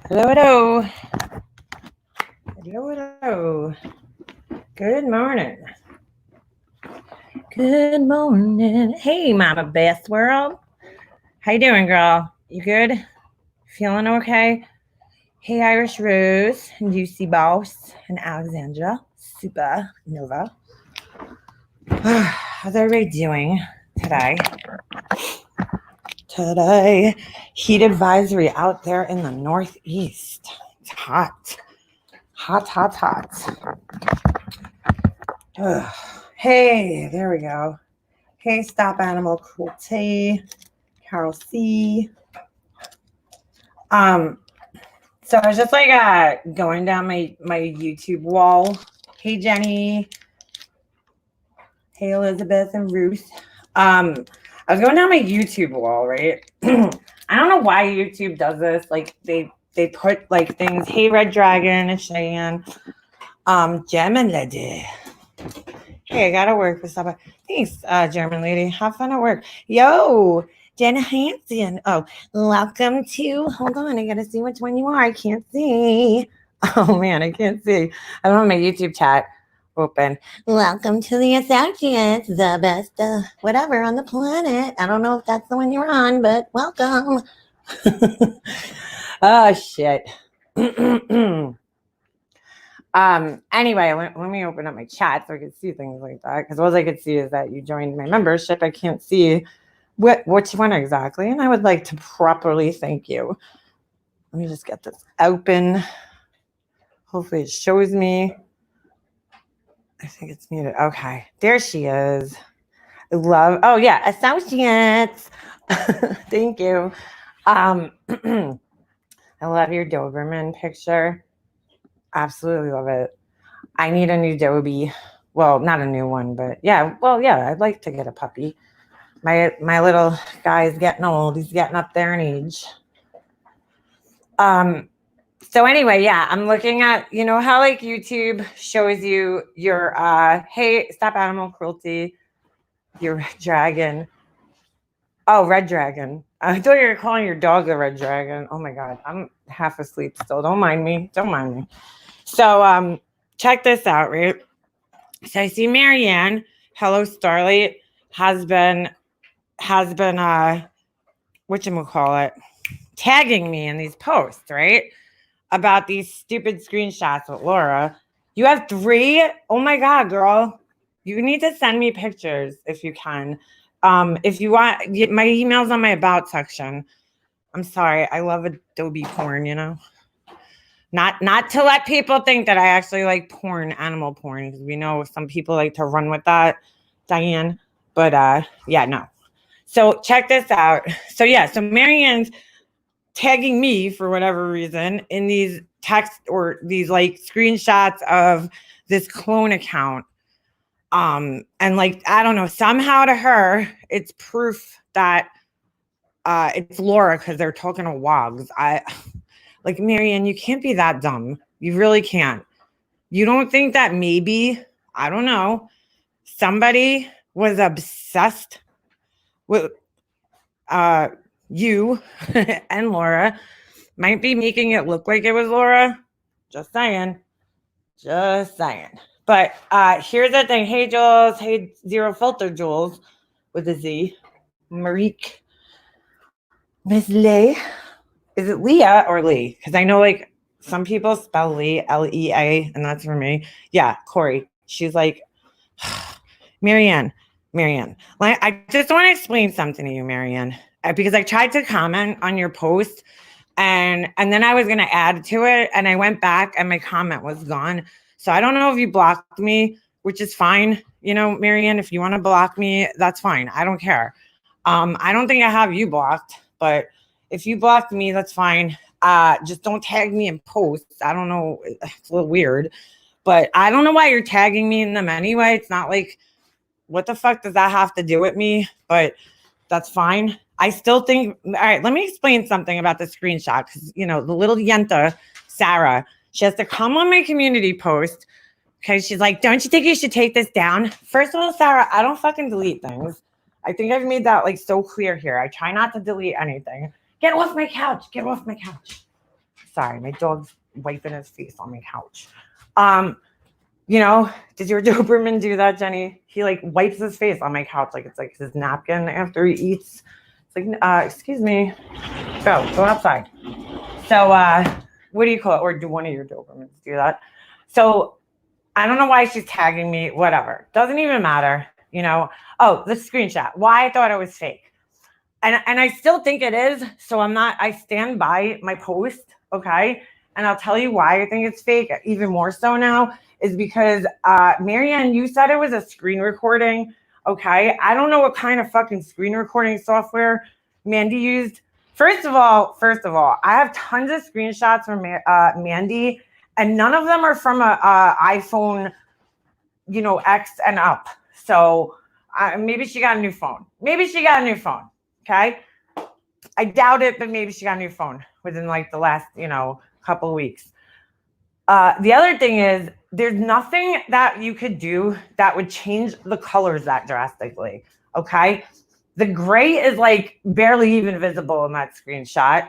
Hello, hello. Hello, hello. Good morning. Good morning. Hey, Mama Best World. How you doing, girl? You good? Feeling okay? Hey, Irish Rose, and Juicy Boss, and Alexandra, Super Nova. How's everybody doing today? Today, heat advisory out there in the Northeast. It's hot. Hot, hot, hot. Ugh. Hey, there we go. Hey, Stop Animal Cruelty, Carol C. Um, so I was just like going down my YouTube wall. Hey, Jenny. Hey, Elizabeth and Ruth. I was going down my YouTube wall, right? I don't know why YouTube does this. Like they put like things. Hey, Red Dragon and Cheyenne. German lady. Hey, I gotta work with somebody. Thanks, German lady. Have fun at work. Yo, Jenna Hansen. Oh, welcome to. Hold on, I gotta see which one you are. I can't see. Oh man, I can't see. I don't have my YouTube chat open. Welcome to the Associates, the best whatever on the planet. I don't know if that's the one you're on, but welcome. Oh shit. Anyway, let me open up my chat so I can see things like that. Because all I could see is that you joined my membership. I can't see which one exactly. And I would like to properly thank you. Let me just get this open. Hopefully it shows me. I think it's muted. Okay. There she is. I love, oh yeah, Associates. Thank you. I love your Doberman picture. Absolutely love it. I need a new Dobie. Well, not a new one, but yeah. Well, yeah, I'd like to get a puppy. My little guy's getting old. He's getting up there in age. So anyway, yeah, I'm looking at, you know how like YouTube shows you your hey, stop animal cruelty, your red dragon. Oh, red dragon. I thought you were calling your dog a red dragon. Oh my god, I'm half asleep still. Don't mind me. Don't mind me. So check this out, right? So I see Marianne, hello Starlight, has been whatchamacallit, tagging me in these posts, right? About these stupid screenshots with Laura. You have 3? Oh my god, girl. You need to send me pictures if you can. If you want, my email's on my about section. I'm sorry. I love Adobe porn, you know. Not to let people think that I actually like porn, animal porn, because we know some people like to run with that, Diane. But yeah, no. So check this out. So yeah, so Marianne's tagging me for whatever reason in these text or these like screenshots of this clone account. And like, I don't know, somehow to her, it's proof that it's Laura because they're talking to wogs. Like, Marianne, you can't be that dumb. You really can't. You don't think that maybe, I don't know, somebody was obsessed with you and Laura, might be making it look like it was Laura. Just saying. Just saying. But here's the thing. Hey, Jules. Hey, Zero Filter Jules with a Z. Marique. Miss Lay. Is it Leah or Lee? Because I know like some people spell Lee, Lea, and that's for me. Yeah, Corey. She's like, Marianne. Like, I just want to explain something to you, Marianne, because I tried to comment on your post, and then I was gonna add to it, and I went back, and my comment was gone. So I don't know if you blocked me, which is fine. You know, Marianne, if you want to block me, that's fine. I don't care. I don't think I have you blocked, but if you blocked me, that's fine. Just don't tag me in posts. I don't know. It's a little weird, but I don't know why you're tagging me in them anyway. It's not like, what the fuck does that have to do with me? But that's fine. I still think, all right, let me explain something about the screenshot. Because, you know, the little yenta, Sarah, she has to come on my community post. Okay, she's like, don't you think you should take this down? First of all, Sarah, I don't fucking delete things. I think I've made that like so clear here. I try not to delete anything. Get off my couch. Get off my couch. Sorry, my dog's wiping his face on my couch. Does your Doberman do that, Jenny? He like wipes his face on my couch like it's like his napkin after he eats. It's like, excuse me, go outside. So, what do you call it? Or do one of your Dobermans do that? So, I don't know why she's tagging me. Whatever, doesn't even matter. Oh, the screenshot. Why I thought it was fake, and I still think it is. So I stand by my post, okay? And I'll tell you why I think it's fake. Even more so now is because Marianne, you said it was a screen recording, okay? I don't know what kind of fucking screen recording software Mandy used. First of all, I have tons of screenshots from Mandy, and none of them are from a iPhone, X and up. So maybe she got a new phone. Okay. I doubt it, but maybe she got a new phone within like the last, couple of weeks. The other thing is there's nothing that you could do that would change the colors that drastically. Okay. The gray is like barely even visible in that screenshot.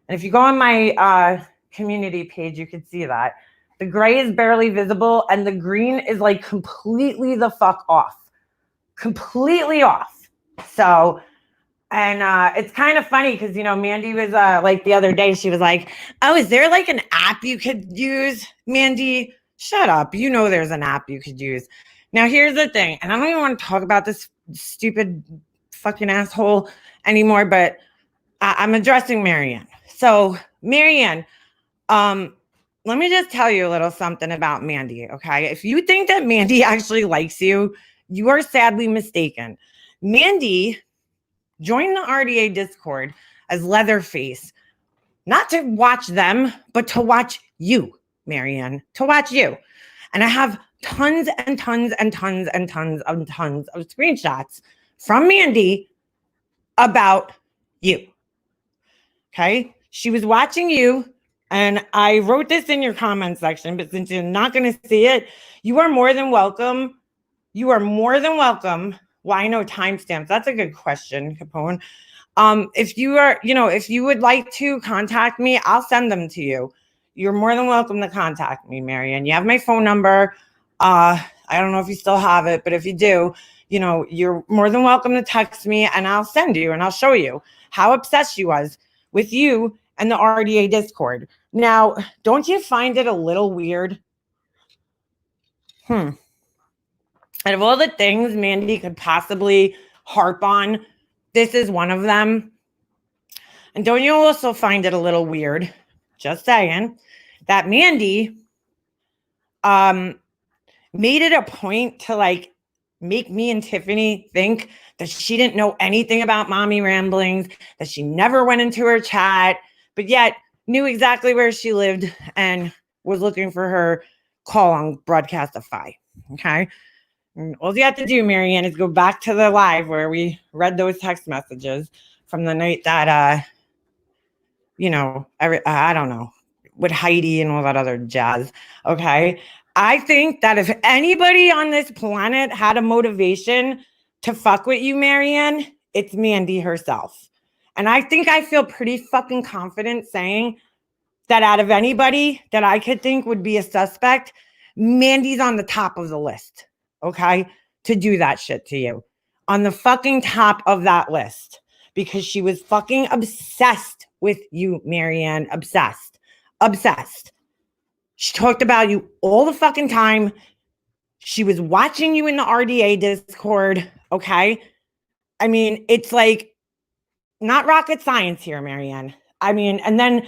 And if you go on my community page, you can see that. The gray is barely visible and the green is like completely the fuck off. Completely off. So, and it's kind of funny because, Mandy was like the other day, she was like, oh, is there like an app you could use? Mandy, shut up. There's an app you could use. Now, here's the thing. And I don't even want to talk about this stupid fucking asshole anymore, but I'm addressing Marianne. So, Marianne, let me just tell you a little something about Mandy, okay? If you think that Mandy actually likes you, you are sadly mistaken. Mandy joined the RDA Discord as Leatherface, not to watch them, but to watch you, Marianne, to watch you. And I have tons and tons and tons and tons and tons of screenshots from Mandy about you. Okay? She was watching you, and I wrote this in your comment section, but since you're not going to see it, you are more than welcome. You are more than welcome. Why no timestamps? That's a good question, Capone. If you would like to contact me, I'll send them to you. You're more than welcome to contact me, Marianne. You have my phone number. I don't know if you still have it, but if you do, you're more than welcome to text me and I'll send you and I'll show you how obsessed she was with you and the RDA Discord. Now, don't you find it a little weird? Out of all the things Mandy could possibly harp on, this is one of them. And don't you also find it a little weird, just saying, that Mandy made it a point to like make me and Tiffany think that she didn't know anything about Mommy Ramblings, that she never went into her chat, but yet knew exactly where she lived and was looking for her call on Broadcastify. Okay. And all you have to do, Marianne, is go back to the live where we read those text messages from the night that, I don't know, with Heidi and all that other jazz. Okay. I think that if anybody on this planet had a motivation to fuck with you, Marianne, it's Mandy herself. And I think I feel pretty fucking confident saying that out of anybody that I could think would be a suspect, Mandy's on the top of the list, okay, to do that shit to you. On the fucking top of that list. Because she was fucking obsessed with you, Marianne. Obsessed. She talked about you all the fucking time. She was watching you in the RDA Discord, okay? I mean, it's like not rocket science here, Marianne. I mean, and then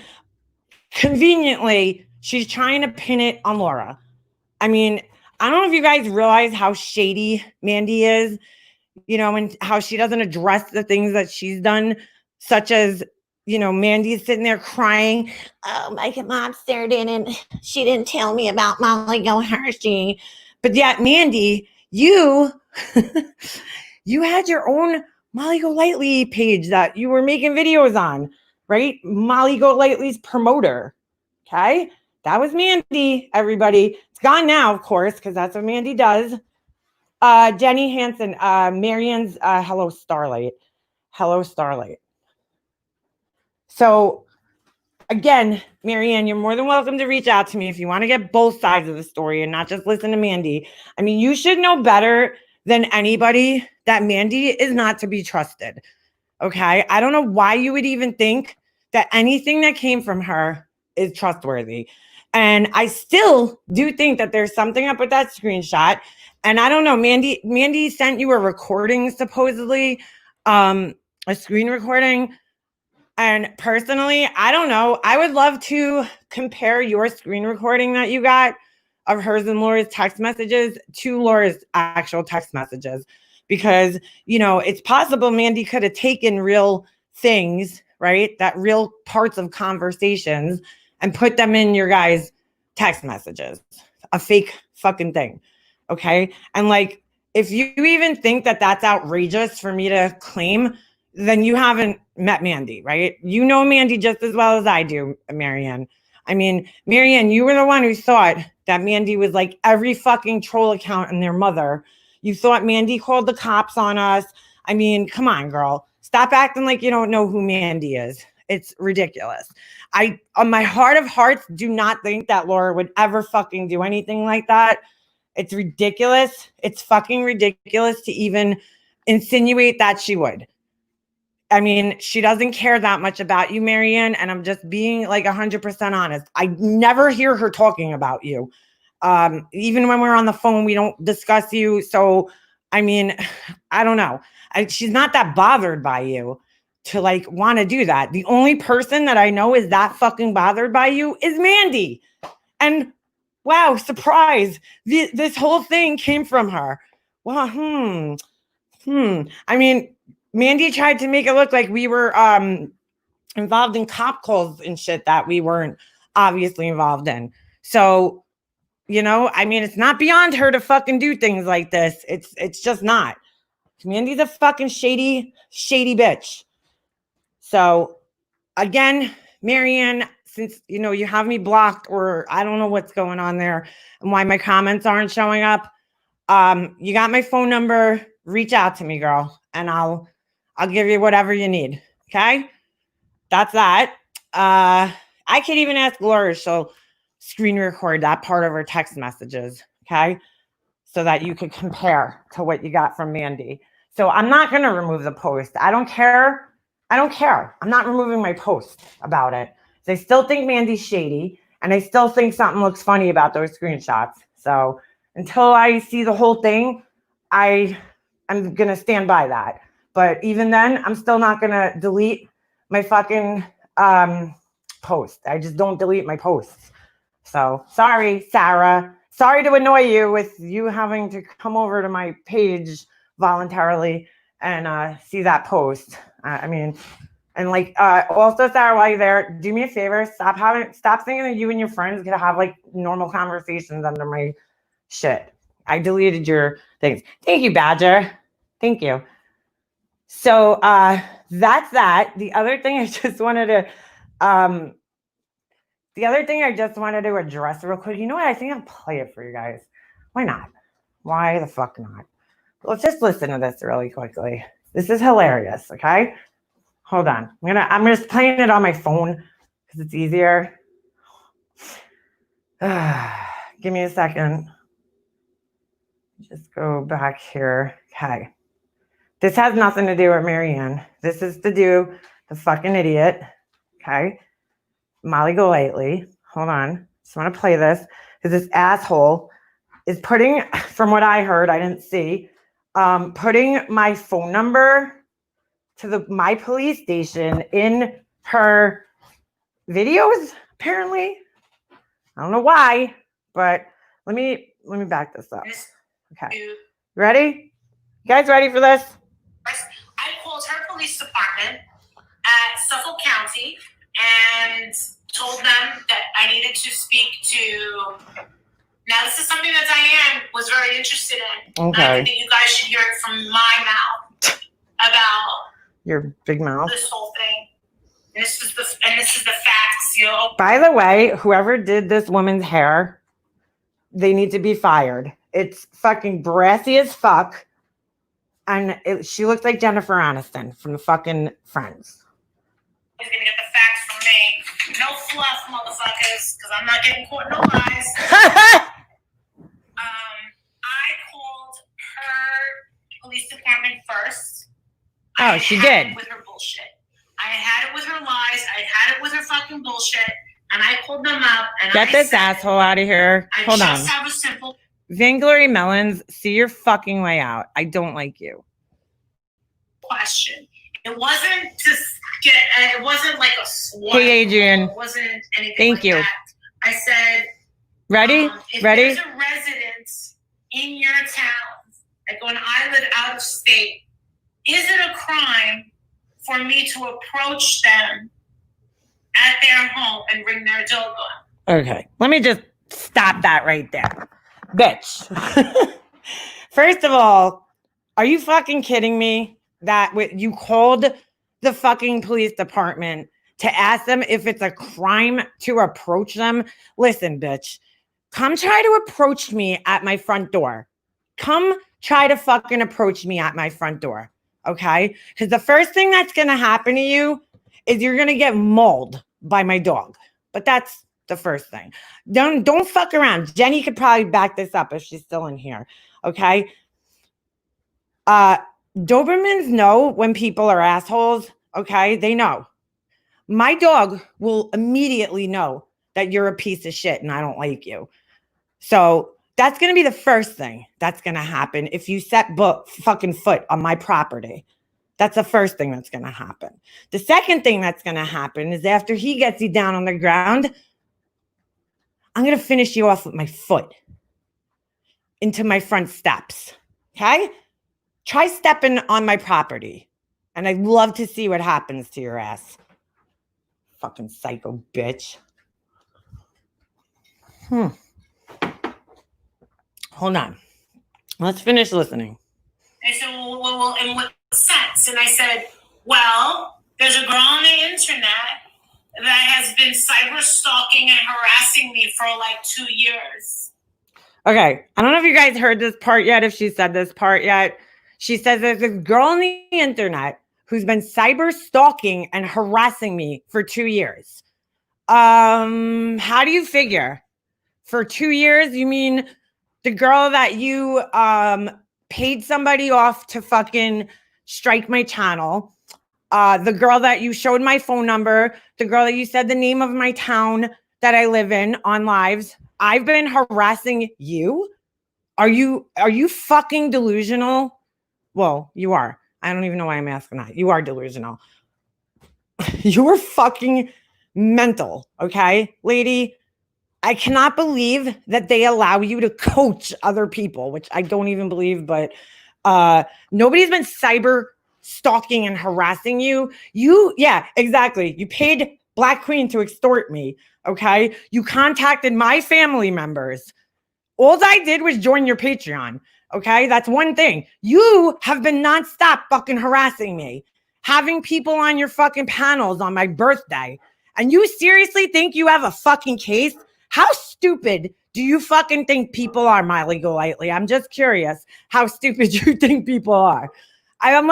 conveniently, she's trying to pin it on Laura. I mean, I don't know if you guys realize how shady Mandy is, and how she doesn't address the things that she's done, such as, Mandy's sitting there crying. Oh, my mom stared in and she didn't tell me about Molly Go Hershey. But yet, Mandy, you had your own Molly Golightly page that you were making videos on, right? Molly Golightly's promoter. Okay. That was Mandy, everybody. It's gone now, of course, because that's what Mandy does. Jenny Hansen, Marianne's Hello Starlight. So again, Marianne, you're more than welcome to reach out to me if you want to get both sides of the story and not just listen to Mandy. I mean, you should know better than anybody that Mandy is not to be trusted. Okay. I don't know why you would even think that anything that came from her is trustworthy. And I still do think that there's something up with that screenshot. And I don't know, Mandy sent you a recording, supposedly, a screen recording. And personally, I don't know. I would love to compare your screen recording that you got of hers and Laura's text messages to Laura's actual text messages. Because, you know, it's possible Mandy could have taken real things, right? That real parts of conversations and put them in your guys' text messages. A fake fucking thing. Okay. And like, if you even think that that's outrageous for me to claim, then you haven't met Mandy, right? You know Mandy just as well as I do, Marianne. I mean, Marianne, you were the one who thought that Mandy was like every fucking troll account and their mother. You thought Mandy called the cops on us. I mean, come on, girl. Stop acting like you don't know who Mandy is. It's ridiculous. I, on my heart of hearts, do not think that Laura would ever fucking do anything like that. It's ridiculous. It's fucking ridiculous to even insinuate that she would. I mean, she doesn't care that much about you, Marianne, and I'm just being like 100% honest. I never hear her talking about you. Even when we're on the phone, we don't discuss you. So, I mean, I don't know. She's not that bothered by you to like want to do that. The only person that I know is that fucking bothered by you is Mandy. And wow, surprise. This whole thing came from her. Well, I mean, Mandy tried to make it look like we were involved in cop calls and shit that we weren't obviously involved in. So, you know, I mean, it's not beyond her to fucking do things like this. It's just not. Mandy's a fucking shady bitch. So, again, Marianne, since, you know, you have me blocked or I don't know what's going on there and why my comments aren't showing up, you got my phone number. Reach out to me, girl, and I'll give you whatever you need. Okay? That's that. I could even ask Laura, she'll screen record that part of her text messages. Okay? So that you could compare to what you got from Mandy. So I'm not going to remove the post. I don't care. I'm not removing my post about it. They still think Mandy's shady, and I still think something looks funny about those screenshots. So until I see the whole thing, I'm going to stand by that. But even then, I'm still not going to delete my fucking post. I just don't delete my posts. So sorry, Sarah. Sorry to annoy you with you having to come over to my page voluntarily and see that post. I mean, and like also, Sarah, while you're there, do me a favor, stop thinking that you and your friends could have like normal conversations under my shit. I deleted your things. Thank you, Badger. Thank you. So that's that. The other thing I just wanted to address real quick. You know what? I think I'll play it for you guys. Why not? Why the fuck not? Let's just listen to this really quickly. This is hilarious. Okay, hold on. I'm just playing it on my phone because it's easier. Give me a second. Just go back here. Okay. This has nothing to do with Marianne. This is to do the fucking idiot. Okay. Molly Golightly. Hold on. Just want to play this because this asshole is putting, from what I heard, I didn't see, putting my phone number to my police station in her videos, apparently. I don't know why, but let me back this up. Okay. Ready? You guys ready for this? I called her police department at Suffolk County and told them that I needed to speak to. Now, this is something that Diane was very interested in. Okay. I think that you guys should hear it from my mouth about your big mouth. This whole thing. This is the facts, yo. By the way, whoever did this woman's hair, they need to be fired. It's fucking brassy as fuck. And she looks like Jennifer Aniston from the fucking Friends. He's gonna get the facts from me. No fluff, motherfuckers, because I'm not getting caught in no lies. I called her police department first. Oh, she did. With her bullshit. I had it with her lies. I had it with her fucking bullshit. And I called them up and Get this asshole out of here. Hold on. I just have a simple Vainglory Melons, see your fucking way out. I don't like you. question. It wasn't to get, it wasn't like a SWAT. Hey, Adrian. It wasn't anything Thank like you. that. I said, Ready? if Ready? there's a resident in your town, like when I live out of state, is it a crime for me to approach them at their home and ring their doorbell? Okay, let me just stop that right there. Bitch. First of all, are you fucking kidding me that you called the fucking police department to ask them if it's a crime to approach them? Listen, bitch, come try to approach me at my front door. Come try to fucking approach me at my front door, okay? Because the first thing that's going to happen to you is you're going to get mauled by my dog. But that's the first thing. Don't fuck around. Jenny could probably back this up if she's still in here, okay? Dobermans know when people are assholes, okay? They know. My dog will immediately know that you're a piece of shit and I don't like you. So that's going to be the first thing that's going to happen if you set fucking foot on my property. That's the first thing that's going to happen. The second thing that's going to happen is after he gets you down on the ground, I'm going to finish you off with my foot into my front steps, okay? Try stepping on my property, and I'd love to see what happens to your ass. Fucking psycho bitch. Hold on. Let's finish listening. I said, well, in what sense? And I said, well, there's a girl on the internet that has been cyber stalking and harassing me for like 2 years. Okay. I don't know if you guys heard this part yet, if she said this part yet. She says there's this girl on the internet who's been cyber stalking and harassing me for 2 years. How do you figure? For 2 years, you mean the girl that you paid somebody off to fucking strike my channel, the girl that you showed my phone number, the girl that you said the name of my town that I live in on lives. I've been harassing you? Are you fucking delusional? Well, you are. I don't even know why I'm asking that. You are delusional. You're fucking mental, okay, lady? I cannot believe that they allow you to coach other people, which I don't even believe, but nobody's been cyber stalking and harassing you. Yeah, exactly. You paid Black Queen to extort me, okay? You contacted my family members. All I did was join your Patreon, okay? That's one thing. You have been nonstop fucking harassing me, having people on your fucking panels on my birthday. And you seriously think you have a fucking case? How stupid do you fucking think people are, Miley Golightly? I'm just curious how stupid you think people are. I'm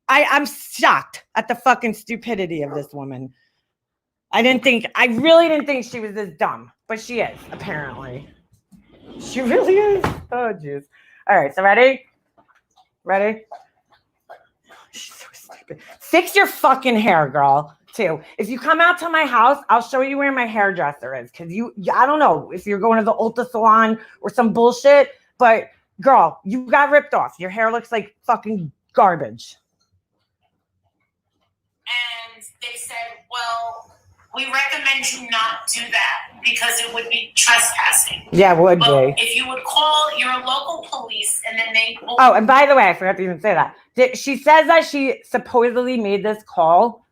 I'm shocked at the fucking stupidity of this woman. I really didn't think she was this dumb, but she is, apparently. She really is. Oh, jeez. All right, so ready? Ready? She's so stupid. Fix your fucking hair, girl. Too. If you come out to my house, I'll show you where my hairdresser is. Because I don't know if you're going to the Ulta salon or some bullshit, but girl, you got ripped off. Your hair looks like fucking garbage. And they said, well, we recommend you not do that because it would be trespassing. Yeah, it would But be. if you would call your local police and then they... Oh, and by the way, I forgot to even say that. She says that she supposedly made this call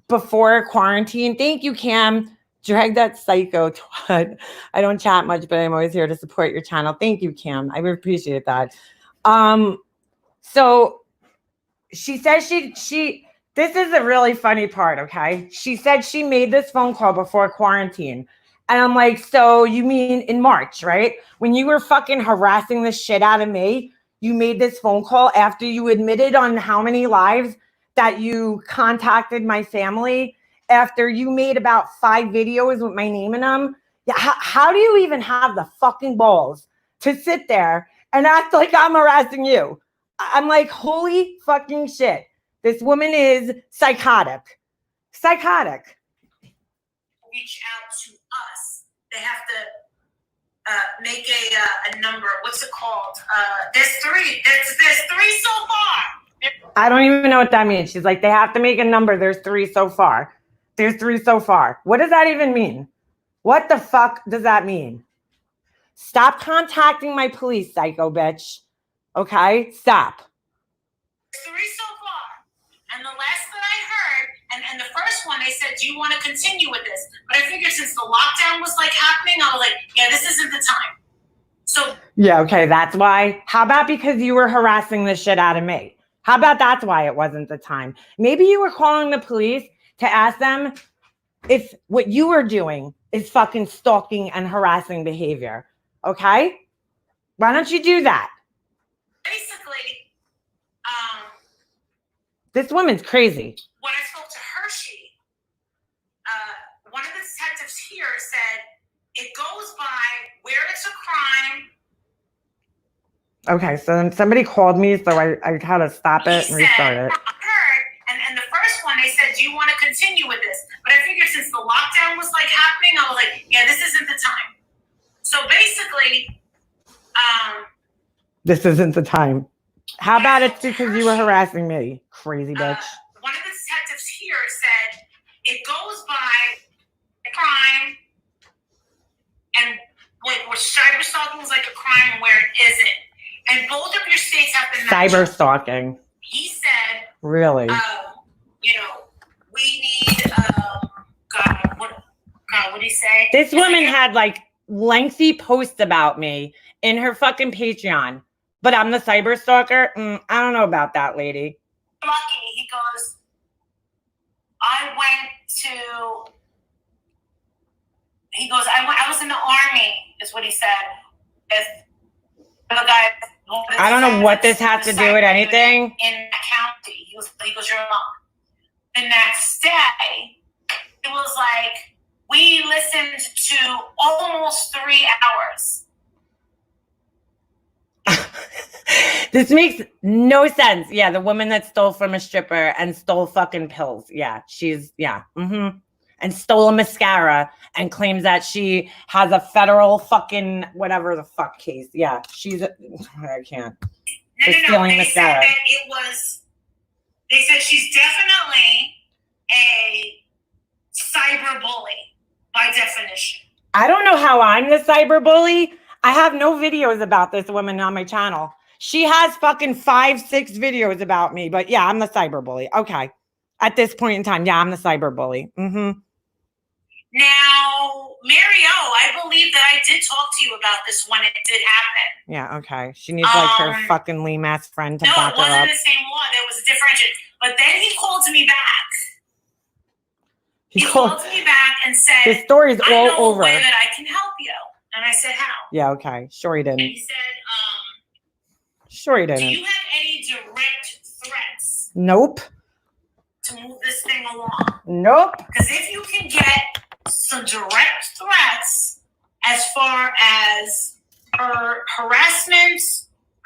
before quarantine. Thank you, Cam. Drag that psycho twat. I don't chat much, but I'm always here to support your channel. Thank you, Cam. I really appreciate that. So she says she this is a really funny part, okay? She said she made this phone call before quarantine. And I'm like, so you mean in March, right? When you were fucking harassing the shit out of me, you made this phone call after you admitted on how many lives that you contacted my family after you made about 5 videos with my name in them. Yeah, how do you even have the fucking balls to sit there and act like I'm harassing you? I'm like, holy fucking shit. This woman is psychotic. Psychotic. Reach out to us. They have to make a number. What's it called? There's 3. There's 3 so far. I don't even know what that means. She's like, they have to make a number. There's 3 so far. There's 3 so far. What does that even mean? What the fuck does that mean? Stop contacting my police, psycho bitch. Okay? Stop. 3 so far. And the last that I heard, and the first one, they said, do you want to continue with this? But I figured since the lockdown was like happening, I was like, yeah, this isn't the time. So yeah, okay, that's why. How about because you were harassing the shit out of me? How about that's why it wasn't the time? Maybe you were calling the police to ask them if what you were doing is fucking stalking and harassing behavior. Okay? Why don't you do that? basically, This woman's crazy. when I spoke to Hershey, one of the detectives here said it goes by where it's a crime. Okay, so then somebody called me, so I had to stop it and restart it. Heard, and the first one, they said, do you want to continue with this? But I figured since the lockdown was like happening, I was like, yeah, this isn't the time. So basically, this isn't the time. How about it's because you were harassing me, crazy bitch? One of the detectives here said it goes by crime, and where cyber stalking is like a crime and where it isn't. And both of your states have been Cyber stalking. He said, really? You know, we need what did he say? This woman had like lengthy posts about me in her fucking Patreon, but I'm the cyber stalker. I don't know about that, lady. Lucky, he goes, I was in the army, is what he said. If the guy, I don't know what this has to do with anything. In the county, he goes, you're wrong. The next day, it was like, we listened to almost 3 hours. This makes no sense. Yeah, the woman that stole from a stripper and stole fucking pills. Yeah, and stole a mascara and claims that she has a federal fucking whatever the fuck case. Yeah, I can't. No. Stealing They mascara. said that they said she's definitely a cyber bully by definition. I don't know how I'm the cyber bully. I have no videos about this woman on my channel. She has fucking 5-6 videos about me, but yeah, I'm the cyber bully. Okay. At this point in time, yeah, I'm the cyber bully. Now, Mario, I believe that I did talk to you about this when it did happen. Yeah, okay. She needs like her fucking lame ass friend to back her up. No, it wasn't the same one. There was a differentiation. But then he called me back. He called me back and said, the story's all I know over. a way that I can help you. And I said, how? Yeah, okay. Sure he didn't. And he said, sure he didn't. do you have any direct threats? Nope. To move this thing along? Nope. Because if you can get some direct threats as far as her harassment,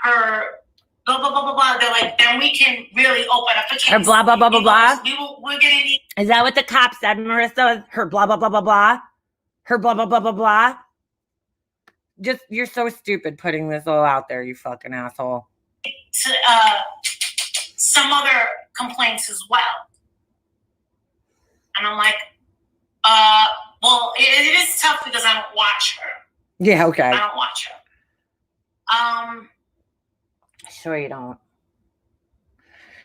her blah, blah, blah, blah, blah, they're like, then we can really open up a case. Her blah, blah, blah, blah, blah. We're going to need. Is that what the cop said, Marissa? Her blah, blah, blah, blah, blah. Her blah, blah, blah, blah, blah. Just, you're so stupid putting this all out there, you fucking asshole. Some other complaints as well. And I'm like, well, it is tough because I don't watch her. Yeah, okay. I don't watch her. Sure you don't.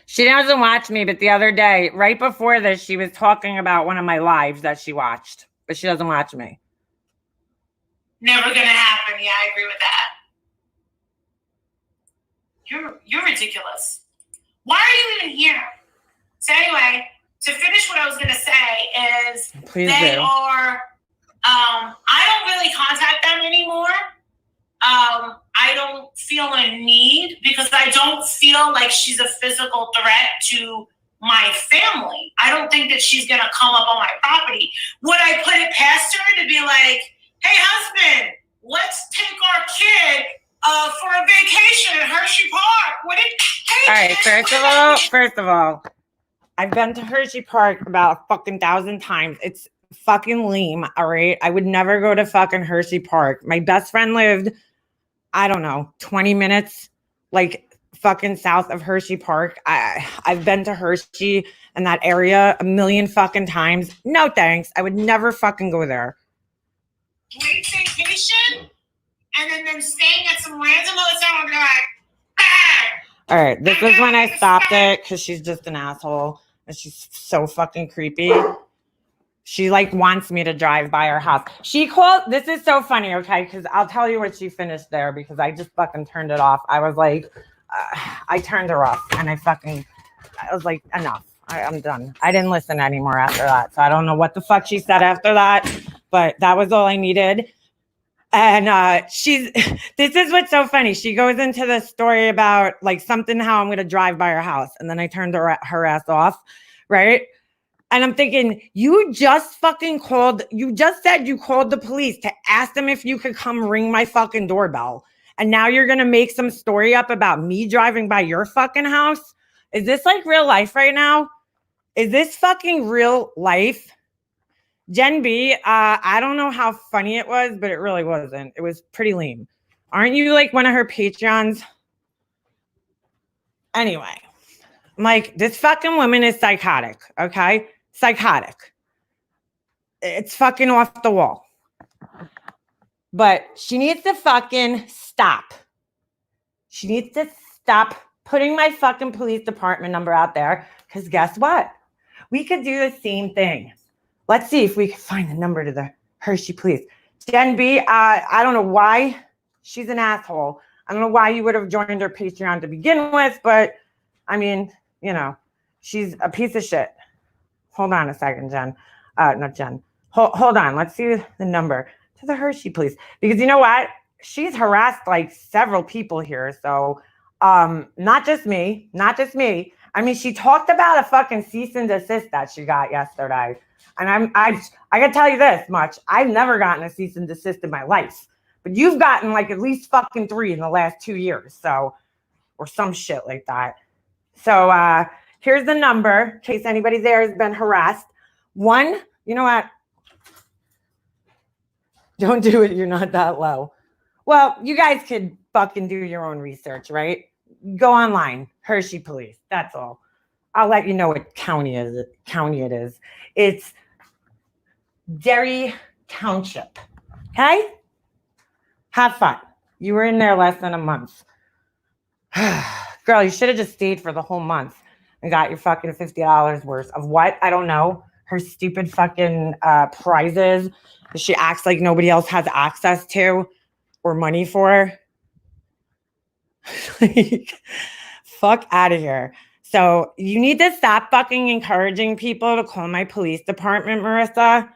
She doesn't watch me, but the other day, right before this, she was talking about one of my lives that she watched, but she doesn't watch me. Never gonna happen. Yeah, I agree with that. You're ridiculous. Why are you even here? So anyway, to finish what I was gonna say is Please they do. are. I don't really contact them anymore. I don't feel a need because I don't feel like she's a physical threat to my family. I don't think that she's going to come up on my property. Would I put it past her to be like, hey, husband, let's take our kid for a vacation in Hershey Park? Would it? Hey, All right, first of all, I've been to Hershey Park about a fucking 1,000 times. It's fucking lame, all right? I would never go to fucking Hershey Park. My best friend lived, I don't know, 20 minutes, like fucking south of Hershey Park. I've been to Hershey and that area a million fucking times. No thanks. I would never fucking go there. Great vacation, and then staying at some random hotel and be like, ah! All right, this is when I stopped it because she's just an asshole and she's so fucking creepy. She like wants me to drive by her house. She called, this is so funny, okay? Because I'll tell you what she finished there because I just fucking turned it off. I was like, I turned her off and I was like, enough. I'm done. I didn't listen anymore after that. So I don't know what the fuck she said after that, but that was all I needed. And this is what's so funny. She goes into the story about like something, how I'm going to drive by her house. And then I turned her ass off. Right. And I'm thinking, you just said you called the police to ask them if you could come ring my fucking doorbell. And now you're going to make some story up about me driving by your fucking house. Is this like real life right now? Is this fucking real life? Jen B, I don't know how funny it was, but it really wasn't. It was pretty lame. Aren't you like one of her Patreons? Anyway, I'm like, this fucking woman is psychotic, okay? Psychotic. It's fucking off the wall. But she needs to fucking stop. She needs to stop putting my fucking police department number out there. Because guess what? We could do the same thing. Let's see if we can find the number to the Hershey police. Jen B, I don't know why she's an asshole. I don't know why you would have joined her Patreon to begin with, but I mean, you know, she's a piece of shit. Hold on a second, Jen. Not Jen. Hold on. Let's see the number to the Hershey police. Because you know what? She's harassed like several people here. So not just me. I mean, she talked about a fucking cease and desist that she got yesterday. And I gotta tell you this much. I've never gotten a cease and desist in my life. But you've gotten like at least fucking 3 in the last 2 years. So, or some shit like that. So here's the number in case anybody there has been harassed. You know what? Don't do it. You're not that low. Well, you guys could fucking do your own research, right? Go online, Hershey Police. That's all. I'll let you know what county it is. It's Derry Township. Okay? Have fun. You were in there less than a month. Girl, you should have just stayed for the whole month and got your fucking $50 worth of what? I don't know. Her stupid fucking prizes that she acts like nobody else has access to or money for. Like, fuck out of here. So you need to stop fucking encouraging people to call my police department, Marissa.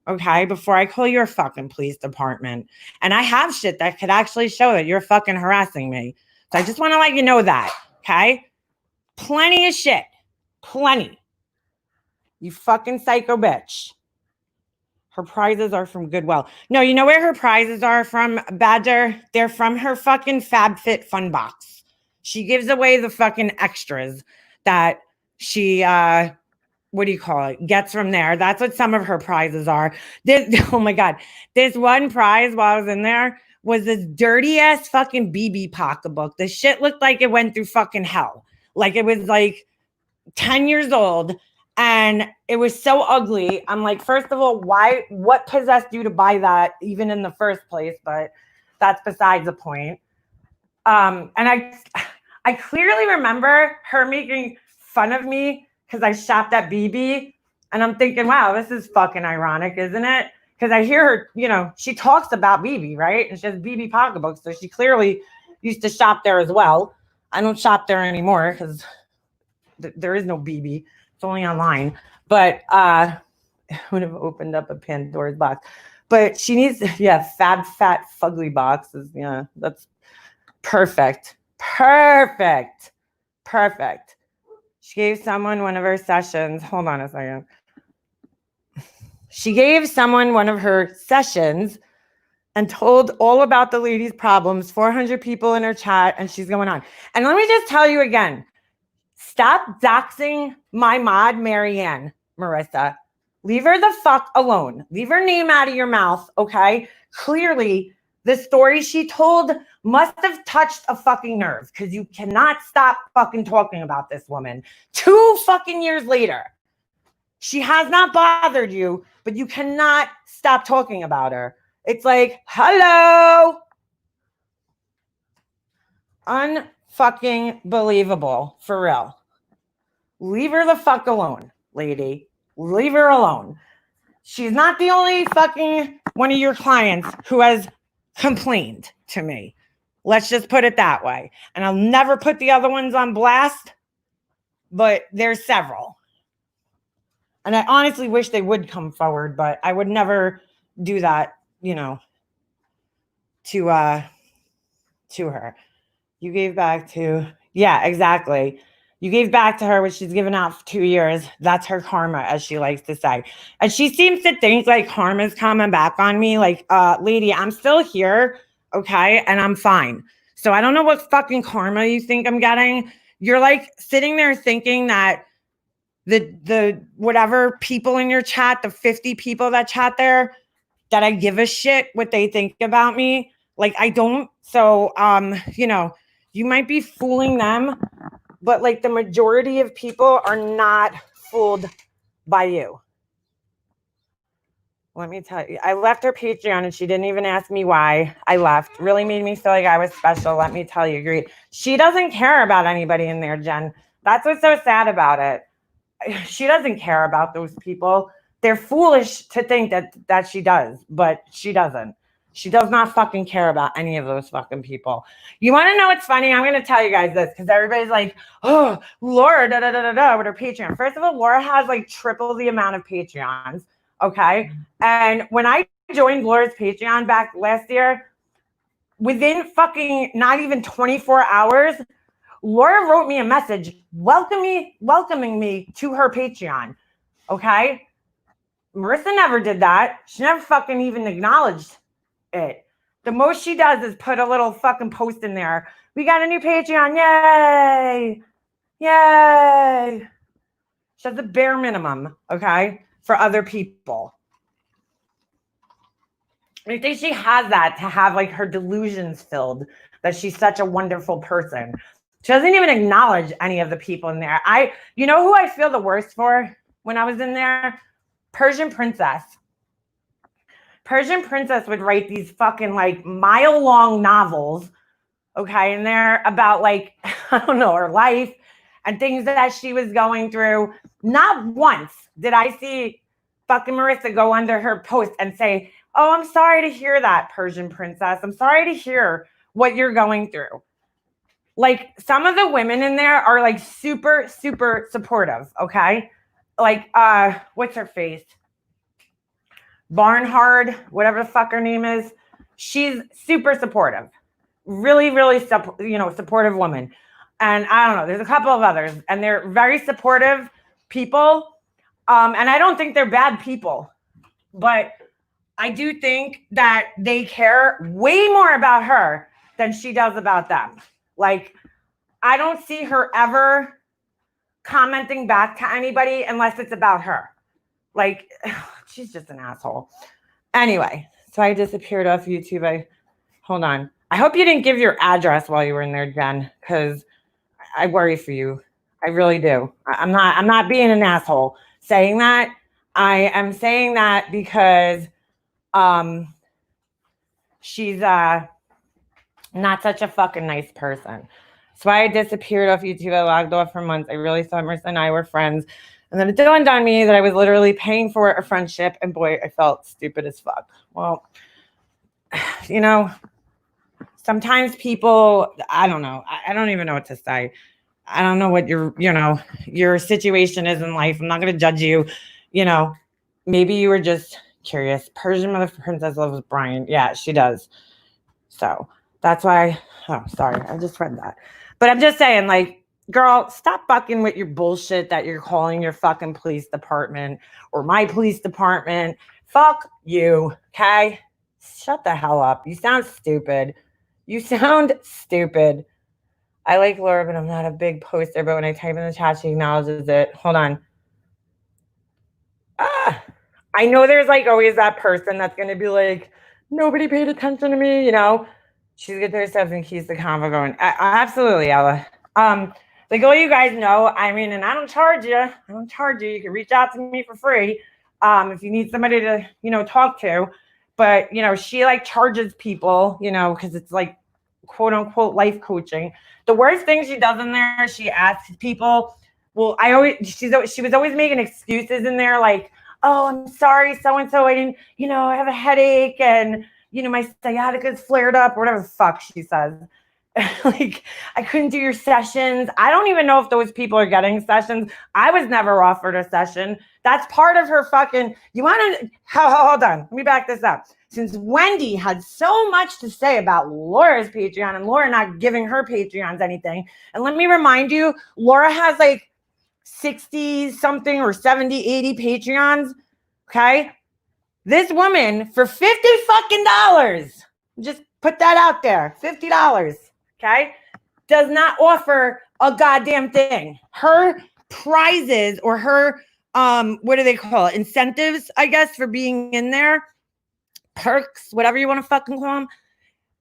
Okay, before I call your fucking police department. And I have shit that could actually show that you're fucking harassing me. So I just want to let you know that. Okay? Plenty of shit. Plenty. You fucking psycho bitch. Her prizes are from Goodwill. No, you know where her prizes are from, Badger? They're from her fucking FabFitFun box. She gives away the fucking extras that she, gets from there. That's what some of her prizes are. Oh my God. This one prize while I was in there was this dirty ass fucking BB pocketbook. The shit looked like it went through fucking hell. Like it was like 10 years old. And it was so ugly. I'm like, first of all, what possessed you to buy that even in the first place? But that's besides the point. And I clearly remember her making fun of me because I shopped at BB. And I'm thinking, wow, this is fucking ironic, isn't it? Because I hear her, you know, she talks about BB, right? And she has BB pocketbooks. So she clearly used to shop there as well. I don't shop there anymore because there is no BB. It's only online, but I would have opened up a Pandora's box. But she needs, fat, fugly boxes. Yeah, that's perfect. She gave someone one of her sessions. Hold on a second. She gave someone one of her sessions and told all about the lady's problems, 400 people in her chat, and she's going on. And let me just tell you again, stop doxing my mod, Marianne, Marissa. Leave her the fuck alone. Leave her name out of your mouth, okay? Clearly, the story she told must have touched a fucking nerve because you cannot stop fucking talking about this woman. 2 fucking years later, she has not bothered you, but you cannot stop talking about her. It's like, hello. Unfucking believable, for real. Leave her the fuck alone, lady. Leave her alone. She's not the only fucking one of your clients who has complained to me. Let's just put it that way. And I'll never put the other ones on blast, but there's several. And I honestly wish they would come forward, but I would never do that, you know, to her. You gave back to, yeah, exactly. You gave back to her what she's given out for 2 years. That's her karma, as she likes to say. And she seems to think like karma's coming back on me. Like, lady, I'm still here, okay? And I'm fine. So I don't know what fucking karma you think I'm getting. You're like sitting there thinking that the whatever people in your chat, the 50 people that chat there, that I give a shit what they think about me. Like, I don't. So, you know, you might be fooling them, but like the majority of people are not fooled by you. Let me tell you, I left her Patreon and she didn't even ask me why I left. Really made me feel like I was special. Let me tell you, great. She doesn't care about anybody in there, Jen. That's what's so sad about it. She doesn't care about those people. They're foolish to think that she does, but she doesn't. She does not fucking care about any of those fucking people. You want to know what's funny? I'm going to tell you guys this because everybody's like, oh, Laura, with her Patreon. First of all, Laura has like triple the amount of Patreons, okay? And when I joined Laura's Patreon back last year, within fucking not even 24 hours, Laura wrote me a message welcoming me to her Patreon, okay? Marissa never did that. She never fucking even acknowledged it. The most she does is put a little fucking post in there. We got a new Patreon. Yay. Yay. She has the bare minimum, okay, for other people. I think she has that to have like her delusions filled that she's such a wonderful person. She doesn't even acknowledge any of the people in there. You know who I feel the worst for when I was in there? Persian Princess. Persian Princess would write these fucking like mile-long novels, okay, and they're about like, I don't know, her life and things that she was going through. Not once did I see fucking Marissa go under her post and say, oh, I'm sorry to hear that, Persian Princess. I'm sorry to hear what you're going through. Like, some of the women in there are like super, super supportive, okay? Like, what's her face? Barnhard, whatever the fuck her name is. She's super supportive. Really, really, supportive woman. And I don't know, there's a couple of others, and they're very supportive people. And I don't think they're bad people, but I do think that they care way more about her than she does about them. Like, I don't see her ever commenting back to anybody unless it's about her. Like, she's just an asshole. Anyway, so I disappeared off YouTube. Hold on. I hope you didn't give your address while you were in there, Jen, because I worry for you. I really do. I'm not being an asshole saying that. I am saying that because she's not such a fucking nice person. So I disappeared off YouTube. I logged off for months. I really thought Marissa and I were friends. And then it dawned on me that I was literally paying for a friendship. And boy, I felt stupid as fuck. Well, you know, sometimes people, I don't know. I don't even know what to say. I don't know what your situation is in life. I'm not going to judge you. You know, maybe you were just curious. Persian Mother Princess loves Brian. Yeah, she does. So that's why. Oh, sorry. I just read that. But I'm just saying, like, girl, stop fucking with your bullshit that you're calling your fucking police department or my police department. Fuck you, okay? Shut the hell up. You sound stupid. You sound stupid. I like Laura, but I'm not a big poster. But when I type in the chat, she acknowledges it. Hold on. I know there's like always that person that's going to be like, nobody paid attention to me, you know? She's got their steps and keeps the convo going. Absolutely, Ella. Like all you guys know, I mean, and I don't charge you. I don't charge you. You can reach out to me for free if you need somebody to, you know, talk to. But, you know, she like charges people, you know, because it's like quote unquote life coaching. The worst thing she does in there, she asks people, well, she was always making excuses in there like, oh, I'm sorry, so-and-so, I didn't, you know, I have a headache and, you know, my sciatica's flared up, or whatever the fuck she says. Like, I couldn't do your sessions. I don't even know if those people are getting sessions. I was never offered a session. That's part of her fucking, you want to, hold on, let me back this up. Since Wendy had so much to say about Laura's Patreon and Laura not giving her Patreons anything, and let me remind you, Laura has like 60 something or 70, 80 Patreons. Okay. This woman for $50 fucking dollars, just put that out there, $50. Okay. Does not offer a goddamn thing. Her prizes or her, what do they call it? Incentives, I guess, for being in there, perks, whatever you want to fucking call them,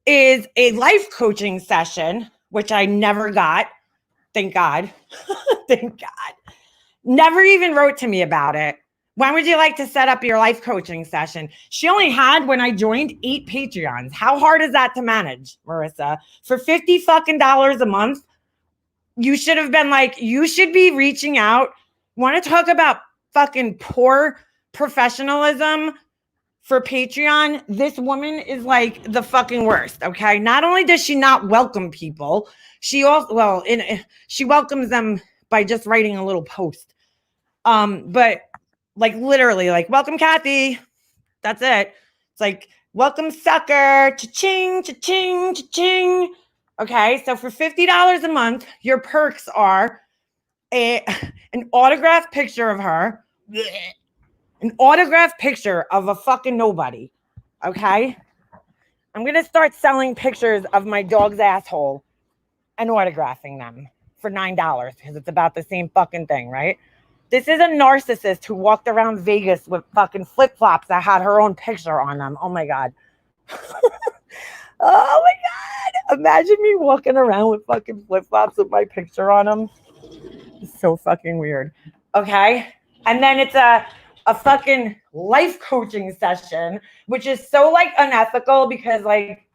is a life coaching session, which I never got. Thank God. Thank God. Never even wrote to me about it. When would you like to set up your life coaching session? She only had, when I joined, 8 Patreons. How hard is that to manage, Marissa? For $50 fucking dollars a month, you should have been like, you should be reaching out. Want to talk about fucking poor professionalism for Patreon? This woman is like the fucking worst, okay? Not only does she not welcome people, she also, she welcomes them by just writing a little post. But like literally, like, welcome, Kathy. That's it. It's like, welcome, sucker. Cha-ching, cha-ching, cha-ching. Okay, so for $50 a month, your perks are an autographed picture of her, an autographed picture of a fucking nobody. Okay, I'm gonna start selling pictures of my dog's asshole and autographing them for $9 because it's about the same fucking thing, right? This is a narcissist who walked around Vegas with fucking flip-flops that had her own picture on them. Oh my God. Oh my God. Imagine me walking around with fucking flip-flops with my picture on them. It's so fucking weird. Okay. And then it's a fucking life coaching session, which is so like unethical because like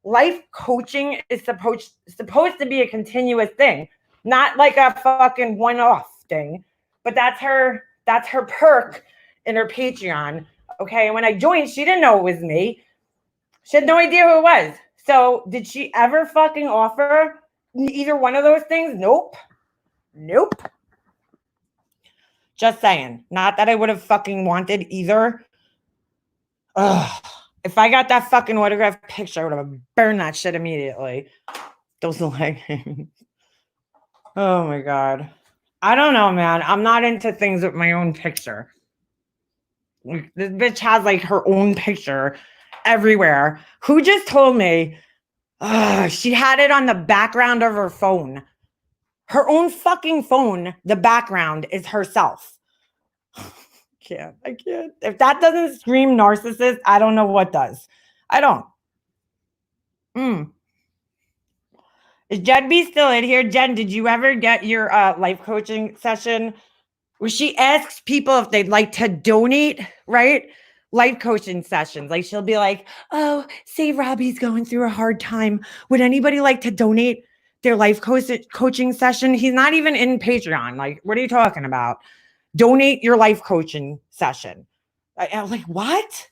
life coaching is supposed to be a continuous thing, not like a fucking one-off thing. But that's her perk in her Patreon. Okay. And when I joined, she didn't know it was me. She had no idea who it was. So did she ever fucking offer either one of those things? Nope. Just saying. Not that I would have fucking wanted either. Ugh. If I got that fucking autographed picture, I would have burned that shit immediately. Those leggings. Oh my God. I don't know, man. I'm not into things with my own picture. This bitch has like her own picture everywhere. Who just told me she had it on the background of her phone? Her own fucking phone, the background is herself. I can't. If that doesn't scream narcissist, I don't know what does. I don't. Is Jen B still in here? Jen, did you ever get your life coaching session where she asks people if they'd like to donate, right? Life coaching sessions. Like she'll be like, oh, say Robbie's going through a hard time. Would anybody like to donate their life coaching session? He's not even in Patreon. Like, what are you talking about? Donate your life coaching session. I was like, what?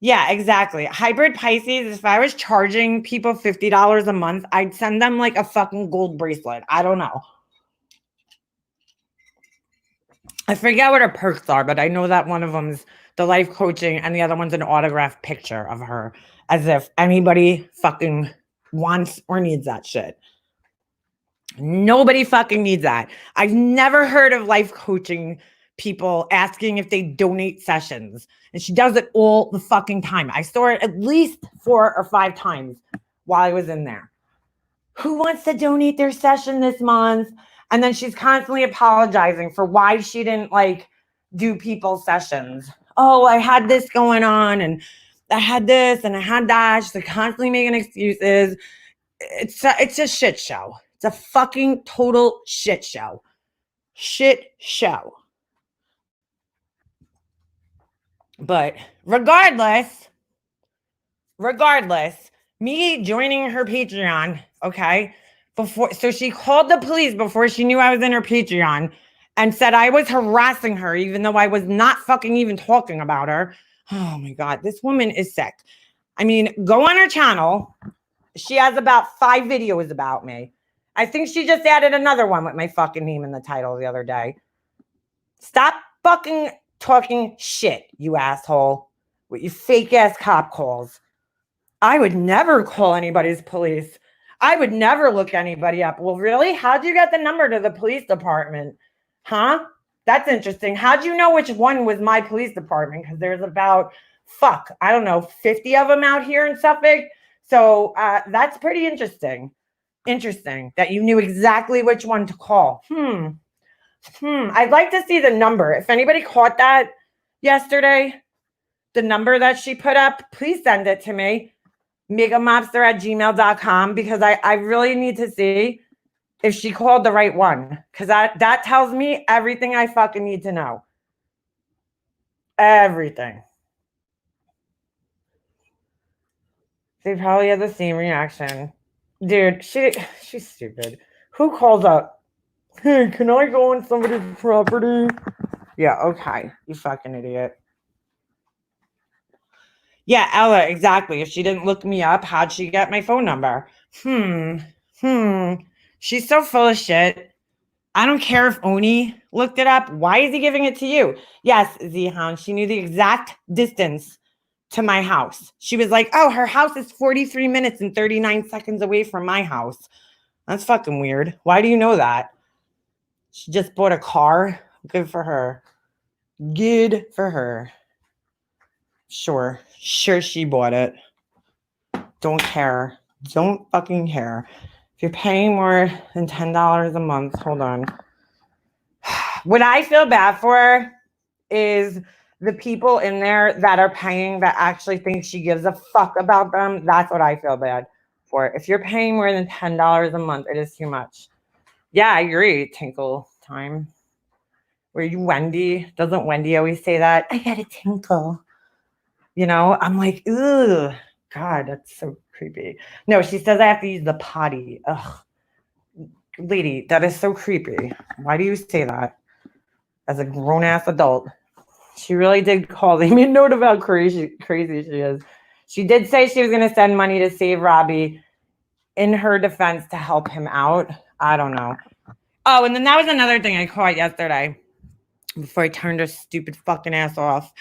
Yeah, exactly. Hybrid Pisces, if I was charging people $50 a month, I'd send them like a fucking gold bracelet. I don't know. I forget what her perks are, but I know that one of them's the life coaching and the other one's an autographed picture of her, as if anybody fucking wants or needs that shit. Nobody fucking needs that. I've never heard of life coaching people asking if they donate sessions. And she does it all the fucking time. I saw it at least 4 or 5 times while I was in there. Who wants to donate their session this month? And then she's constantly apologizing for why she didn't like do people's sessions. Oh, I had this going on and I had this and I had that. She's like constantly making excuses. It's a shit show. It's a fucking total shit show. Shit show. But regardless, me joining her Patreon, okay, so she called the police before she knew I was in her Patreon and said I was harassing her, even though I was not fucking even talking about her. Oh my God, this woman is sick. I mean, go on her channel. She has about 5 videos about me. I think she just added another one with my fucking name in the title the other day. Stop fucking talking shit, you asshole, with your fake ass cop calls. I would never call anybody's police. I would never look anybody up. Well, really? How'd you get the number to the police department? Huh? That's interesting. How'd you know which one was my police department? Because there's about, I don't know, 50 of them out here in Suffolk. So that's pretty interesting. Interesting that you knew exactly which one to call. I'd like to see the number. If anybody caught that yesterday, the number that she put up, please send it to me. megamobster@gmail.com, because I really need to see if she called the right one. Because that tells me everything I fucking need to know. Everything. They probably had the same reaction. Dude, she's stupid. Who calls up? Hey, can I go on somebody's property? Yeah, okay. You fucking idiot. Yeah, Ella, exactly. If she didn't look me up, how'd she get my phone number? She's so full of shit. I don't care if Oni looked it up. Why is he giving it to you? Yes, Zihan, she knew the exact distance to my house. She was like, oh, her house is 43 minutes and 39 seconds away from my house. That's fucking weird. Why do you know that? She just bought a car. Good for her. Good for her. Sure she bought it. Don't care. Don't fucking care. If you're paying more than $10 a month, hold on. What I feel bad for is the people in there that are paying that actually think she gives a fuck about them. That's what I feel bad for. If you're paying more than $10 a month, it is too much. Yeah, I agree. Tinkle time. Were you Wendy? Doesn't Wendy always say that? I got a tinkle. You know, I'm like, ugh, God, that's so creepy. No, she says I have to use the potty. Ugh. Lady, that is so creepy. Why do you say that? As a grown-ass adult. She really did call. They made note of how crazy she is. She did say she was going to send money to save Robbie in her defense to help him out. I don't know. Oh, and then that was another thing I caught yesterday before I turned her stupid fucking ass off.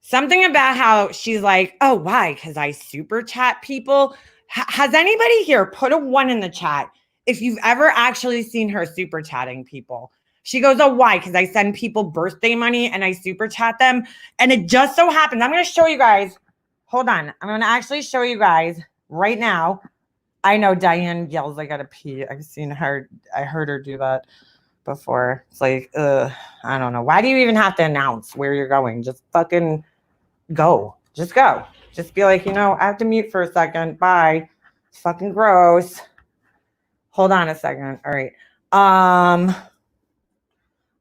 Something about how she's like, oh, why? Because I super chat people. Has anybody here put a 1 in the chat if you've ever actually seen her super chatting people? She goes, oh, why? Because I send people birthday money and I super chat them. And it just so happens, I'm going to show you guys. Hold on. I'm going to actually show you guys right now. I know Diane yells, I got to pee. I've seen her. I heard her do that before. It's like, I don't know. Why do you even have to announce where you're going? Just fucking go. Just go. Just be like, I have to mute for a second. Bye. It's fucking gross. Hold on a second. All right.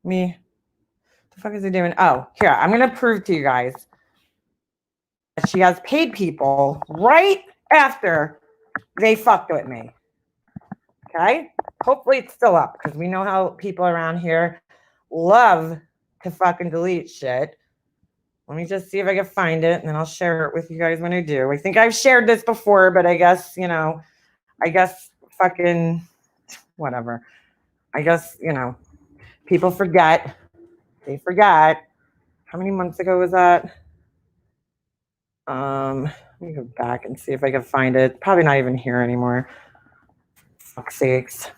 What the fuck is he doing? Oh, here. I'm going to prove to you guys that she has paid people right after they fucked with me. Okay? Hopefully it's still up because we know how people around here love to fucking delete shit. Let me just see if I can find it, and then I'll share it with you guys when I do. I think I've shared this before, but I guess, fucking whatever. I guess, people forget. They forget. How many months ago was that? Let me go back and see if I can find it. Probably not even here anymore. Fuck's sakes.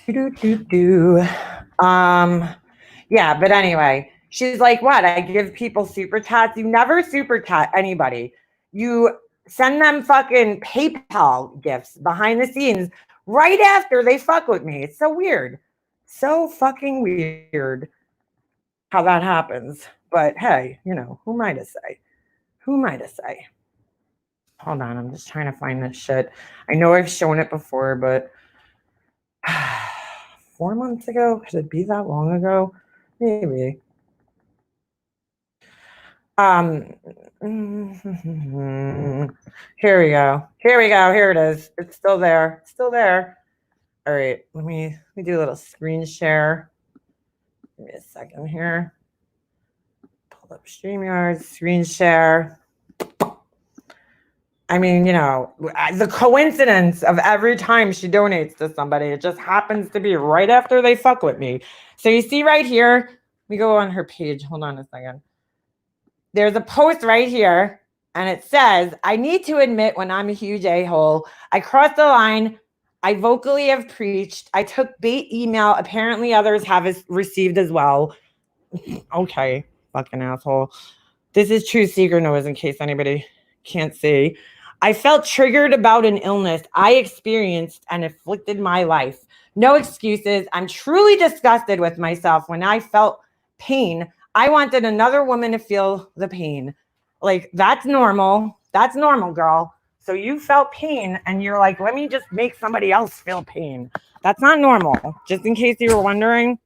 Do. Yeah, but anyway, she's like, what? I give people super chats. You never super chat anybody. You send them fucking PayPal gifts behind the scenes right after they fuck with me. It's so weird. So fucking weird how that happens. But hey, you know, who am I to say? Who am I to say? Hold on, I'm just trying to find this shit. I know I've shown it before, but 4 months ago? Could it be that long ago? Maybe. Here we go. Here we go. Here it is. It's still there. It's still there. All right. Let me do a little screen share. Give me a second here. Pull up StreamYard, screen share. I mean, you know, the coincidence of every time she donates to somebody, it just happens to be right after they fuck with me. So you see right here, let me go on her page. Hold on a second. There's a post right here, and it says, I need to admit when I'm a huge a-hole. I crossed the line. I vocally have preached. I took bait email. Apparently others have received as well. Okay, fucking asshole. This is True Seeker Knows, in case anybody can't see. I felt triggered about an illness I experienced and afflicted my life. No excuses. I'm truly disgusted with myself when I felt pain. I wanted another woman to feel the pain. Like, that's normal. That's normal, girl. So you felt pain and you're like, let me just make somebody else feel pain. That's not normal. Just in case you were wondering,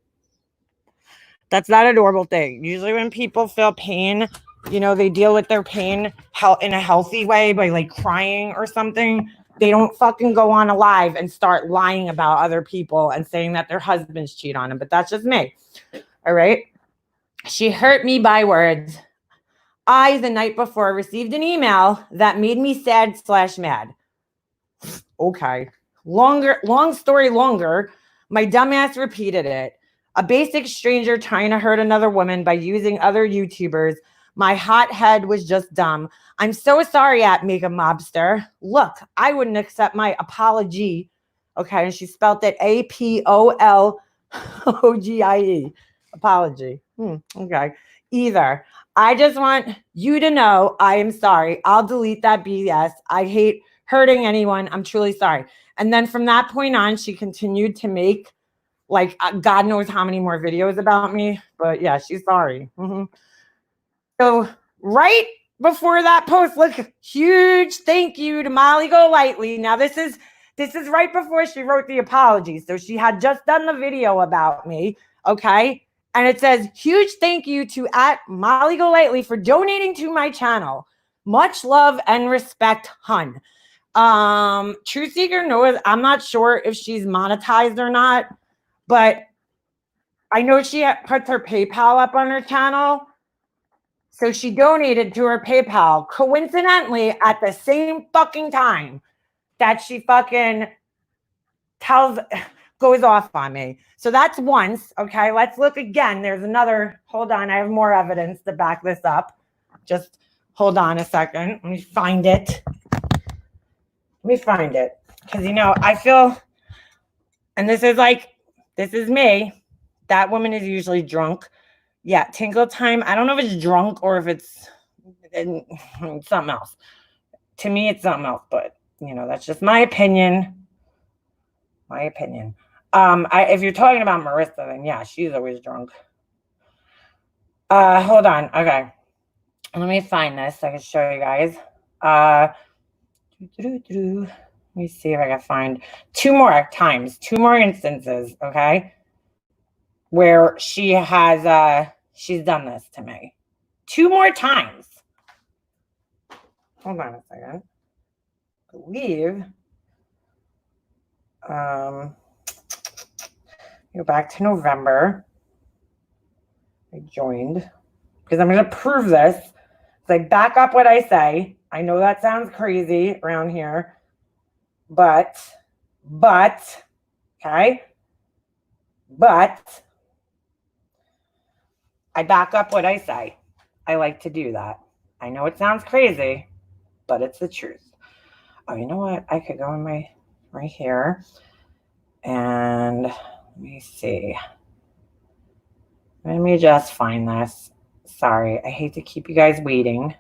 that's not a normal thing. Usually when people feel pain, you know, they deal with their pain in a healthy way by like crying or something. They don't fucking go on a live and start lying about other people and saying that their husbands cheat on them. But that's just me. All right. She hurt me by words. I, the night before, received an email that made me sad/mad. Okay. Long story longer. My dumbass repeated it. A basic stranger trying to hurt another woman by using other YouTubers. My hot head was just dumb. I'm so sorry at Mega Mobster. Look, I wouldn't accept my apology. Okay, and she spelled it APOLOGIE. Apology. Okay. Either. I just want you to know I am sorry. I'll delete that BS. I hate hurting anyone. I'm truly sorry. And then from that point on, she continued to make like God knows how many more videos about me. But yeah, she's sorry. So right before that post, look, huge thank you to Molly Golightly. Now this is right before she wrote the apology. So she had just done the video about me. Okay. And it says, huge thank you to @Molly Golightly for donating to my channel. Much love and respect, hun. True Seeker knows, I'm not sure if she's monetized or not, but I know she puts her PayPal up on her channel. So she donated to her PayPal, coincidentally, at the same fucking time that she fucking goes off on me. So that's once. Okay, let's look again. There's another. Hold on, I have more evidence to back this up. Just hold on a second. Let me find it. Because, you know, I feel, and this is me. That woman is usually drunk. Yeah, Tinkle Time. I don't know if it's drunk or if it's something else. To me, it's something else, but, you know, that's just my opinion. If you're talking about Marissa, then yeah, she's always drunk. Hold on. Okay. Let me find this so I can show you guys. Let me see if I can find two more instances, okay, where she has she's done this to me. 2 more times. Hold on a second. I believe go back to November. I joined because I'm going to prove this. So I back up what I say. I know that sounds crazy around here, but okay, but I back up what I say. I like to do that. I know it sounds crazy, but it's the truth. Oh, you know what? I could go in my right here. And let me see. Let me just find this. Sorry, I hate to keep you guys waiting.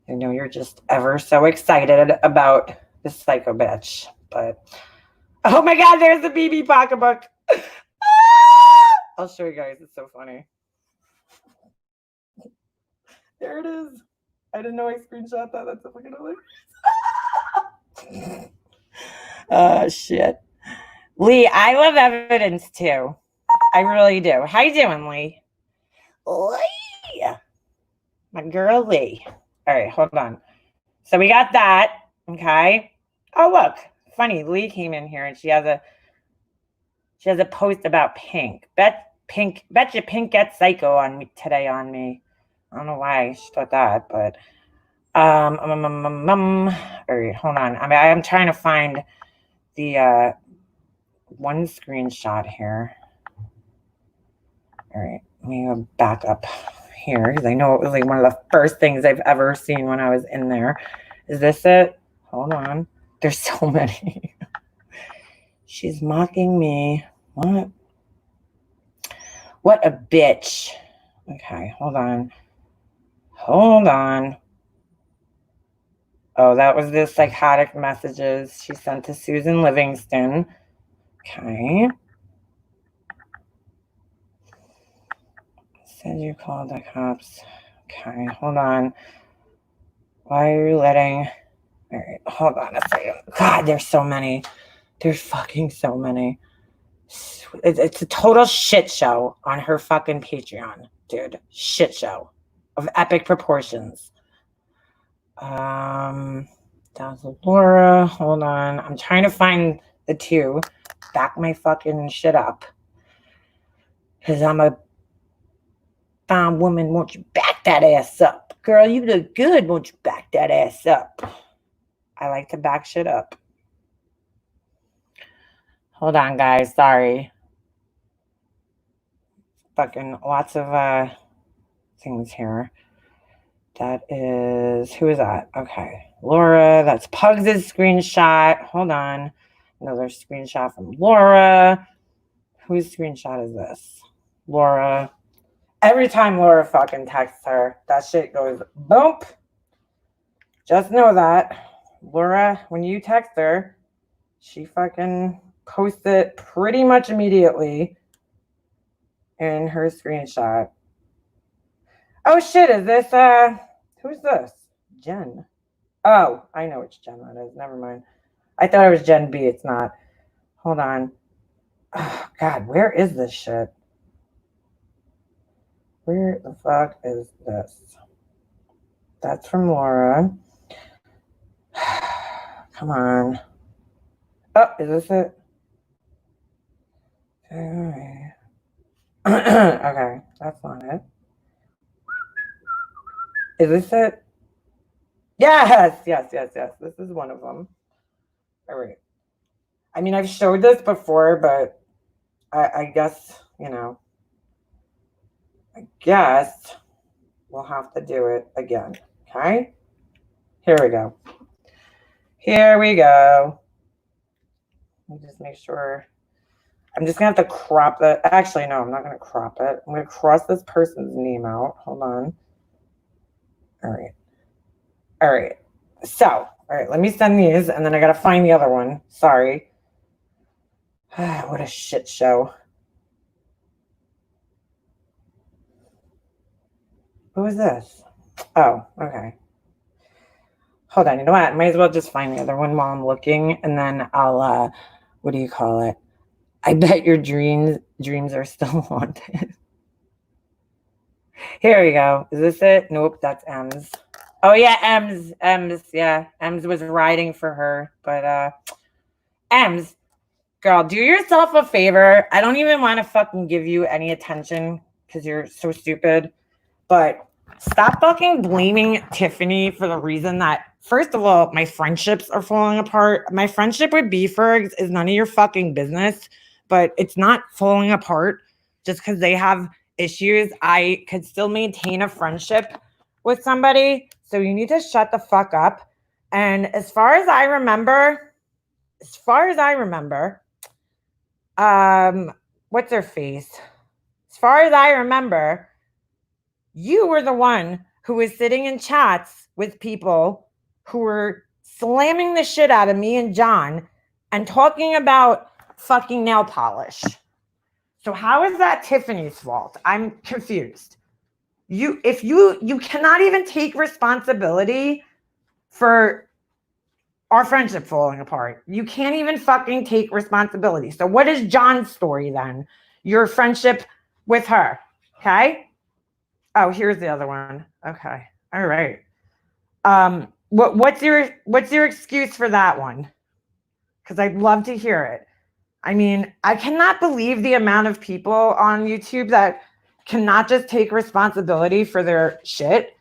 I know you're just ever so excited about this psycho bitch, but oh my god, there's the BB pocketbook. I'll show you guys. It's so funny. There it is. I didn't know I screenshot that. That's so fucking hilarious. Shit. Lee, I love evidence too. I really do. How you doing, Lee? Lee. My girl Lee. All right, hold on. So we got that. Okay. Oh, look. Funny. Lee came in here and she has a post about Pink. Bet you Pink gets psycho on me today on me. I don't know why she thought that, but all right, hold on. I'm trying to find the one screenshot here. All right, let me go back up here because I know it was like one of the first things I've ever seen when I was in there. Is this it? Hold on. There's so many. She's mocking me. What? What a bitch. Okay, hold on. Hold on. Oh, that was the psychotic messages she sent to Susan Livingston. Okay. Said you called the cops. Okay, hold on. Why are you letting... All right, hold on a second. God, there's so many. There's fucking so many. It's a total shit show on her fucking Patreon, dude. Shit show of epic proportions. That was Laura. Hold on. I'm trying to find the two. Back my fucking shit up. Because I'm a fine woman. Won't you back that ass up? Girl, you look good. Won't you back that ass up? I like to back shit up. Hold on, guys. Sorry. Fucking lots of things here. That is... Who is that? Okay. Laura. That's Pugs' screenshot. Hold on. Another screenshot from Laura. Whose screenshot is this? Laura. Every time Laura fucking texts her, that shit goes boom. Just know that. Laura, when you text her, she fucking posts it pretty much immediately in her screenshot. Oh shit, is this who's this? Jen. Oh, I know which Jen that is. Never mind. I thought it was Jen B. It's not. Hold on. Oh, God, where is this shit? Where the fuck is this? That's from Laura. Come on. Oh, is this it? Okay, that's not it. Is this it? Yes. This is one of them. All right. I mean, I've showed this before, but I guess, you know, I guess we'll have to do it again. Okay? Here we go. Here we go. Let me just make sure. I'm just going to have to crop that. Actually, no, I'm not going to crop it. I'm going to cross this person's name out. Hold on. All right. So, all right, let me send these, and then I got to find the other one. Sorry. What a shit show. Who is this? Oh, okay. Hold on. You know what? Might as well just find the other one while I'm looking, and then I'll, what do you call it? I bet your dreams are still haunted. Here we go. Is this it? Nope, that's M's. Oh, yeah, M's. Yeah, M's was riding for her. But, M's, girl, do yourself a favor. I don't even want to fucking give you any attention because you're so stupid. But stop fucking blaming Tiffany for the reason that, first of all, my friendships are falling apart. My friendship with B-Fergs is none of your fucking business, but it's not falling apart just because they have issues. I could still maintain a friendship with somebody, so you need to shut the fuck up. And as far as I remember, as far as I remember, what's her face? As far as I remember, you were the one who was sitting in chats with people who were slamming the shit out of me and John and talking about fucking nail polish. So how is that Tiffany's fault? I'm confused. You cannot even take responsibility for our friendship falling apart. You can't even fucking take responsibility. So what is John's story then? Your friendship with her. Okay? Oh, here's the other one. Okay. All right. What's your excuse for that one? Because I'd love to hear it. I mean, I cannot believe the amount of people on YouTube that cannot just take responsibility for their shit.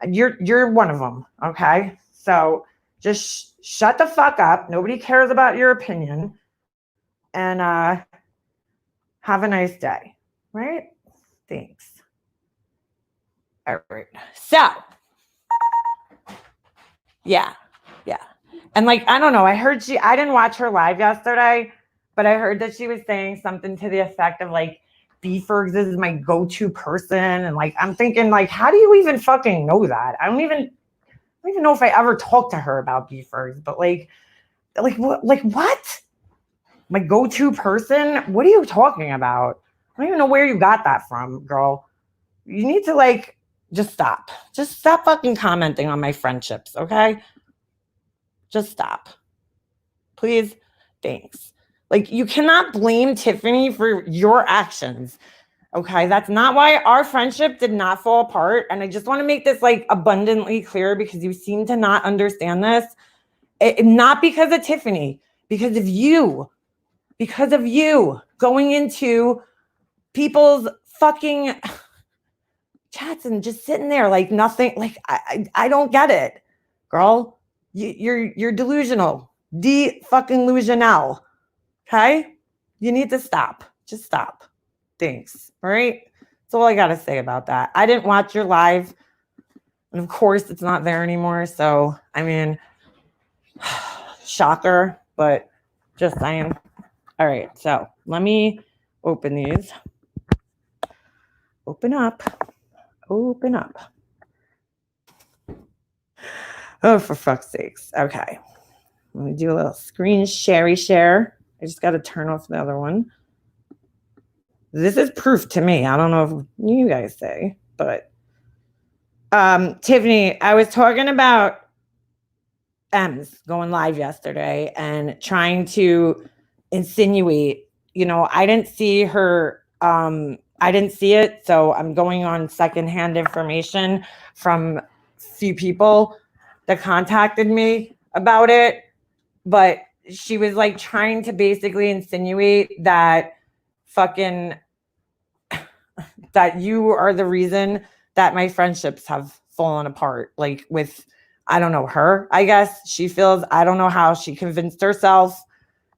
You're one of them. Okay? So just shut the fuck up. Nobody cares about your opinion. And have a nice day. Right? Thanks. All right. So, yeah. And like, I don't know. I didn't watch her live yesterday, but I heard that she was saying something to the effect of like, B-Fergs is my go-to person. And like, I'm thinking like, how do you even fucking know that? I don't even know if I ever talked to her about B-Fergs, but like what? My go-to person? What are you talking about? I don't even know where you got that from, girl. You need to like, just stop. Just stop fucking commenting on my friendships, okay? Just stop. Please. Thanks. Like, you cannot blame Tiffany for your actions, okay? That's not why our friendship did not fall apart. And I just want to make this like abundantly clear because you seem to not understand this. Not because of Tiffany, because of you. Because of you going into people's fucking chats and just sitting there like nothing. Like I don't get it, girl. You're delusional. Fucking delusional. Okay? You need to stop. Just stop. Thanks. All right? That's all I gotta say about that. I didn't watch your live, and of course it's not there anymore. So I mean, shocker, but just saying. All right, so let me open these. Open up. Oh, for fuck's sakes. Okay. Let me do a little screen share. I just got to turn off the other one. This is proof to me. I don't know if you guys say, but Tiffany, I was talking about Ems going live yesterday and trying to insinuate, I didn't see her. I didn't see it. So I'm going on secondhand information from a few people that contacted me about it. But she was like trying to basically insinuate that that you are the reason that my friendships have fallen apart. Like with, I don't know, her, I guess she feels, I don't know how she convinced herself,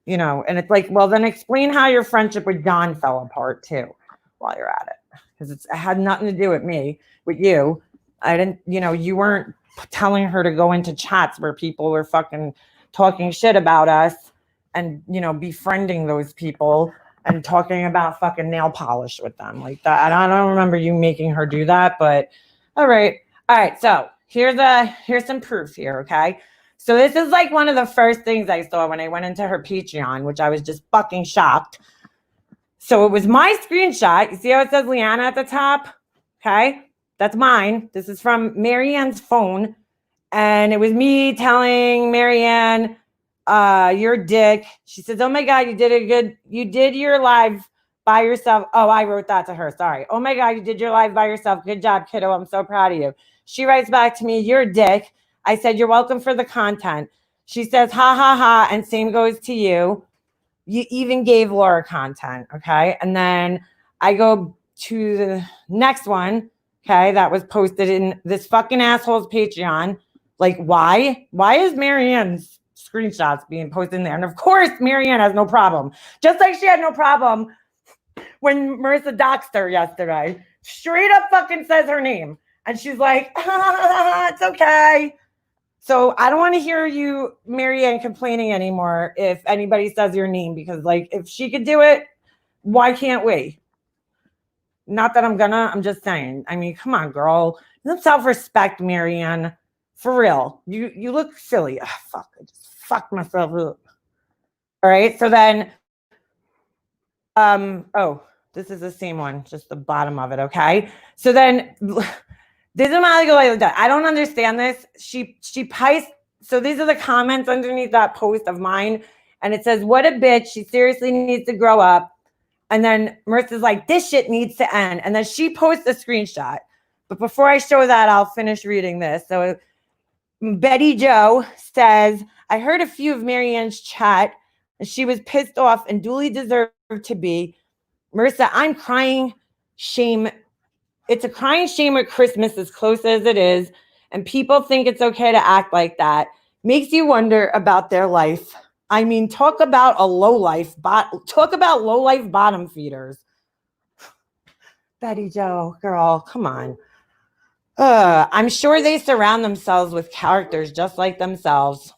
and it's like, well, then explain how your friendship with John fell apart too, while you're at it. Because it had nothing to do with me, with you. I didn't, you weren't telling her to go into chats where people were fucking talking shit about us and, befriending those people and talking about fucking nail polish with them like that. And I don't remember you making her do that, but all right. So here's some proof here. Okay. So this is like one of the first things I saw when I went into her Patreon, which I was just fucking shocked. So it was my screenshot. You see how it says Leanna at the top? Okay. That's mine. This is from Marianne's phone. And it was me telling Marianne, you're a dick. She says, oh my God, you did your live by yourself. Oh, I wrote that to her. Sorry. Oh my God, you did your live by yourself. Good job, kiddo. I'm so proud of you. She writes back to me, you're a dick. I said, you're welcome for the content. She says, ha, ha, ha. And same goes to you. You even gave Laura content. Okay. And then I go to the next one. Okay. That was posted in this fucking asshole's Patreon. Like, why? Why is Marianne's screenshots being posted in there? And of course, Marianne has no problem. Just like she had no problem when Marissa doxed her yesterday. Straight up fucking says her name. And she's like, it's okay. So I don't want to hear you, Marianne, complaining anymore if anybody says your name, because like if she could do it, why can't we? Not that I'm just saying. I mean, come on, girl. Some self-respect, Marianne. For real. You look silly. Ugh, fuck, I just fucked myself up. All right. So then oh, this is the same one, just the bottom of it. Okay. So then this is Molly Galay. I don't understand this. She pipes. So these are the comments underneath that post of mine. And it says, what a bitch. She seriously needs to grow up. And then Marissa's like, this shit needs to end. And then she posts a screenshot. But before I show that, I'll finish reading this. So Betty Joe says, I heard a few of Marianne's chat, and she was pissed off and duly deserved to be. Marissa, I'm crying shame. It's a crying shame at Christmas, as close as it is, and people think it's okay to act like that. Makes you wonder about their life. I mean, talk about low life bottom feeders. Betty Joe, girl, come on. I'm sure they surround themselves with characters just like themselves.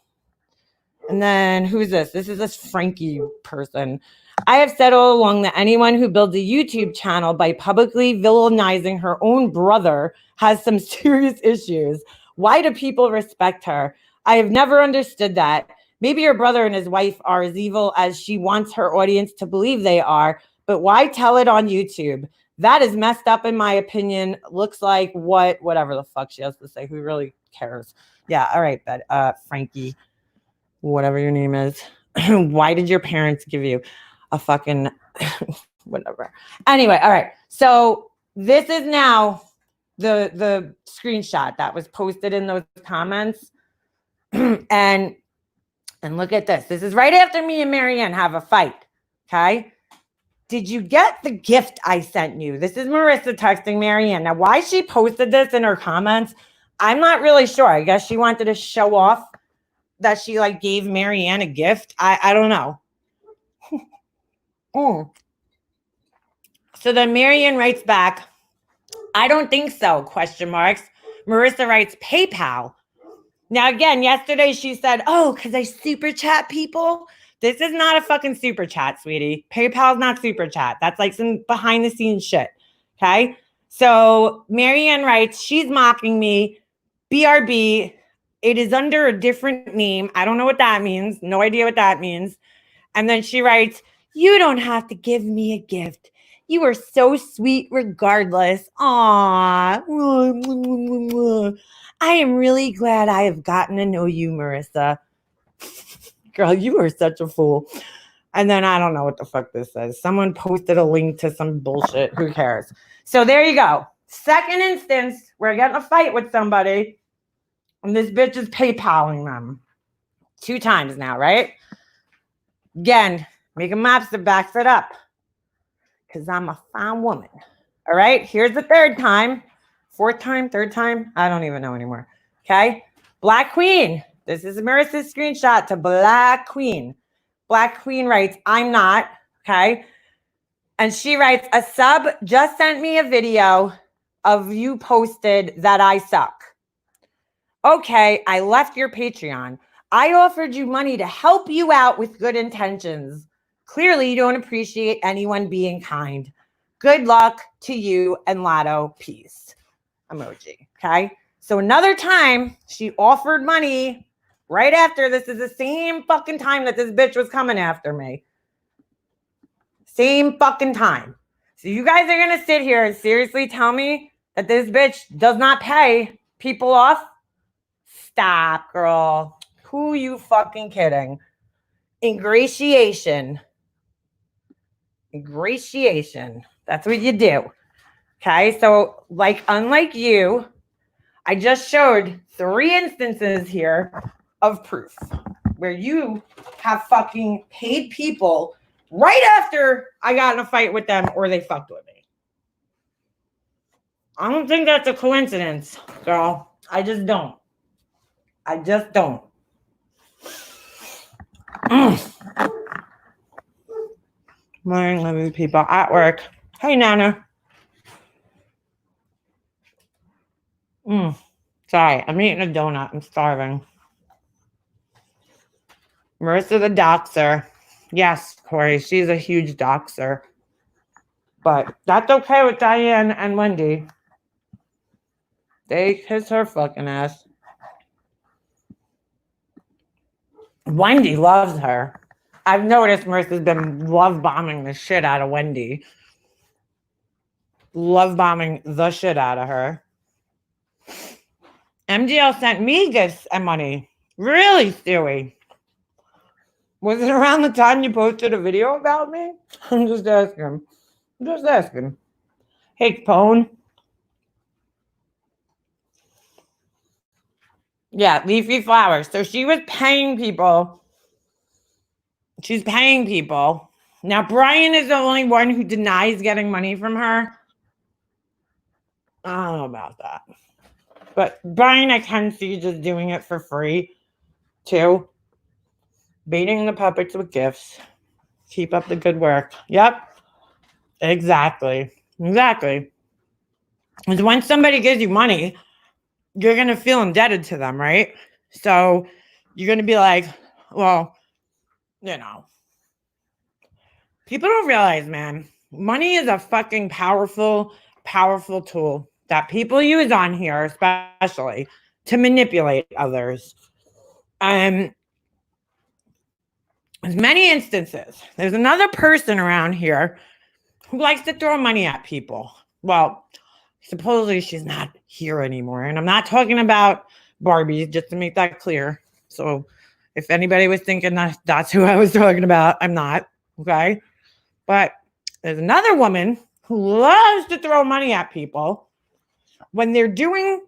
And then who's this? This is this Frankie person. I have said all along that anyone who builds a YouTube channel by publicly villainizing her own brother has some serious issues. Why do people respect her? I have never understood that. Maybe her brother and his wife are as evil as she wants her audience to believe they are, but why tell it on YouTube? That is messed up in my opinion. Looks like whatever the fuck she has to say. Who really cares? Yeah, all right, but Frankie, whatever your name is. Why did your parents give you a fucking whatever? Anyway, all right. So this is now the screenshot that was posted in those comments. and look at this. This is right after me and Marianne have a fight. Okay. Did you get the gift I sent you? This is Marissa texting Marianne. Now, why she posted this in her comments, I'm not really sure. I guess she wanted to show off that she like gave Marianne a gift. I don't know. So then Marianne writes back, I don't think so, question marks. Marissa writes, PayPal. Now, again, yesterday she said, oh, because I super chat people. This is not a fucking super chat, sweetie. PayPal's not super chat. That's like some behind the scenes shit. Okay. So Marianne writes, she's mocking me. BRB. It is under a different name. I don't know what that means. No idea what that means. And then she writes, you don't have to give me a gift. You are so sweet regardless. Aww. I am really glad I have gotten to know you, Marissa. Girl, you are such a fool. And then I don't know what the fuck this says. Someone posted a link to some bullshit. Who cares? So there you go. Second instance, we're getting a fight with somebody, and this bitch is PayPaling them 2 times now, right? Again, making maps that backs it up. Because I'm a fine woman. All right, here's the third time. 4th time, 3rd time. I don't even know anymore. Okay. Black Queen. This is Marissa's screenshot to Black Queen. Black Queen writes, I'm not. Okay. And she writes, a sub just sent me a video of you posted that I suck. Okay. I left your Patreon. I offered you money to help you out with good intentions. Clearly, you don't appreciate anyone being kind. Good luck to you and Lotto. Peace. Emoji. Okay. So another time she offered money right after this is the same fucking time that this bitch was coming after me. Same fucking time. So you guys are going to sit here and seriously tell me that this bitch does not pay people off? Stop, girl. Who you fucking kidding? Ingratiation. Ingratiation. That's what you do. Okay, so like unlike you, I just showed 3 instances here of proof where you have fucking paid people right after I got in a fight with them or they fucked with me. I don't think that's a coincidence, girl. I just don't. I just don't. Morning, lovely people at work. Hey, Nana. Sorry, I'm eating a donut. I'm starving. Marissa the doxer. Yes, Corey, she's a huge doxer. But that's okay with Diane and Wendy. They kiss her fucking ass. Wendy loves her. I've noticed Marissa's been love bombing the shit out of Wendy. Love bombing the shit out of her. MGL sent me gifts and money. Really, Stewie? Was it around the time you posted a video about me? I'm just asking. Hey, Capone. Yeah, Leafy Flowers. So she was paying people. She's paying people. Now, Brian is the only one who denies getting money from her. I don't know about that. But Brian, I can see just doing it for free, too. Baiting the puppets with gifts. Keep up the good work. Yep. Exactly. Because when somebody gives you money, you're going to feel indebted to them, right? So you're going to be like, well, you know. People don't realize, man, money is a fucking powerful, powerful tool that people use on here, especially to manipulate others. There's many instances. There's another person around here who likes to throw money at people. Well, supposedly she's not here anymore. And I'm not talking about Barbie, just to make that clear. So if anybody was thinking that's who I was talking about, I'm not. Okay. But there's another woman who loves to throw money at people when they're doing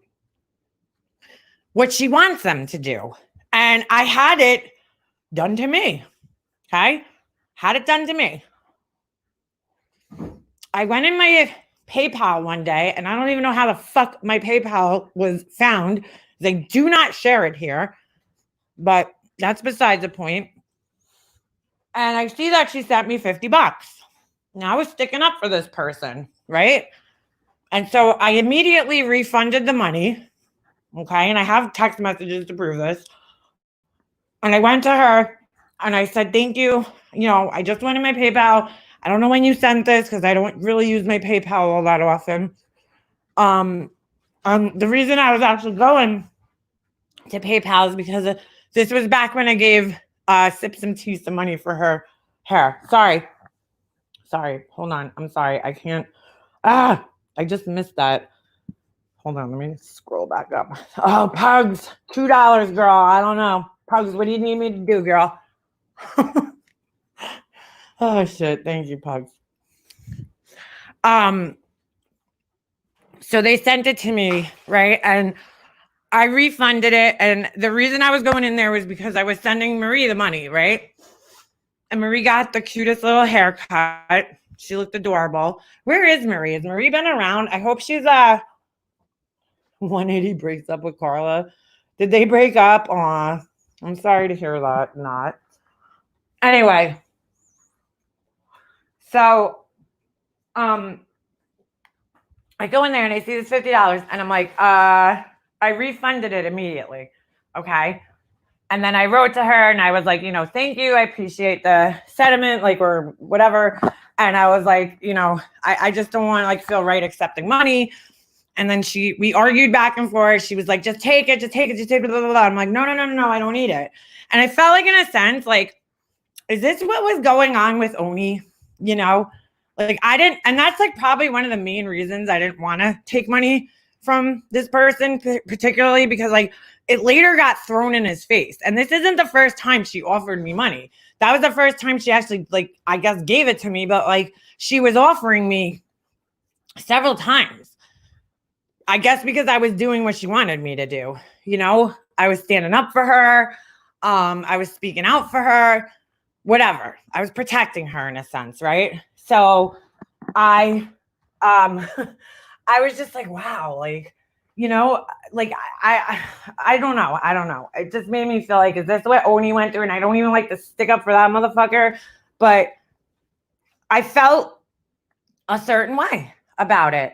what she wants them to do. And I had it done to me. Okay. Had it done to me. I went in my PayPal one day, and I don't even know how the fuck my PayPal was found. They do not share it here, but that's besides the point. And I see that she sent me $50. Now I was sticking up for this person, right? And so I immediately refunded the money. Okay. And I have text messages to prove this. And I went to her and I said, thank you. I just went in my PayPal. I don't know when you sent this because I don't really use my PayPal all that often. The reason I was actually going to PayPal is because this was back when I gave Sip Some Tea some money for her hair. Sorry. Hold on. I'm sorry. I can't. I just missed that. Hold on. Let me scroll back up. Oh, Pugs. $2, girl. I don't know. Pugs, what do you need me to do, girl? Oh, shit. Thank you, Pugs. So they sent it to me, right? And I refunded it. And the reason I was going in there was because I was sending Marie the money, right? And Marie got the cutest little haircut. She looked adorable. Where is Marie? Has Marie been around? I hope she's 180 breaks up with Carla. Did they break up? Aw, I'm sorry to hear that. Not. Anyway. So, I go in there and I see this $50 and I'm like, I refunded it immediately. Okay. And then I wrote to her and I was like, thank you. I appreciate the sentiment, or whatever. And I was like, I just don't want to feel right accepting money. And then we argued back and forth. She was like, just take it, blah, blah, blah. I'm like, no, I don't need it. And I felt in a sense, is this what was going on with Oni? I didn't, and that's probably one of the main reasons I didn't want to take money from this person, particularly because it later got thrown in his face. And this isn't the first time she offered me money. That was the first time she actually, I guess, gave it to me. But she was offering me several times. I guess because I was doing what she wanted me to do. I was standing up for her. I was speaking out for her. Whatever. I was protecting her in a sense, right? So I was just like, wow, I don't know. It just made me feel is this what Oni went through? And I don't even like to stick up for that motherfucker, but I felt a certain way about it,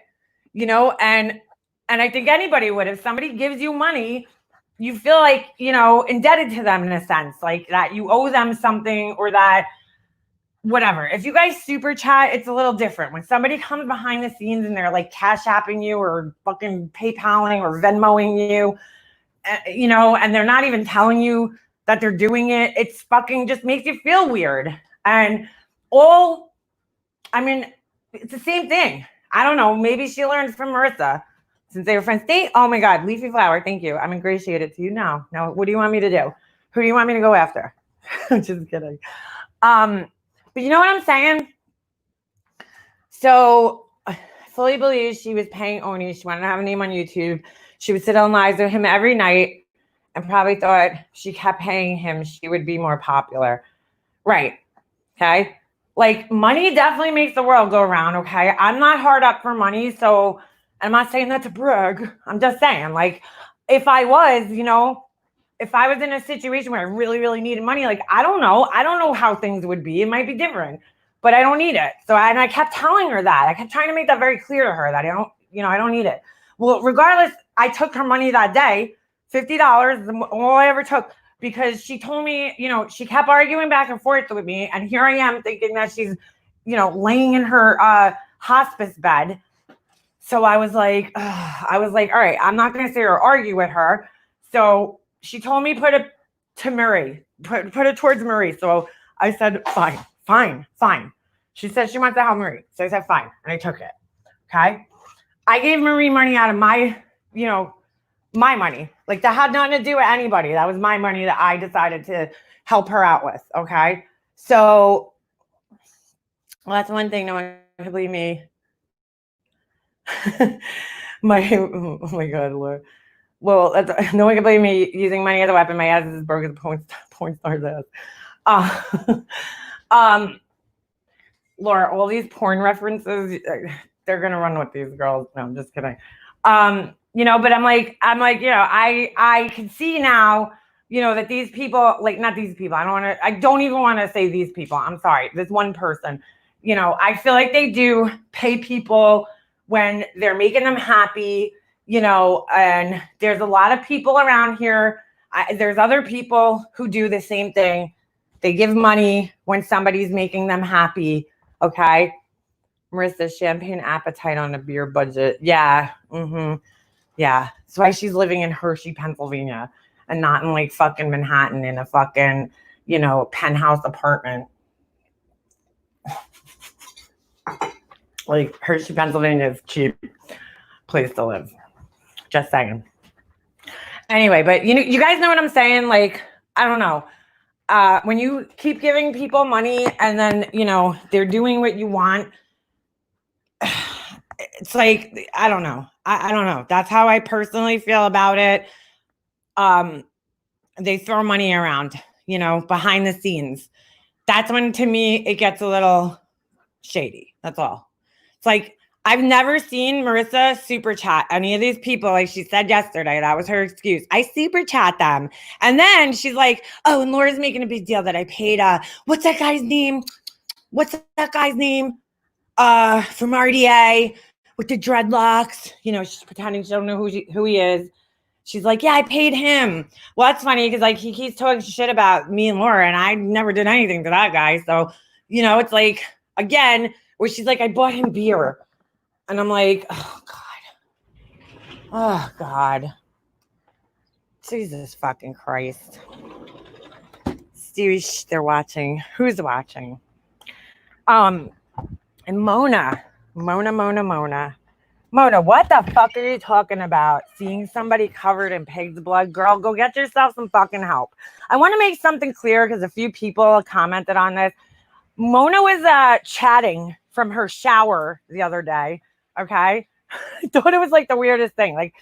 and I think anybody would. If somebody gives you money you feel like, you know, indebted to them in a sense, like that you owe them something or that whatever. If you guys super chat, it's a little different. When somebody comes behind the scenes and they're like cash apping you or fucking PayPaling or Venmoing you, you know, and they're not even telling you that they're doing it, it's fucking just makes you feel weird. And I mean, it's the same thing. I don't know. Maybe she learned from Marissa since they were friends. Oh my God, Leafy Flower. Thank you. I'm ingratiated to you now. Now, what do you want me to do? Who do you want me to go after? I'm just kidding. But you know what I'm saying? So I fully believe she was paying Oni. She wanted to have a name on YouTube. She would sit on lives with him every night and probably thought she kept paying him, she would be more popular. Right. Okay. Like money definitely makes the world go around. Okay. I'm not hard up for money. So I'm not saying that to brag. I'm just saying, like, if I was, you know, if I was in a situation where I really, really needed money, like, I don't know how things would be. It might be different, but I don't need it. So, and I kept telling her that. I kept trying to make that very clear to her that I don't need it. Well, regardless, I took her money that day, $50, all I ever took, because she told me, you know, she kept arguing back and forth with me. And here I am thinking that she's, you know, laying in her hospice bed. So I was like, all right, I'm not going to sit here or argue with her. So she told me put it to Marie, put it towards Marie. So I said, fine. She said she wants to help Marie. So I said, fine. And I took it. Okay. I gave Marie money out of my, you know, my money. Like that had nothing to do with anybody. That was my money that I decided to help her out with. Okay. So well, that's one thing. No one can believe me. Oh my God, Lord. Well, no one can blame me using money as a weapon. My ass is as broke as a porn star's ass. Laura, all these porn references, they're gonna run with these girls. No, I'm just kidding. You know, but I'm like, you know, I can see now, you know, that these people, like not these people, I don't even want to say these people. I'm sorry, this one person, you know, I feel like they do pay people when they're making them happy, you know, and there's a lot of people around here. There's other people who do the same thing. They give money when somebody's making them happy. Okay. Marissa, champagne appetite on a beer budget. Yeah. Mm-hmm. Yeah. That's why she's living in Hershey, Pennsylvania and not in like fucking Manhattan in a fucking, you know, penthouse apartment. Like Hershey, Pennsylvania is cheap place to live. Just saying. Anyway, but you guys know what I'm saying? Like, I don't know. When you keep giving people money and then, you know, they're doing what you want, it's like, I don't know. I don't know. That's how I personally feel about it. They throw money around, you know, behind the scenes. That's when, to me, it gets a little shady. That's all. It's like, I've never seen Marissa super chat any of these people. Like she said yesterday, that was her excuse. I super chat them. And then she's like, oh, and Laura's making a big deal that I paid, what's that guy's name? From RDA with the dreadlocks. You know, she's pretending she don't know who he is. She's like, yeah, I paid him. Well, that's funny because like he keeps talking shit about me and Laura, and I never did anything to that guy. So, you know, it's like, again, where she's like, I bought him beer. And I'm like, oh, God. Oh, God. Jesus fucking Christ. Stevie, they're watching. Who's watching? And Mona, what the fuck are you talking about? Seeing somebody covered in pig's blood? Girl, go get yourself some fucking help. I want to make something clear because a few people commented on this. Mona was chatting from her shower the other day. Okay. I thought it was like the weirdest thing. Like,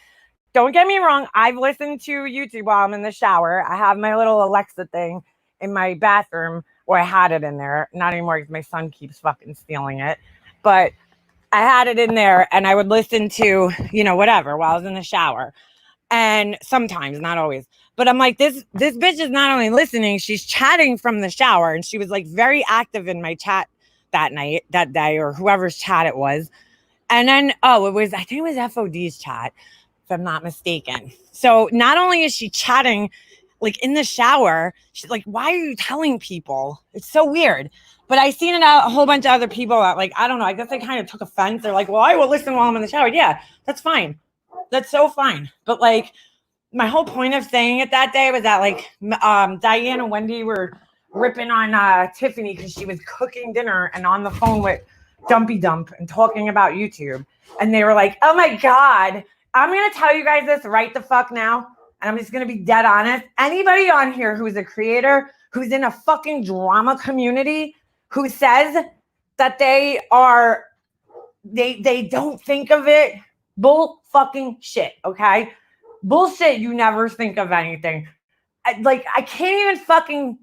don't get me wrong. I've listened to YouTube while I'm in the shower. I have my little Alexa thing in my bathroom, or I had it in there. Not anymore because my son keeps fucking stealing it. But I had it in there and I would listen to, you know, whatever while I was in the shower. And sometimes, not always. But I'm like, this bitch is not only listening, she's chatting from the shower. And she was like very active in my chat that day, or whoever's chat it was. And then, I think it was FOD's chat. I'm not mistaken. So not only is she chatting like in the shower, she's like, why are you telling people? It's so weird. But I seen it out a whole bunch of other people that, like, I don't know, I guess they kind of took offense. They're like, well, I will listen while I'm in the shower. Yeah, that's fine. That's so fine. But like, my whole point of saying it that day was that like Diane and Wendy were ripping on Tiffany because she was cooking dinner and on the phone with Dumpy Dump and talking about YouTube. And they were like, oh my God, I'm going to tell you guys this right the fuck now. And I'm just going to be dead honest. Anybody on here who's a creator, who's in a fucking drama community, who says that they don't think of it, bull fucking shit, okay? Bullshit, you never think of anything. I can't even fucking,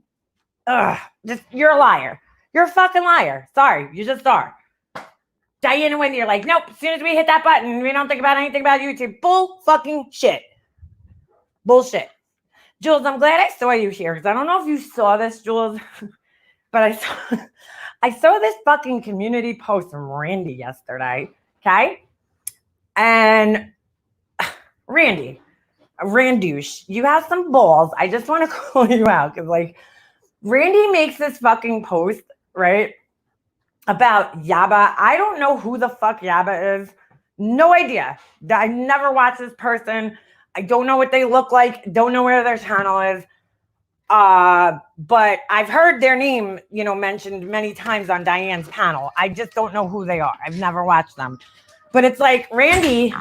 you're a liar. You're a fucking liar. Sorry, you just are. Diane and Wendy are like, nope, as soon as we hit that button, we don't think about anything about YouTube. Bull fucking shit. Bullshit. Jules, I'm glad I saw you here because I don't know if you saw this, Jules, but I saw this fucking community post from Randy yesterday, okay? And Randouche, you have some balls. I just want to call you out because, like, Randy makes this fucking post, right, about Yaba. I don't know who the fuck Yaba is. No idea. I never watched this person. I don't know what they look like. Don't know where their channel is. But I've heard their name, mentioned many times on Diane's panel. I just don't know who they are. I've never watched them. But it's like Randy,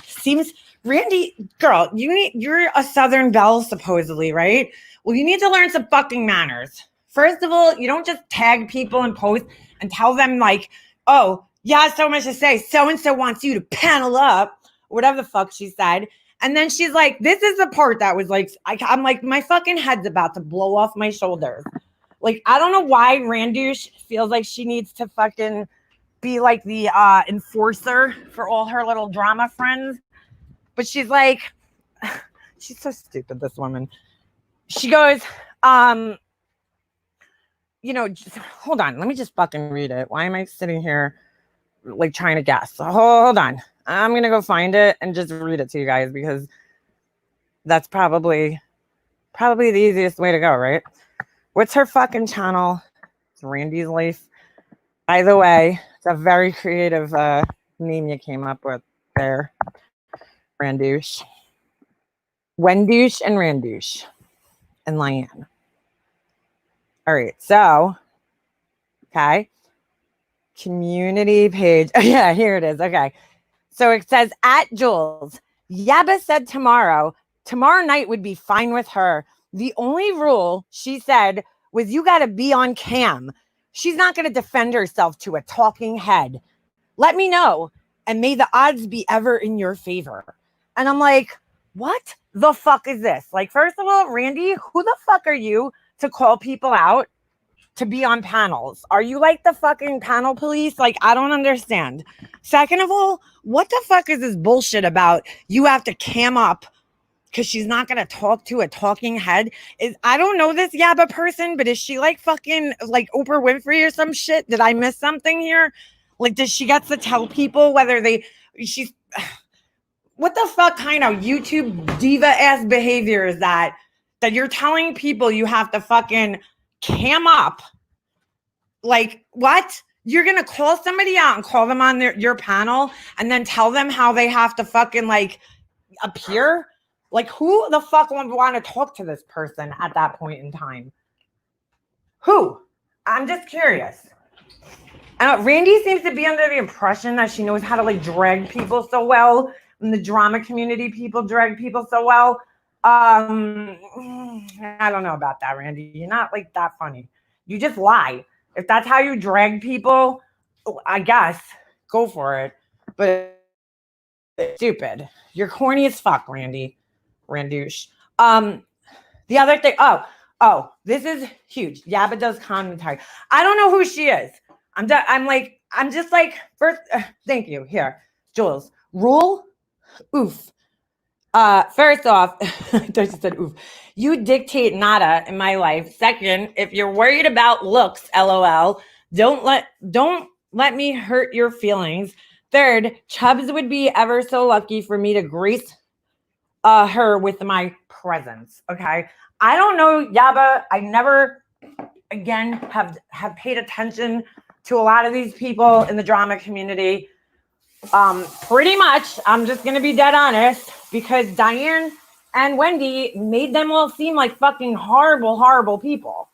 girl, you're a Southern belle, supposedly, right? Well, you need to learn some fucking manners. First of all, you don't just tag people in posts and tell them like, oh, yeah, so much to say. So-and-so wants you to panel up, whatever the fuck she said. And then she's like, this is the part that was like, I'm like, my fucking head's about to blow off my shoulders. Like, I don't know why Randouche feels like she needs to fucking be like the enforcer for all her little drama friends. But she's like, she's so stupid, this woman. She goes, hold on, let me just fucking read it. Why am I sitting here like trying to guess? Hold on. I'm going to go find it and just read it to you guys because that's probably the easiest way to go, right? What's her fucking channel? It's Randy's Life. By the way, it's a very creative name you came up with there. Randouche. Wendouche and Randouche. And Lyanne. All right, so, okay. Community page. Oh, yeah, here it is. Okay. So it says, at Jules, Yaba said tomorrow night would be fine with her. The only rule, she said, was you got to be on cam. She's not going to defend herself to a talking head. Let me know. And may the odds be ever in your favor. And I'm like, what the fuck is this? Like, first of all, Randy, who the fuck are you to call people out to be on panels? Are you like the fucking panel police? Like, I don't understand. Second of all, what the fuck is this bullshit about you have to cam up because she's not going to talk to a talking head? I don't know this Yaba person, but is she like fucking like Oprah Winfrey or some shit? Did I miss something here? Like, does she get to tell people whether she's what the fuck kind of YouTube diva ass behavior is that you're telling people you have to fucking cam up? Like, what? You're gonna call somebody out and call them on your panel and then tell them how they have to fucking like appear? Like, who the fuck would want to talk to this person at that point in time? Who? I'm just curious. Randy seems to be under the impression that she knows how to like drag people so well, and the drama community people drag people so well. I don't know about that, Randy. You're not like that funny. You just lie. If that's how you drag people, I guess go for it. But it's stupid. You're corny as fuck, Randy. Randouche. The other thing. Oh, this is huge. Yaba does commentary. I don't know who she is. I'm just like first. Thank you. Here, Jules. Rule. Oof. First off, I thought you said oof. You dictate nada in my life. Second, if you're worried about looks, LOL, don't let me hurt your feelings. Third, Chubbs would be ever so lucky for me to grace her with my presence. Okay. I don't know Yaba. I never again have paid attention to a lot of these people in the drama community. Pretty much, I'm just gonna be dead honest, because Diane and Wendy made them all seem like fucking horrible people.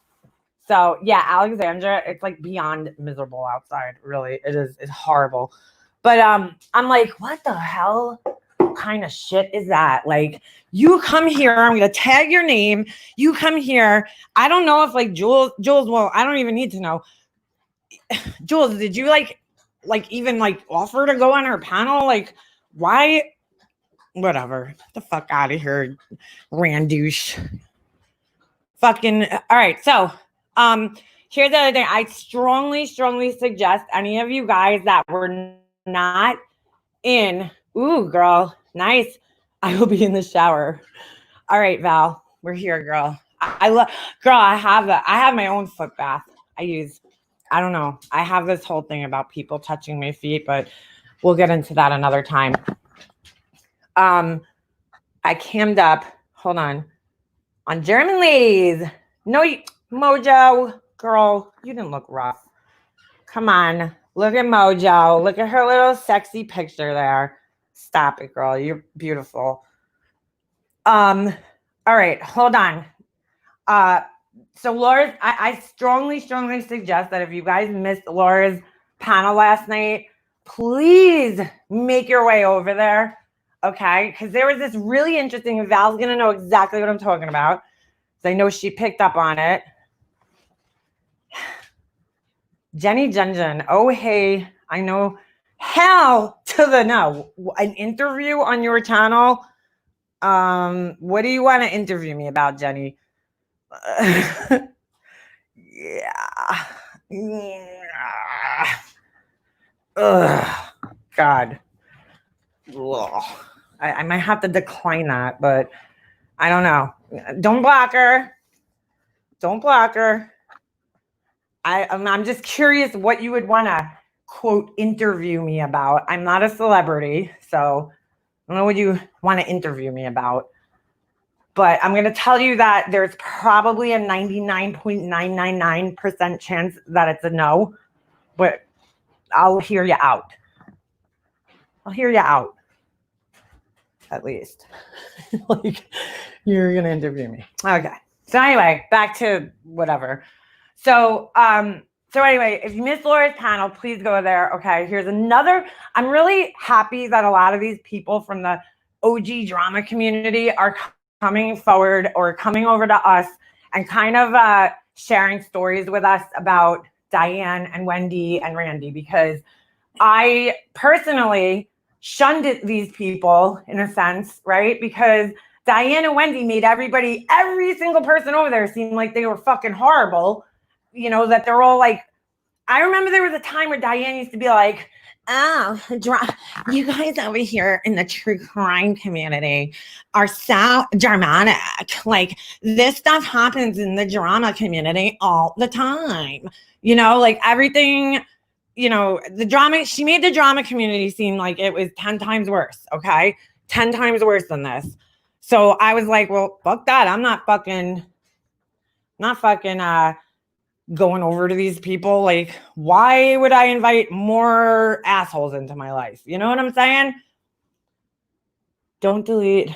So yeah, Alexandra, it's like beyond miserable outside. Really, it is. It's horrible. But I'm like, what the hell kind of shit is that? Like, you come here, I'm gonna tag your name. You come here. I don't know if like Jules. Well, I don't even need to know. Jules, did you like even like offer to go on her panel? Like, why? Whatever. Get the fuck out of here, Randouche. Fucking all right. So, here's the other thing. I strongly suggest any of you guys that were not in. Ooh, girl, nice. I will be in the shower. All right, Val, we're here, girl. I love, girl. I have my own foot bath. I don't know. I have this whole thing about people touching my feet, but we'll get into that another time. I cammed up. Hold on German ladies. No, Mojo, girl, you didn't look rough. Come on, look at Mojo. Look at her little sexy picture there. Stop it, girl. You're beautiful. All right, hold on. So Laura, I strongly suggest that if you guys missed Laura's panel last night, please make your way over there. Okay, because there was this really interesting. Val's gonna know exactly what I'm talking about. So I know she picked up on it. Jenny Junjun. Oh hey, I know. Hell to the no. An interview on your channel. What do you want to interview me about, Jenny? Yeah. Ugh. God. Ugh. I might have to decline that, but I don't know. Don't block her. Don't block her. I'm just curious what you would want to, quote, interview me about. I'm not a celebrity, so I don't know what you want to interview me about. But I'm going to tell you that there's probably a 99.999% chance that it's a no. But I'll hear you out. I'll hear you out. At least. Like, you're going to interview me. Okay. So anyway, back to whatever. So anyway, if you missed Laura's panel, please go there. Okay. Here's another. I'm really happy that a lot of these people from the OG drama community are coming forward or coming over to us and kind of sharing stories with us about Diane and Wendy and Randy, because I personally shunned these people in a sense, right? Because Diane and Wendy made every single person over there seem like they were fucking horrible. You know, that they're all like, I remember there was a time where Diane used to be like, oh, you guys over here in the true crime community are so dramatic. Like, this stuff happens in the drama community all the time. You know, like everything, you know, she made the drama community seem like it was 10 times worse. Okay. 10 times worse than this. So I was like, well, fuck that. I'm not fucking going over to these people. Like, why would I invite more assholes into my life? You know what I'm saying? Don't delete.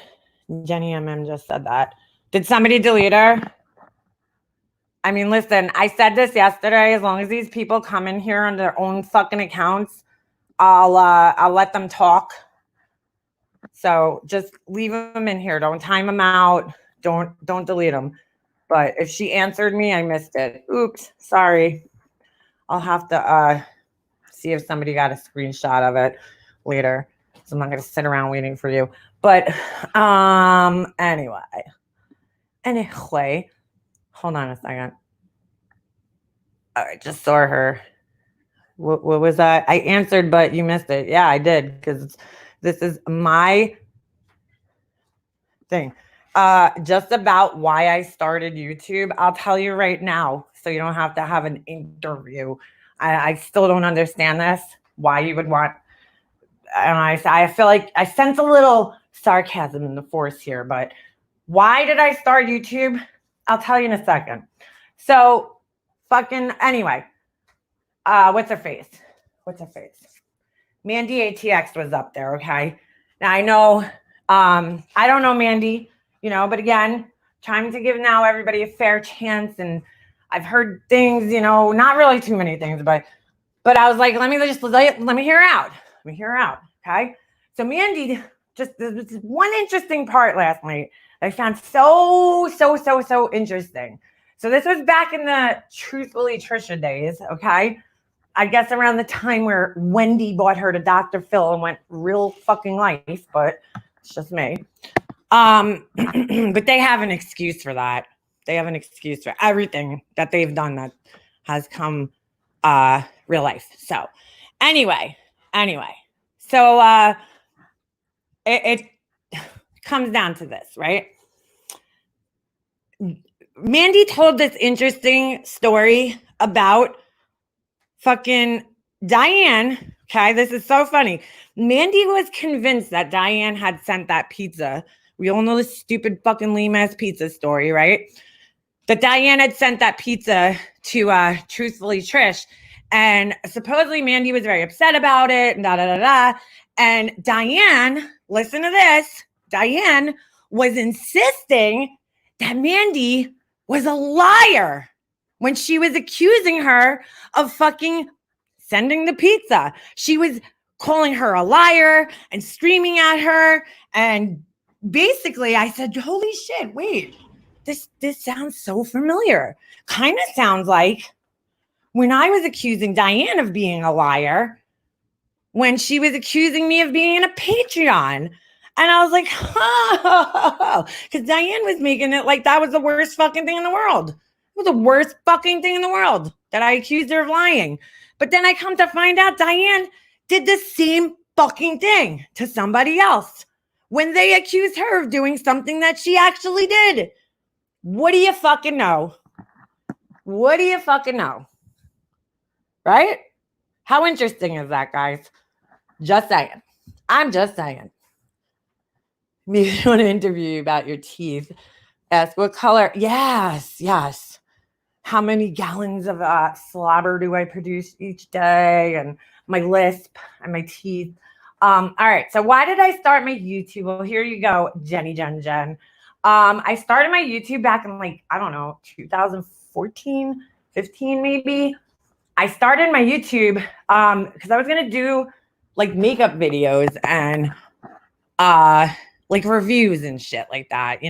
Jenny MM just said that. Did somebody delete her? I mean, listen, I said this yesterday. As long as these people come in here on their own fucking accounts, I'll let them talk. So just leave them in here. Don't time them out. Don't delete them. But if she answered me, I missed it. Oops, sorry. I'll have to see if somebody got a screenshot of it later. So I'm not going to sit around waiting for you. But anyway, hold on a second. I just saw her. What was that? I answered, but you missed it. Yeah, I did, because this is my thing. Just about why I started YouTube, I'll tell you right now, so you don't have to have an interview. I still don't understand this, why you would want, and I feel like I sense a little sarcasm in the force here, but why did I start YouTube? I'll tell you in a second. So fucking anyway, what's her face? Mandy ATX was up there, okay? Now I know, I don't know Mandy, you know, but again, trying to give now everybody a fair chance, and I've heard things, you know, not really too many things, but I was like, let me hear her out. Okay. So Mandy, just this one interesting part last night I found so interesting. So this was back in the Truthfully Trisha days, okay? I guess around the time where Wendy bought her to Dr. Phil and went real fucking life, but it's just me. But they have an excuse for that. They have an excuse for everything that they've done that has come real life. So anyway, so it comes down to this, right? Mandy told this interesting story about fucking Diane. Okay, this is so funny. Mandy was convinced that Diane had sent that pizza. We all know the stupid fucking lame-ass pizza story, right? That Diane had sent that pizza to Truthfully Trish. And supposedly Mandy was very upset about it. And Diane, listen to this. Diane was insisting that Mandy was a liar when she was accusing her of fucking sending the pizza. She was calling her a liar and screaming at her. And basically I said, holy shit, wait, this sounds so familiar. Kind of sounds like when I was accusing Diane of being a liar, when she was accusing me of being a Patreon. And I was like, oh, because Diane was making it like that was the worst fucking thing in the world. It was the worst fucking thing in the world that I accused her of lying. But then I come to find out Diane did the same fucking thing to somebody else when they accused her of doing something that she actually did. What do you fucking know? What do you fucking know? Right? How interesting is that, guys? Just saying. I'm just saying. Maybe I want to interview you about your teeth. Ask what color. Yes. How many gallons of slobber do I produce each day? And my lisp and my teeth. All right. So why did I start my YouTube? Well, here you go, Jenny Jen. I started my YouTube back in 2014, 15 maybe. I started my YouTube because I was going to do makeup videos and reviews and shit like that,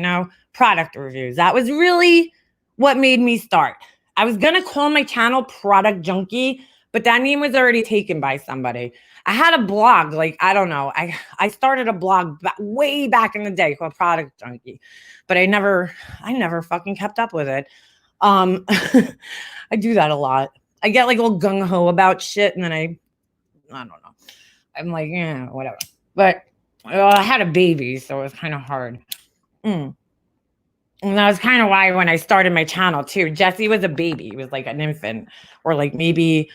product reviews. That was really what made me start. I was going to call my channel Product Junkie, but that name was already taken by somebody. I had a blog, I started a blog way back in the day called Product Junkie, but I never fucking kept up with it. I do that a lot. I get all gung-ho about shit, and then I don't know. I'm like, yeah, whatever. But I had a baby, so it was kind of hard. And that was kind of why when I started my channel too, Jesse was a baby. He was like an infant, or maybe,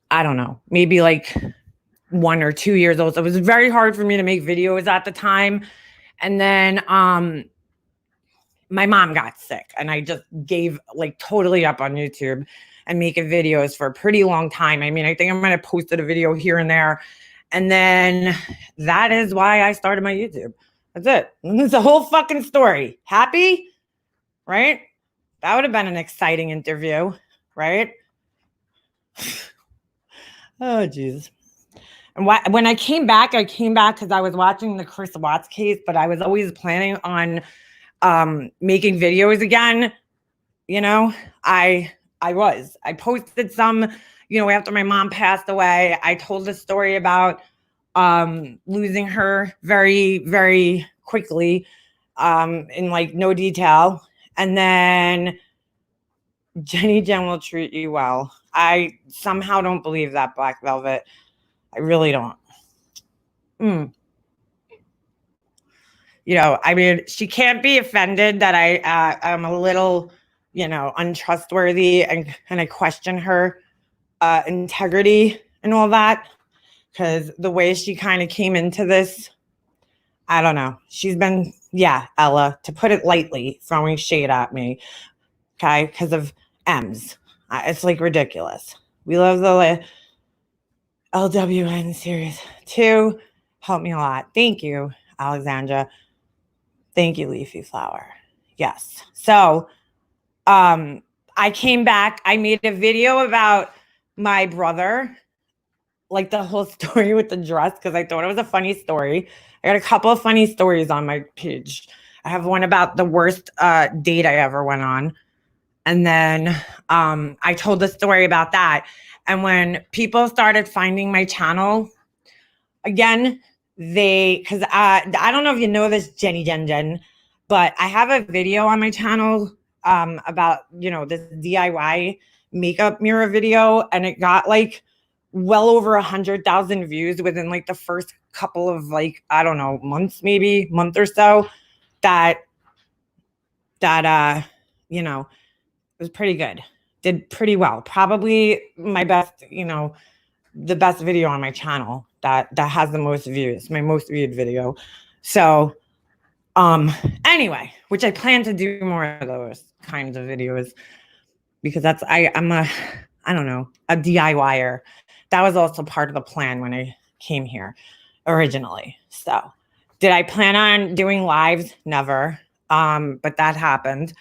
I don't know, maybe 1 or 2 years old. So it was very hard for me to make videos at the time. And then my mom got sick, and I just gave totally up on YouTube and making videos for a pretty long time. I mean, I think I might have posted a video here and there. And then that is why I started my YouTube. That's it. It's a whole fucking story. Happy? Right? That would have been an exciting interview, right? Oh, jeez. And when I came back because I was watching the Chris Watts case, but I was always planning on making videos again. I posted some, after my mom passed away. I told the story about losing her very, very quickly in no detail. And then Jenny Jen will treat you well. I somehow don't believe that, Black Velvet. I really don't. I mean, she can't be offended that I'm a little, untrustworthy and I question her integrity and all that, because the way she kind of came into this, I don't know. She's been, yeah, Ella, to put it lightly, throwing shade at me. Okay, because of M's. It's like ridiculous. We love the LWN series 2. Helped me a lot. Thank you, Alexandra. Thank you, Leafy Flower. Yes. So, I came back. I made a video about my brother, like the whole story with the dress, because I thought it was a funny story. I got a couple of funny stories on my page. I have one about the worst date I ever went on. And then I told the story about that. And when people started finding my channel again, because I don't know if you know this, Jenny Jen, but I have a video on my channel about, this DIY makeup mirror video, and it got like well over 100,000 views within like the first couple of I don't know, months, maybe month or so. That it was pretty good. Did pretty well. Probably my best, the best video on my channel that has the most views, my most viewed video. So, anyway, which I plan to do more of those kinds of videos because I'm a DIYer. That was also part of the plan when I came here originally. So, did I plan on doing lives? Never. But that happened.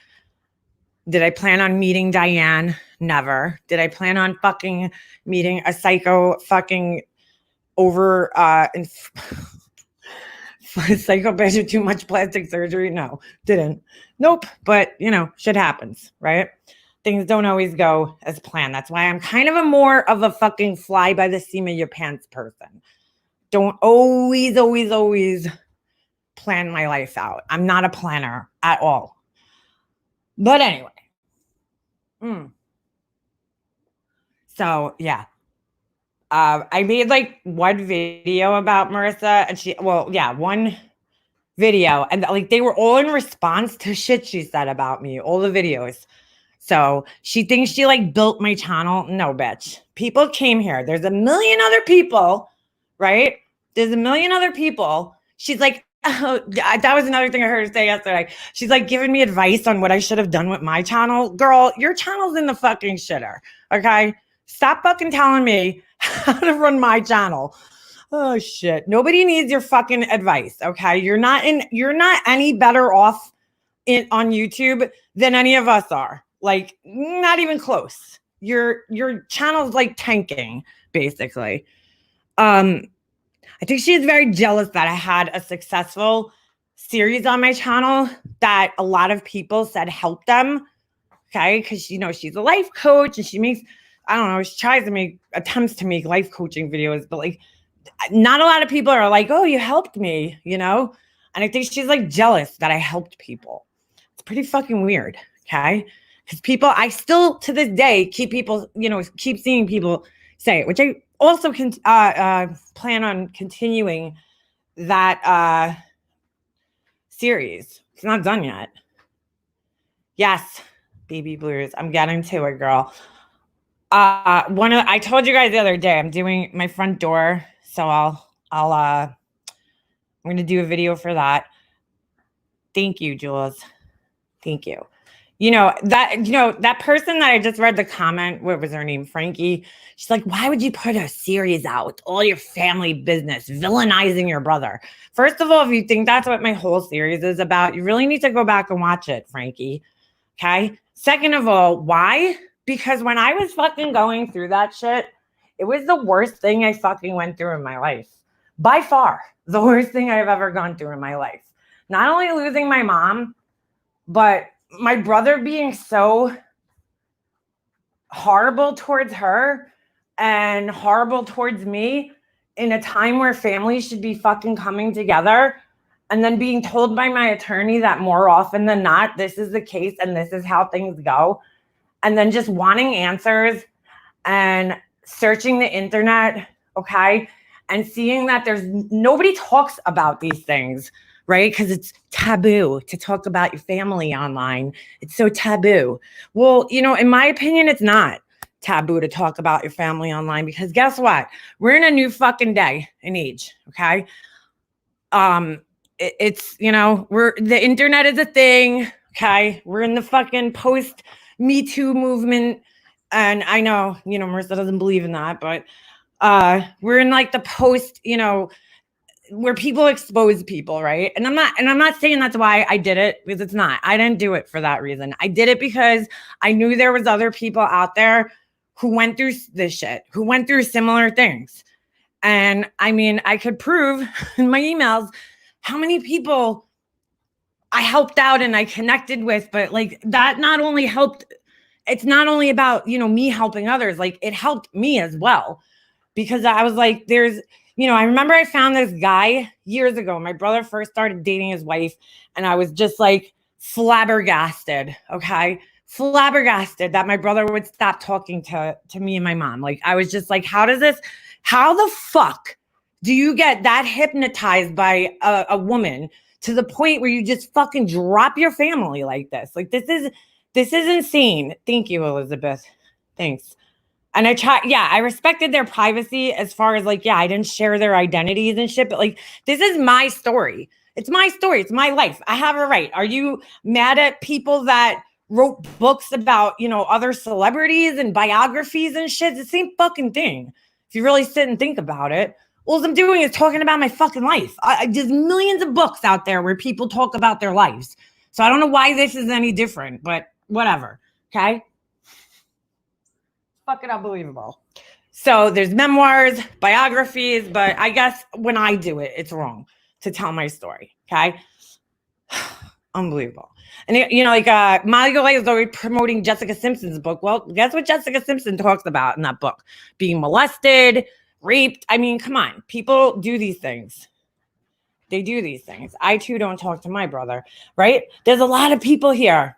Did I plan on meeting Diane? Never. Did I plan on fucking meeting a psycho fucking over psycho bitch with too much plastic surgery? No, didn't. Nope. But shit happens, right? Things don't always go as planned. That's why I'm kind of more of a fucking fly by the seam of your pants person. Don't always plan my life out. I'm not a planner at all. But anyway. So yeah. I made one video about Marissa, and one video, and they were all in response to shit she said about me, all the videos. So she thinks she built my channel. No, bitch. People came here. There's a million other people, right? There's a million other people. She's like, oh, that was another thing I heard her say yesterday. She's giving me advice on what I should have done with my channel. Girl, your channel's in the fucking shitter. Okay? Stop fucking telling me how to run my channel. Oh shit. Nobody needs your fucking advice. Okay. You're not any better off on YouTube than any of us are. Not even close. Your channel's tanking, basically. I think she is very jealous that I had a successful series on my channel that a lot of people said helped them. Okay. Cause she's a life coach and she makes, I don't know, she tries to attempts to make life coaching videos, but not a lot of people are oh, you helped me, And I think she's jealous that I helped people. It's pretty fucking weird. Okay. Because people, I still to this day keep seeing people say it, which I also can plan on continuing that series. It's not done yet. Yes, baby blues. I'm getting to it, girl. I told you guys the other day I'm doing my front door, so I'm gonna do a video for that. Thank you, Jules. Thank you. That person that I just read the comment, what was her name? Frankie. She's like, why would you put a series out with all your family business, villainizing your brother? First of all, if you think that's what my whole series is about, you really need to go back and watch it, Frankie. Okay. Second of all, why? Because when I was fucking going through that shit, it was the worst thing I fucking went through in my life. By far, the worst thing I've ever gone through in my life. Not only losing my mom, but my brother being so horrible towards her and horrible towards me in a time where families should be fucking coming together, and then being told by my attorney that more often than not, this is the case and this is how things go. And then just wanting answers and searching the internet, okay, and seeing that there's nobody talks about these things, right? Because it's taboo to talk about your family online. It's so taboo. Well, in my opinion, it's not taboo to talk about your family online, because guess what? We're in a new fucking day and age, okay? it's, you know, the internet is a thing. Okay. We're in the fucking post Me Too movement. And I know, you know, Marissa doesn't believe in that, but we're in like the post, you know, where people expose people, right? And I'm not saying that's why I did it, because it's not. I didn't do it for that reason. I did it because I knew there was other people out there who went through this shit, who went through similar things. And I mean, I could prove in my emails how many people I helped out and I connected with, but like that not only helped, it's not only about, you know, me helping others, like it helped me as well. Because I was like, there's, you know, I remember I found this guy years ago. My brother first started dating his wife, and I was just like flabbergasted. Okay. Flabbergasted that my brother would stop talking to me and my mom. Like, I was just like, how the fuck do you get that hypnotized by a woman to the point where you just fucking drop your family like this? Like, this is insane. Thank you, Elizabeth. Thanks. And I respected their privacy as far as like, yeah, I didn't share their identities and shit, but like, this is my story. It's my story. It's my life. I have a right. Are you mad at people that wrote books about, you know, other celebrities and biographies and shit? It's the same fucking thing. If you really sit and think about it, all I'm doing is talking about my fucking life. There's millions of books out there where people talk about their lives. So I don't know why this is any different, but whatever. Okay. Fucking unbelievable. So there's memoirs, biographies, but I guess when I do it, it's wrong to tell my story. Okay. Unbelievable. And you know, like Molly Golay is already promoting Jessica Simpson's book. Well, guess what Jessica Simpson talks about in that book? Being molested, raped. I mean, come on. People do these things. They do these things. I too don't talk to my brother, right? There's a lot of people here.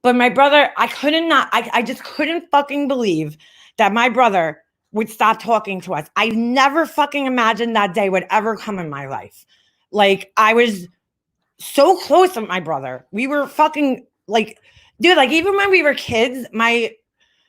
But my brother, I just couldn't fucking believe that my brother would stop talking to us. I never fucking imagined that day would ever come in my life. Like, I was so close with my brother. We were fucking like, dude, like even when we were kids, my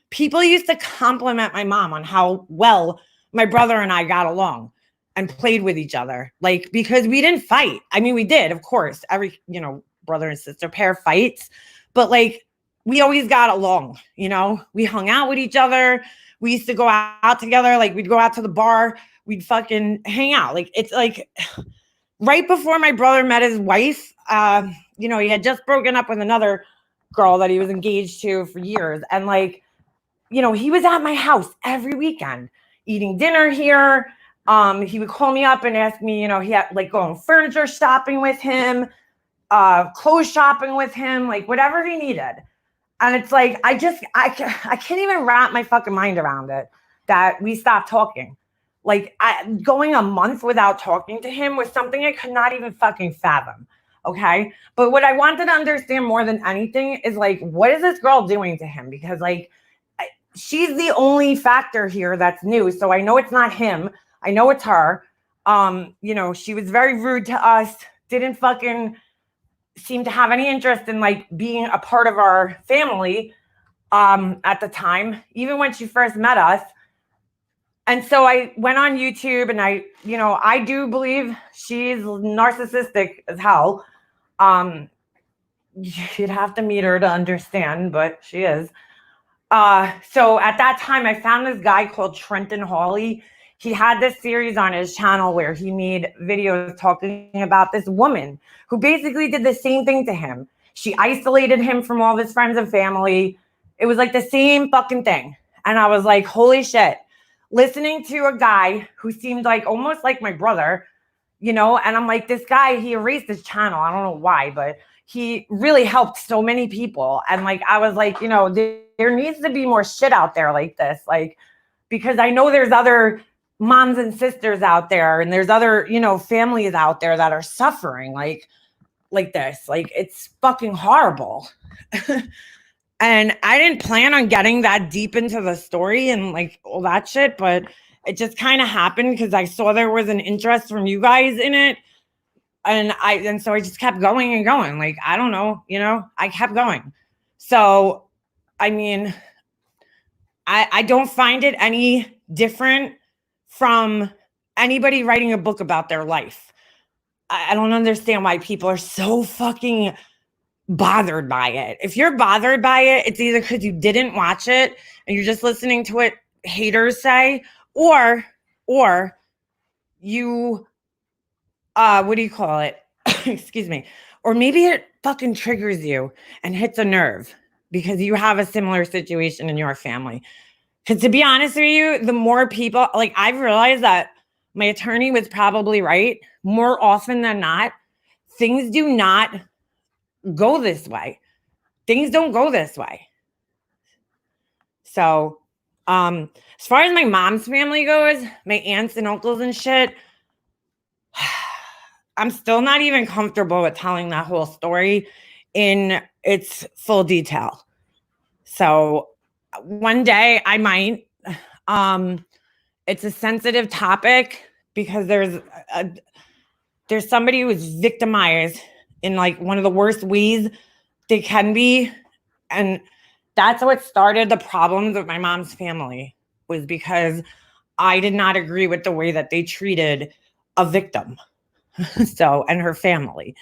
people used to compliment my mom on how well my brother and I got along and played with each other. Like, because we didn't fight. I mean, we did, of course. Every, you know, brother and sister pair fights. But like, we always got along, you know, we hung out with each other. We used to go out together. Like, we'd go out to the bar, we'd fucking hang out. Like, it's like right before my brother met his wife, you know, he had just broken up with another girl that he was engaged to for years. And like, you know, he was at my house every weekend eating dinner here. He would call me up and ask me, you know, he had like going furniture shopping with him, clothes shopping with him, like whatever he needed. And it's like, I can't even wrap my fucking mind around it that we stopped talking. Like, going a month without talking to him was something I could not even fucking fathom. Okay. But what I wanted to understand more than anything is like, what is this girl doing to him? Because like, she's the only factor here that's new. So I know it's not him. I know it's her. You know, she was very rude to us, didn't fucking seem to have any interest in like being a part of our family at the time, even when she first met us. And so I went on YouTube and I do believe she's narcissistic as hell. You'd have to meet her to understand, but she is. So at that time, I found this guy called Trenton Hawley. He had this series on his channel where he made videos talking about this woman who basically did the same thing to him. She isolated him from all of his friends and family. It was like the same fucking thing. And I was like, holy shit. Listening to a guy who seemed like almost like my brother, you know, and I'm like, this guy, he erased his channel. I don't know why, but he really helped so many people. And like, I was like, you know, there needs to be more shit out there like this. Like, because I know there's other moms and sisters out there and there's other, you know, families out there that are suffering like this. Like, it's fucking horrible. And I didn't plan on getting that deep into the story and like all that shit, but it just kind of happened because I saw there was an interest from you guys in it. And so I just kept going and going. Like, I don't know, you know, I kept going. So, I mean, I don't find it any different from anybody writing a book about their life. I don't understand why people are so fucking bothered by it. If you're bothered by it, it's either because you didn't watch it and you're just listening to what haters say, or you what do you call it? Excuse me. Or maybe it fucking triggers you and hits a nerve because you have a similar situation in your family. Because to be honest with you, the more people, like, I've realized that my attorney was probably right. More often than not, things do not go this way. Things don't go this way. So, as far as my mom's family goes, my aunts and uncles and shit, I'm still not even comfortable with telling that whole story in its full detail. So one day I might. It's a sensitive topic because there's somebody who's victimized in like one of the worst ways they can be. And that's what started the problems with my mom's family, was because I did not agree with the way that they treated a victim. So, and her family.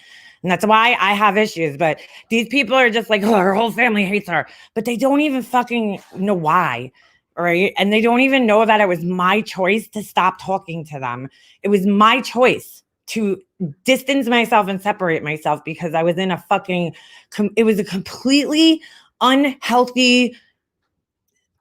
And that's why I have issues. But these people are just like, oh, her whole family hates her. But they don't even fucking know why. Right. And they don't even know that it was my choice to stop talking to them. It was my choice to distance myself and separate myself because I was in a fucking, it was a completely unhealthy,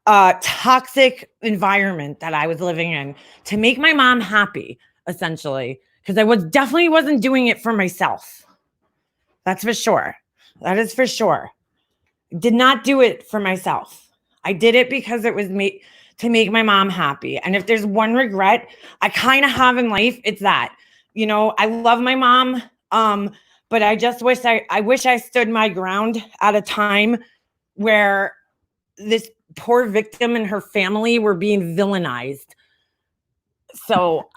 toxic environment that I was living in to make my mom happy, essentially. Because I definitely wasn't doing it for myself. That's for sure. That is for sure. Did not do it for myself. I did it because it was to make my mom happy. And if there's one regret I kind of have in life, it's that. You know, I love my mom, but I just wish I wish I stood my ground at a time where this poor victim and her family were being villainized. So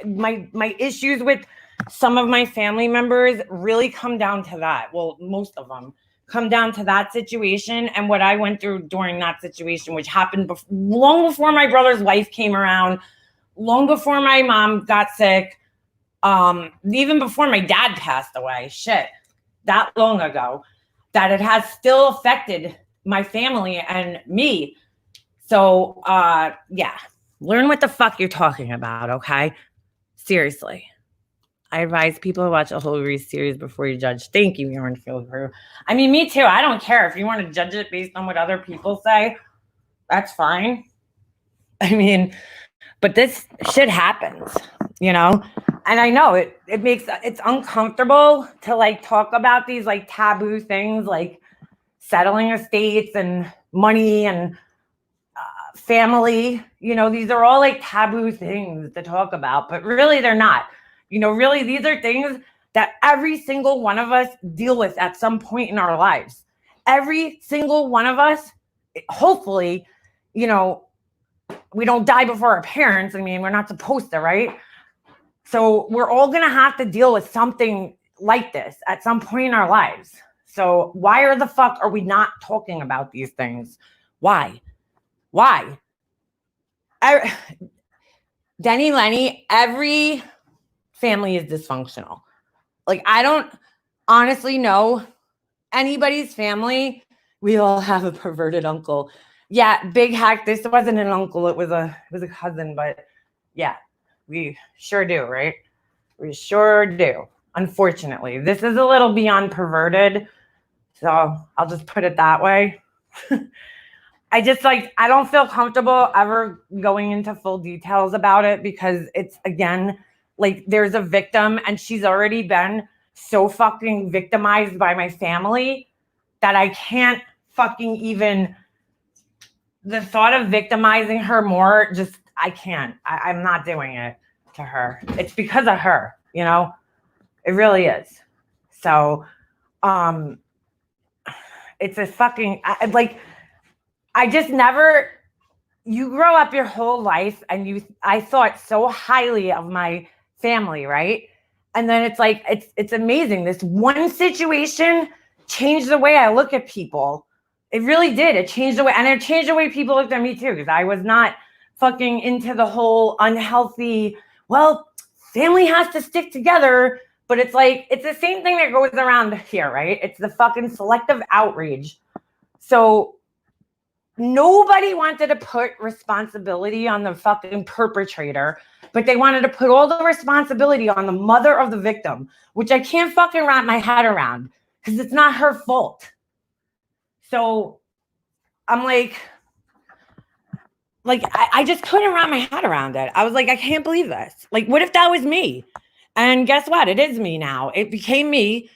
my issues with some of my family members really come down to that. Well, most of them come down to that situation and what I went through during that situation, which happened long before my brother's wife came around, long before my mom got sick, even before my dad passed away. Shit, that long ago, that it has still affected my family and me. So, yeah, learn what the fuck you're talking about, okay? Seriously. I advise people to watch a whole series before you judge. Thank you, Yarn Field Crew. I mean, me too. I don't care if you want to judge it based on what other people say. That's fine. I mean, but this shit happens, you know? And I know it's uncomfortable to like talk about these like taboo things like settling estates and money and family. You know, these are all like taboo things to talk about, but really they're not. You know, really, these are things that every single one of us deal with at some point in our lives. Every single one of us, hopefully, you know, we don't die before our parents. I mean, we're not supposed to, right? So we're all going to have to deal with something like this at some point in our lives. So why the fuck are we not talking about these things? Why? Denny, Lenny, every family is dysfunctional. Like, I don't honestly know anybody's family. We all have a perverted uncle. Yeah, big hack. This wasn't an uncle. It was a cousin, but yeah, we sure do, right? We sure do. Unfortunately, this is a little beyond perverted. So I'll just put it that way. I don't feel comfortable ever going into full details about it because it's, again, like there's a victim and she's already been so fucking victimized by my family that I can't fucking even, the thought of victimizing her more, just, I can't. I'm not doing it to her. It's because of her, you know? It really is. So, it's a fucking, I just never, you grow up your whole life and I thought so highly of my family, right? And then it's like, it's amazing. This one situation changed the way I look at people. It really did. It changed the way, and it changed the way people looked at me too, because I was not fucking into the whole unhealthy, well, family has to stick together, but it's like, it's the same thing that goes around here, right? It's the fucking selective outrage. So nobody wanted to put responsibility on the fucking perpetrator, but they wanted to put all the responsibility on the mother of the victim, which I can't fucking wrap my head around because it's not her fault. So I'm like I just couldn't wrap my head around it. I was like, I can't believe this. Like, what if that was me? And guess what? It is me now. It became me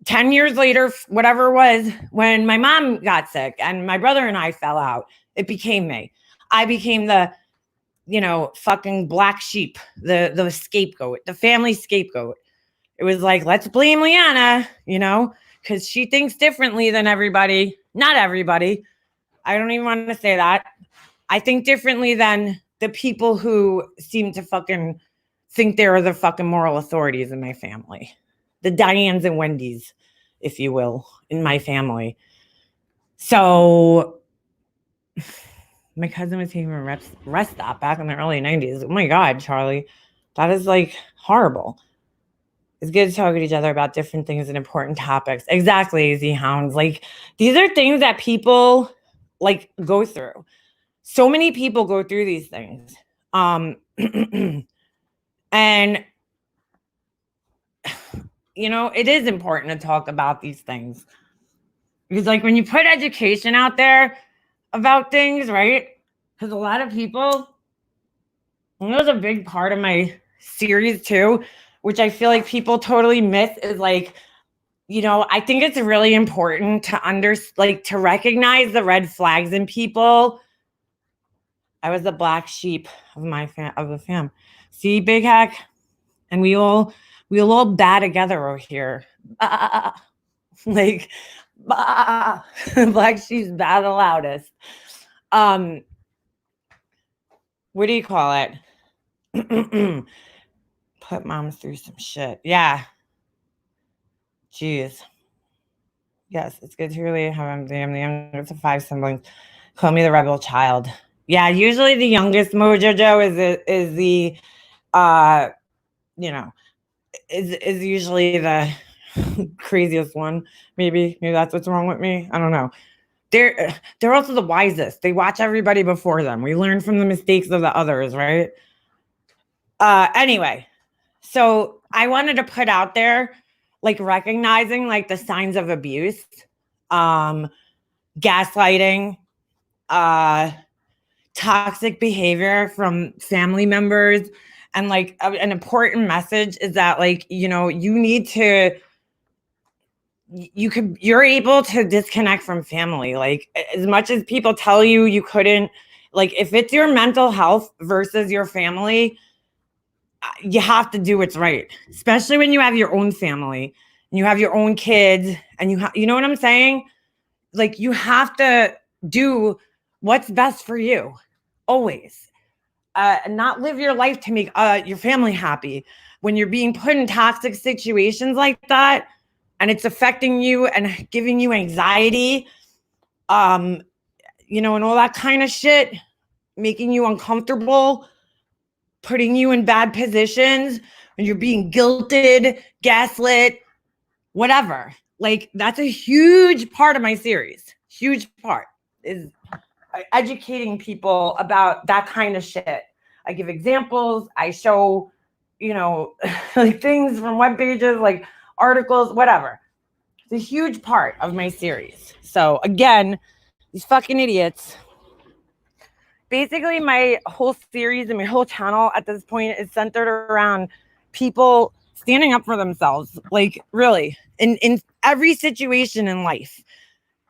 10 years later, whatever it was, when my mom got sick and my brother and I fell out. It became me. I became the, fucking black sheep, the scapegoat, the family scapegoat. It was like, let's blame Leanna, because she thinks differently than everybody. Not everybody. I don't even want to say that. I think differently than the people who seem to fucking think they're the fucking moral authorities in my family. The Dianes and Wendy's, if you will, in my family. So my cousin was taking a rest stop back in the early 90s. Oh my God, Charlie. That is like horrible. It's good to talk to each other about different things and important topics. Exactly, Z Hounds. Like, these are things that people like go through. So many people go through these things. And it is important to talk about these things. Because like when you put education out there about things, right? Because a lot of people, and that was a big part of my series too, which I feel like people totally miss, is like, I think it's really important to to recognize the red flags in people. I was the black sheep of the fam. See, Big Hack, and we'll all bat together over here. Bah. Like, bah. Black sheep's bat the loudest. What do you call it? Put moms through some shit. Yeah. Jeez. Yes, it's good to really have the youngest of 5 siblings. Call me the rebel child. Yeah, usually the youngest Mojo Joe is the is usually the craziest one. Maybe that's what's wrong with me. I don't know. They're also the wisest. They watch everybody before them. We learn from the mistakes of the others, right? Anyway, so I wanted to put out there, like, recognizing like the signs of abuse, gaslighting, toxic behavior from family members. And like an important message is that, like, you need to, you're able to disconnect from family. Like, as much as people tell you you couldn't, like, if it's your mental health versus your family, you have to do what's right, especially when you have your own family and you have your own kids and you know what I'm saying? Like, you have to do what's best for you always. Not live your life to make your family happy. When you're being put in toxic situations like that and it's affecting you and giving you anxiety, and all that kind of shit, making you uncomfortable, putting you in bad positions, when you're being guilted, gaslit, whatever. Like, that's a huge part of my series. Huge part is educating people about that kind of shit. I give examples. I show, like things from web pages, like articles, whatever. It's a huge part of my series. So again, these fucking idiots. Basically, my whole series and my whole channel at this point is centered around people standing up for themselves. Like, really, in every situation in life,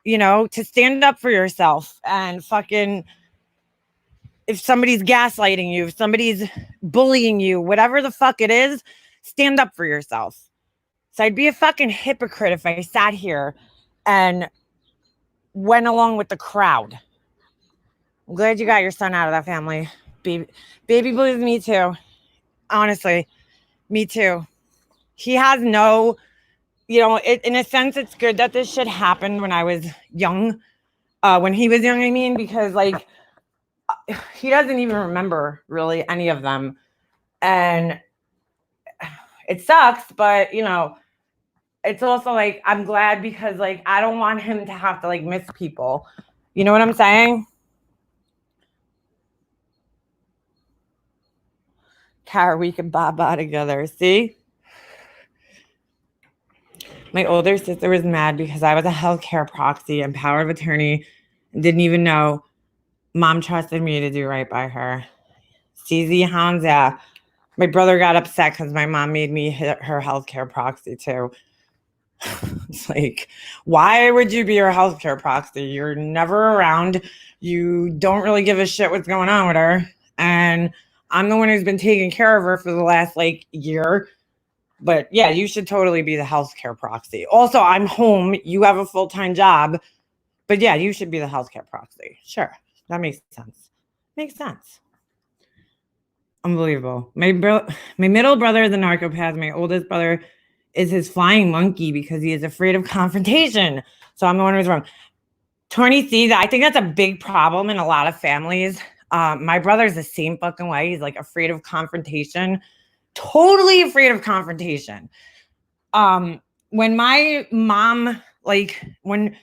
to stand up for yourself and fucking, if somebody's gaslighting you, if somebody's bullying you, whatever the fuck it is, stand up for yourself. So I'd be a fucking hypocrite if I sat here and went along with the crowd. I'm glad you got your son out of that family. Baby blues, me too. Honestly, me too. He has no, in a sense, it's good that this shit happened when I was young. When he was young, I mean, because like, he doesn't even remember really any of them. And it sucks, but you know, it's also like, I'm glad because like, I don't want him to have to like miss people. You know what I'm saying? Kara, we can baba together. See? My older sister was mad because I was a healthcare proxy and power of attorney and didn't even know. Mom trusted me to do right by her. CZ Hounds, yeah. My brother got upset because my mom made me hit her healthcare proxy too. It's like, why would you be her healthcare proxy? You're never around. You don't really give a shit what's going on with her. And I'm the one who's been taking care of her for the last like year. But yeah, you should totally be the healthcare proxy. Also, I'm home. You have a full-time job. But yeah, you should be the healthcare proxy. Sure. That makes sense. Makes sense. Unbelievable. My middle brother is a narcopath. My oldest brother is his flying monkey because he is afraid of confrontation. So I'm the one who's wrong. 20C, I think that's a big problem in a lot of families. My brother's the same fucking way. He's like afraid of confrontation. Totally afraid of confrontation. When my mom, when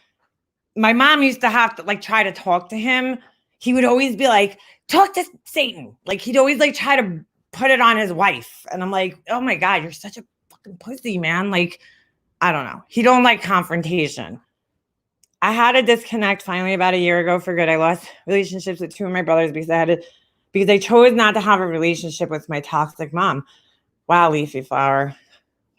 my mom used to have to like try to talk to him, he would always be like, talk to Satan. Like he'd always like try to put it on his wife. And I'm like, oh my God, you're such a fucking pussy, man. Like, I don't know. He don't like confrontation. I had a disconnect finally about a year ago for good. I lost relationships with two of my brothers because I chose not to have a relationship with my toxic mom. Wow, Leafy Flower.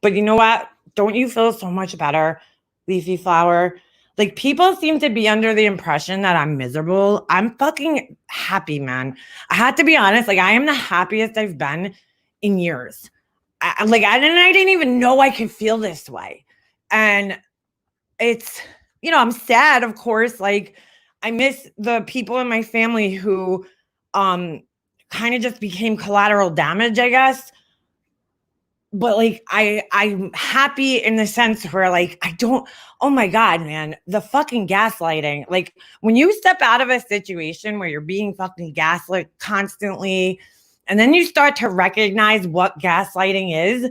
But you know what? Don't you feel so much better, Leafy Flower? Like people seem to be under the impression that I'm miserable. I'm fucking happy, man. I had to be honest. Like I am the happiest I've been in years. I didn't even know I could feel this way. And it's, you know, I'm sad, of course. Like I miss the people in my family who kind of just became collateral damage, I guess. But like I'm happy in the sense where like oh my God, man, the fucking gaslighting. Like when you step out of a situation where you're being fucking gaslit constantly, and then you start to recognize what gaslighting is,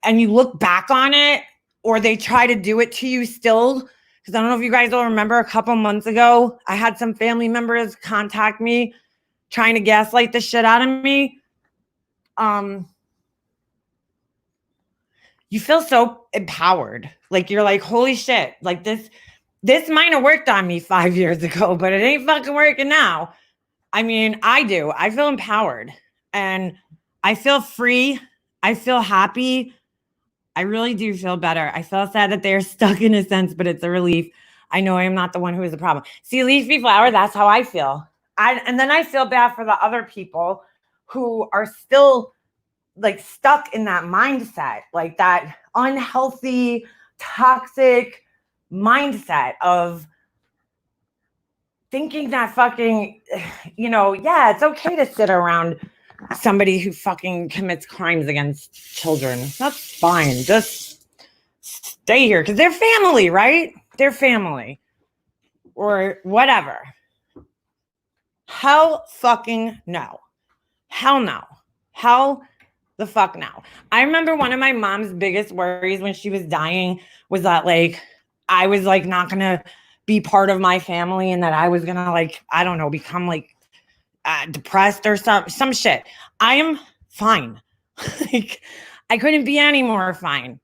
and you look back on it, or they try to do it to you still. Because I don't know if you guys will remember a couple months ago, I had some family members contact me trying to gaslight the shit out of me. You feel so empowered. Like you're like, holy shit, like this might have worked on me 5 years ago, but it ain't fucking working now. I mean, I do. I feel empowered and I feel free. I feel happy. I really do feel better. I feel sad that they're stuck in a sense, but it's a relief. I know I am not the one who is the problem. See, Leafy Flower, that's how I feel. And then I feel bad for the other people who are still like stuck in that mindset, like that unhealthy, toxic mindset of thinking that fucking, you know, yeah, it's okay to sit around somebody who fucking commits crimes against children. That's fine. Just stay here because they're family, right? They're family or whatever. Hell fucking no. Hell no. Hell the fuck now. I remember one of my mom's biggest worries when she was dying was that like I was like not gonna be part of my family and that I was gonna like, I don't know, become like depressed or some shit. I am fine. Like I couldn't be any more fine.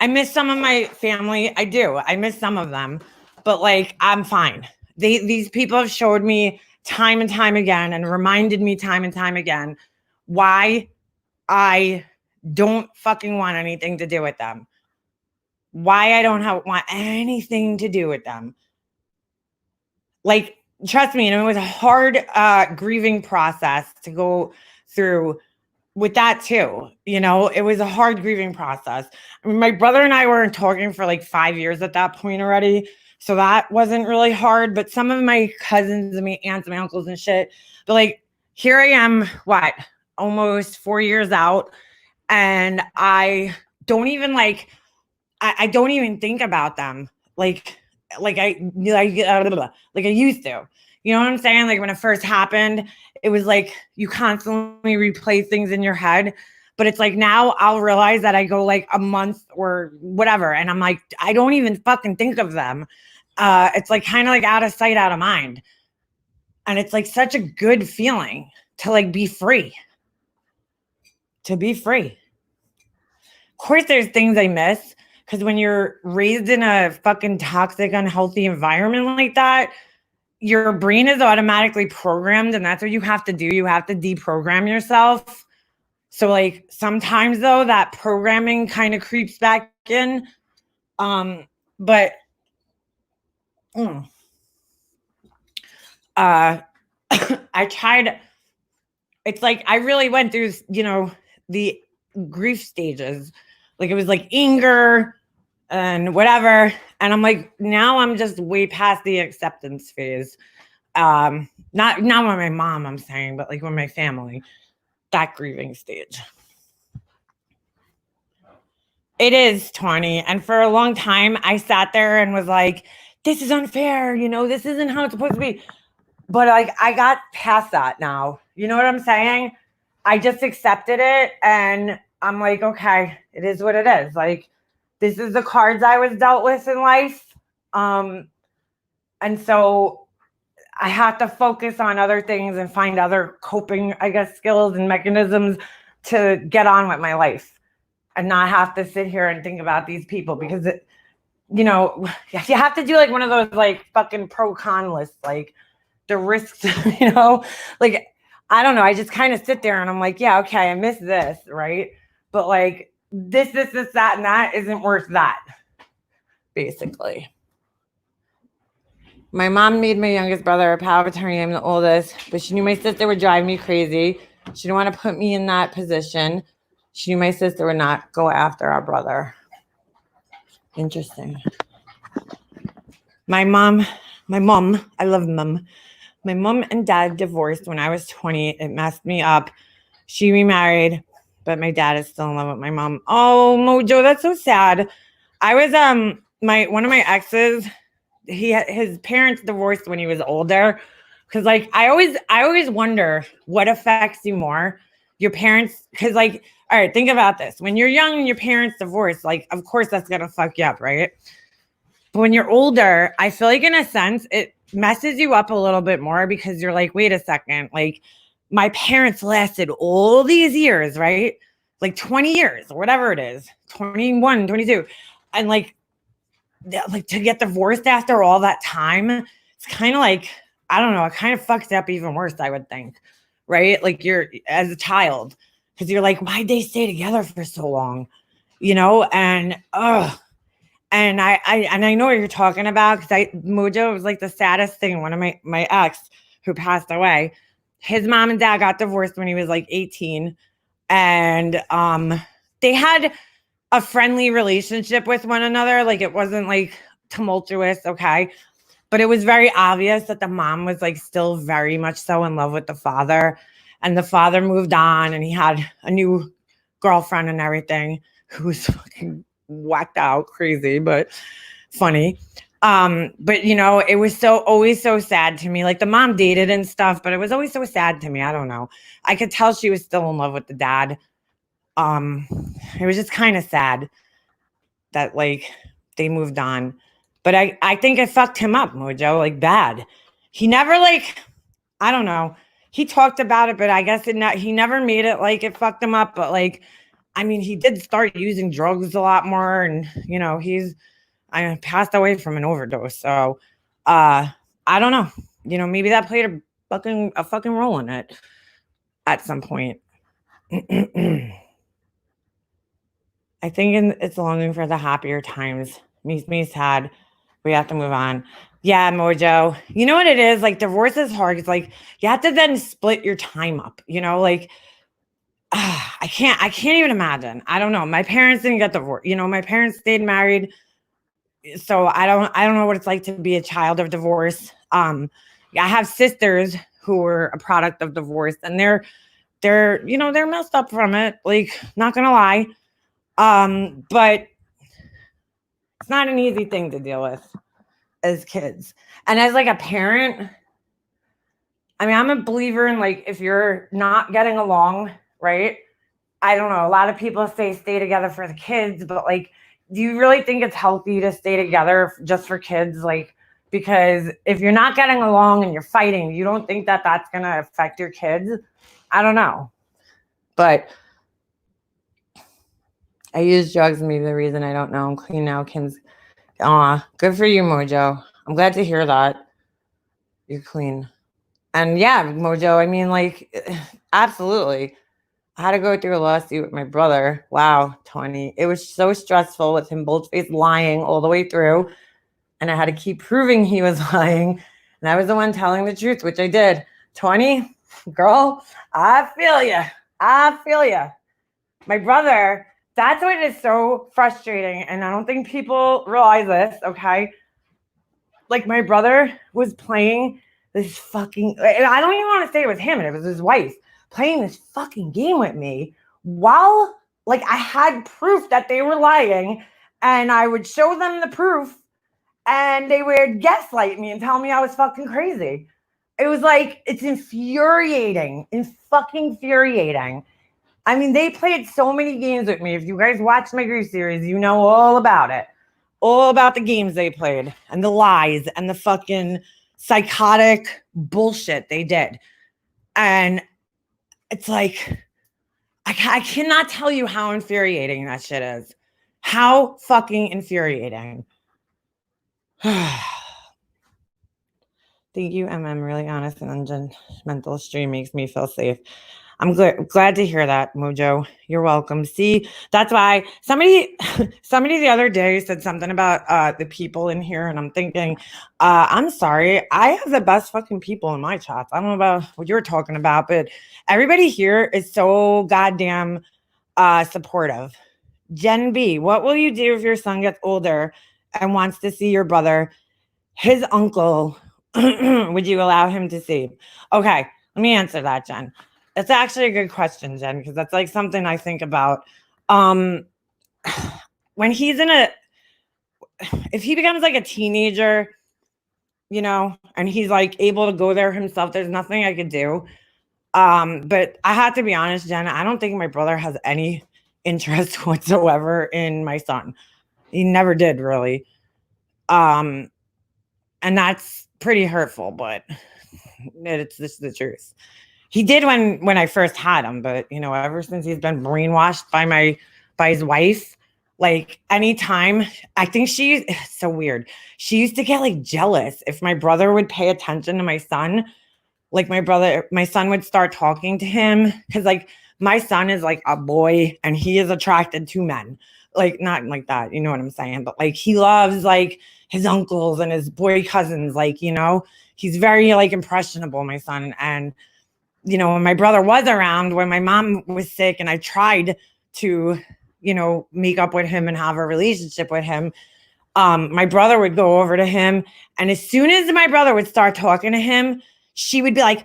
I miss some of my family. I do. I miss some of them, but like I'm fine. These people have showed me time and time again and reminded me time and time again why I don't fucking want anything to do with them. Why I don't want anything to do with them. Like, trust me, and it was a hard grieving process to go through with that too. You know, it was a hard grieving process. I mean, my brother and I weren't talking for like 5 years at that point already. So that wasn't really hard. But some of my cousins and my aunts and my uncles and shit, but like, here I am, almost 4 years out, and I don't even like I don't even think about them like I used to. You know what I'm saying? Like when it first happened, it was like you constantly replay things in your head. But it's like now I'll realize that I go like a month or whatever, and I'm like, I don't even fucking think of them. It's like kind of like out of sight, out of mind. And it's like such a good feeling to like be free. To be free. Of course, there's things I miss because when you're raised in a fucking toxic, unhealthy environment like that, your brain is automatically programmed, and that's what you have to do. You have to deprogram yourself. So like sometimes though, that programming kind of creeps back in. But I tried. It's like I really went through, the grief stages. Like it was like anger and whatever. And I'm like, now I'm just way past the acceptance phase. Not with my mom, I'm saying, but like with my family, that grieving stage. It is 20. And for a long time, I sat there and was like, this is unfair. This isn't how it's supposed to be. But like, I got past that now. You know what I'm saying? I just accepted it. And I'm like, okay, it is what it is. Like, this is the cards I was dealt with in life. And so I have to focus on other things and find other coping, I guess, skills and mechanisms to get on with my life and not have to sit here and think about these people because, you have to do like one of those like fucking pro-con lists, like the risks, like, I don't know. I just kind of sit there and I'm like, yeah, okay, I miss this, right? But like this, that, and that isn't worth that, basically. My mom made my youngest brother a power of attorney. I'm the oldest, but she knew my sister would drive me crazy. She didn't want to put me in that position. She knew my sister would not go after our brother. Interesting. My mom, I love mom. My mom and dad divorced when I was 20. It messed me up. She remarried, but my dad is still in love with my mom. Oh, Mojo, that's so sad. I was one of my exes, his parents divorced when he was older. Cause like I always wonder what affects you more. Your parents, because like, all right, think about this. When you're young and your parents divorce, like of course that's gonna fuck you up, right? But when you're older, I feel like in a sense it messes you up a little bit more because you're like, wait a second, like my parents lasted all these years, right? Like 20 years or whatever it is, 21, 22. And like to get divorced after all that time, it's kind of like, I don't know, it kind of fucks up even worse, I would think, right? Like you're as a child, because you're like, why'd they stay together for so long? And and I know what you're talking about because Mojo was like the saddest thing. One of my ex who passed away, his mom and dad got divorced when he was like 18, and they had a friendly relationship with one another. Like it wasn't like tumultuous, okay, but it was very obvious that the mom was like still very much so in love with the father, and the father moved on, and he had a new girlfriend and everything who was fucking whacked out, crazy, but funny. But it was always so sad to me. Like the mom dated and stuff, but it was always so sad to me. I don't know. I could tell she was still in love with the dad. It was just kind of sad that like they moved on. But I think it fucked him up, Mojo, like bad. He never like, I don't know. He talked about it, but I guess he never made it like it fucked him up. But like, I mean, he did start using drugs a lot more, and I passed away from an overdose. So, I don't know. Maybe that played a fucking role in it at some point. I think it's longing for the happier times. Makes me sad. We have to move on. Yeah, Mojo. You know what it is? Like divorce is hard. It's like you have to then split your time up. Like I can't even imagine. I don't know. My parents didn't get divorced. My parents stayed married. So I don't know what it's like to be a child of divorce. I have sisters who were a product of divorce, and they're messed up from it. Like, not gonna lie. But it's not an easy thing to deal with as kids. And as like a parent, I mean, I'm a believer in like if you're not getting along, right? I don't know. A lot of people say stay together for the kids, but like, do you really think it's healthy to stay together just for kids? Like, because if you're not getting along and you're fighting, you don't think that that's going to affect your kids? I don't know. But I use drugs, maybe the reason I don't know. I'm clean now. Kim's, good for you, Mojo. I'm glad to hear that. You're clean. And yeah, Mojo, I mean, like, absolutely. I had to go through a lawsuit with my brother. Wow, Tony. It was so stressful with him both-faced lying all the way through. And I had to keep proving he was lying. And I was the one telling the truth, which I did. 20, girl, I feel you. I feel you. My brother, that's what is so frustrating. And I don't think people realize this, okay? Like, my brother was playing this fucking, I don't even want to say it was him, and it was his wife, playing this fucking game with me while, like, I had proof that they were lying, and I would show them the proof, and they would gaslight me and tell me I was fucking crazy. It was like, it's infuriating. It's fucking infuriating. I mean, they played so many games with me. If you guys watch my grief series, you know all about it. All about the games they played and the lies and the fucking psychotic bullshit they did. And it's like, I cannot tell you how infuriating that shit is. How fucking infuriating. Thank you, MM. Really honest and unjudgmental stream makes me feel safe. I'm glad to hear that, Mojo. You're welcome. See, that's why somebody the other day said something about the people in here, and I'm thinking, I'm sorry, I have the best fucking people in my chats. I don't know about what you're talking about, but everybody here is so goddamn supportive. Jen B, what will you do if your son gets older and wants to see your brother, his uncle? Would you allow him to see? Okay, let me answer that, Jen. That's actually a good question, Jen, because that's like something I think about. When he's if he becomes like a teenager, you know, and he's like able to go there himself, there's nothing I could do. But I have to be honest, Jen, I don't think my brother has any interest whatsoever in my son. He never did, really. And that's pretty hurtful, but it's just the truth. He did when I first had him, but you know, ever since he's been brainwashed by his wife, like anytime, I think it's so weird. She used to get like jealous if my brother would pay attention to my son. Like my son would start talking to him because like my son is like a boy and he is attracted to men. Like not like that, you know what I'm saying? But like he loves like his uncles and his boy cousins, like, you know, he's very like impressionable, my son. And you know, when my brother was around, when my mom was sick and I tried to, you know, make up with him and have a relationship with him, my brother would go over to him. And as soon as my brother would start talking to him, she would be like,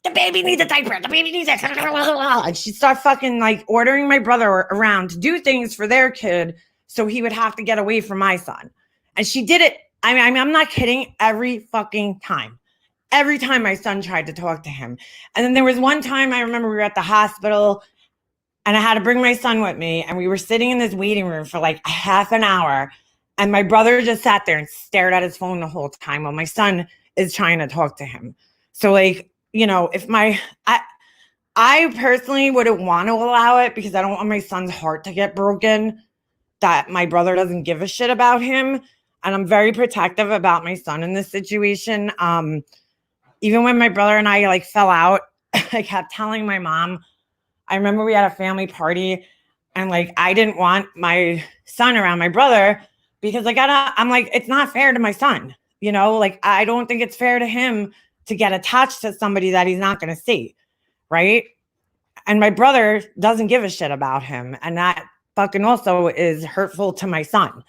the baby needs a diaper. The baby needs it. And she'd start fucking like ordering my brother around to do things for their kid. So he would have to get away from my son. And she did it. I mean, I'm not kidding, every fucking time. Every time my son tried to talk to him. And then there was one time I remember we were at the hospital and I had to bring my son with me. And we were sitting in this waiting room for like a half an hour. And my brother just sat there and stared at his phone the whole time while my son is trying to talk to him. So like, you know, if I personally wouldn't want to allow it because I don't want my son's heart to get broken, that my brother doesn't give a shit about him. And I'm very protective about my son in this situation. Even when my brother and I like fell out, I kept telling my mom, I remember we had a family party and like, I didn't want my son around my brother because like, I'm like, it's not fair to my son, you know, like, I don't think it's fair to him to get attached to somebody that he's not going to see. Right. And my brother doesn't give a shit about him. And that fucking also is hurtful to my son,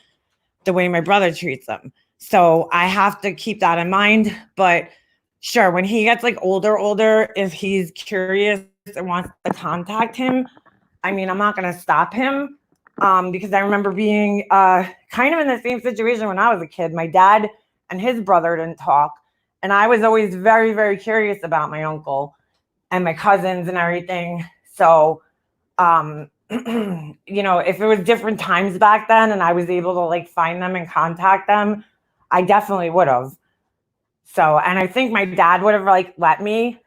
the way my brother treats him. So I have to keep that in mind. But sure, when he gets like older, if he's curious and wants to contact him, I mean, I'm not going to stop him because I remember being kind of in the same situation when I was a kid. My dad and his brother didn't talk. And I was always very, very curious about my uncle and my cousins and everything. So you know, if it was different times back then and I was able to like find them and contact them, I definitely would have. So, and I think my dad would have like let me.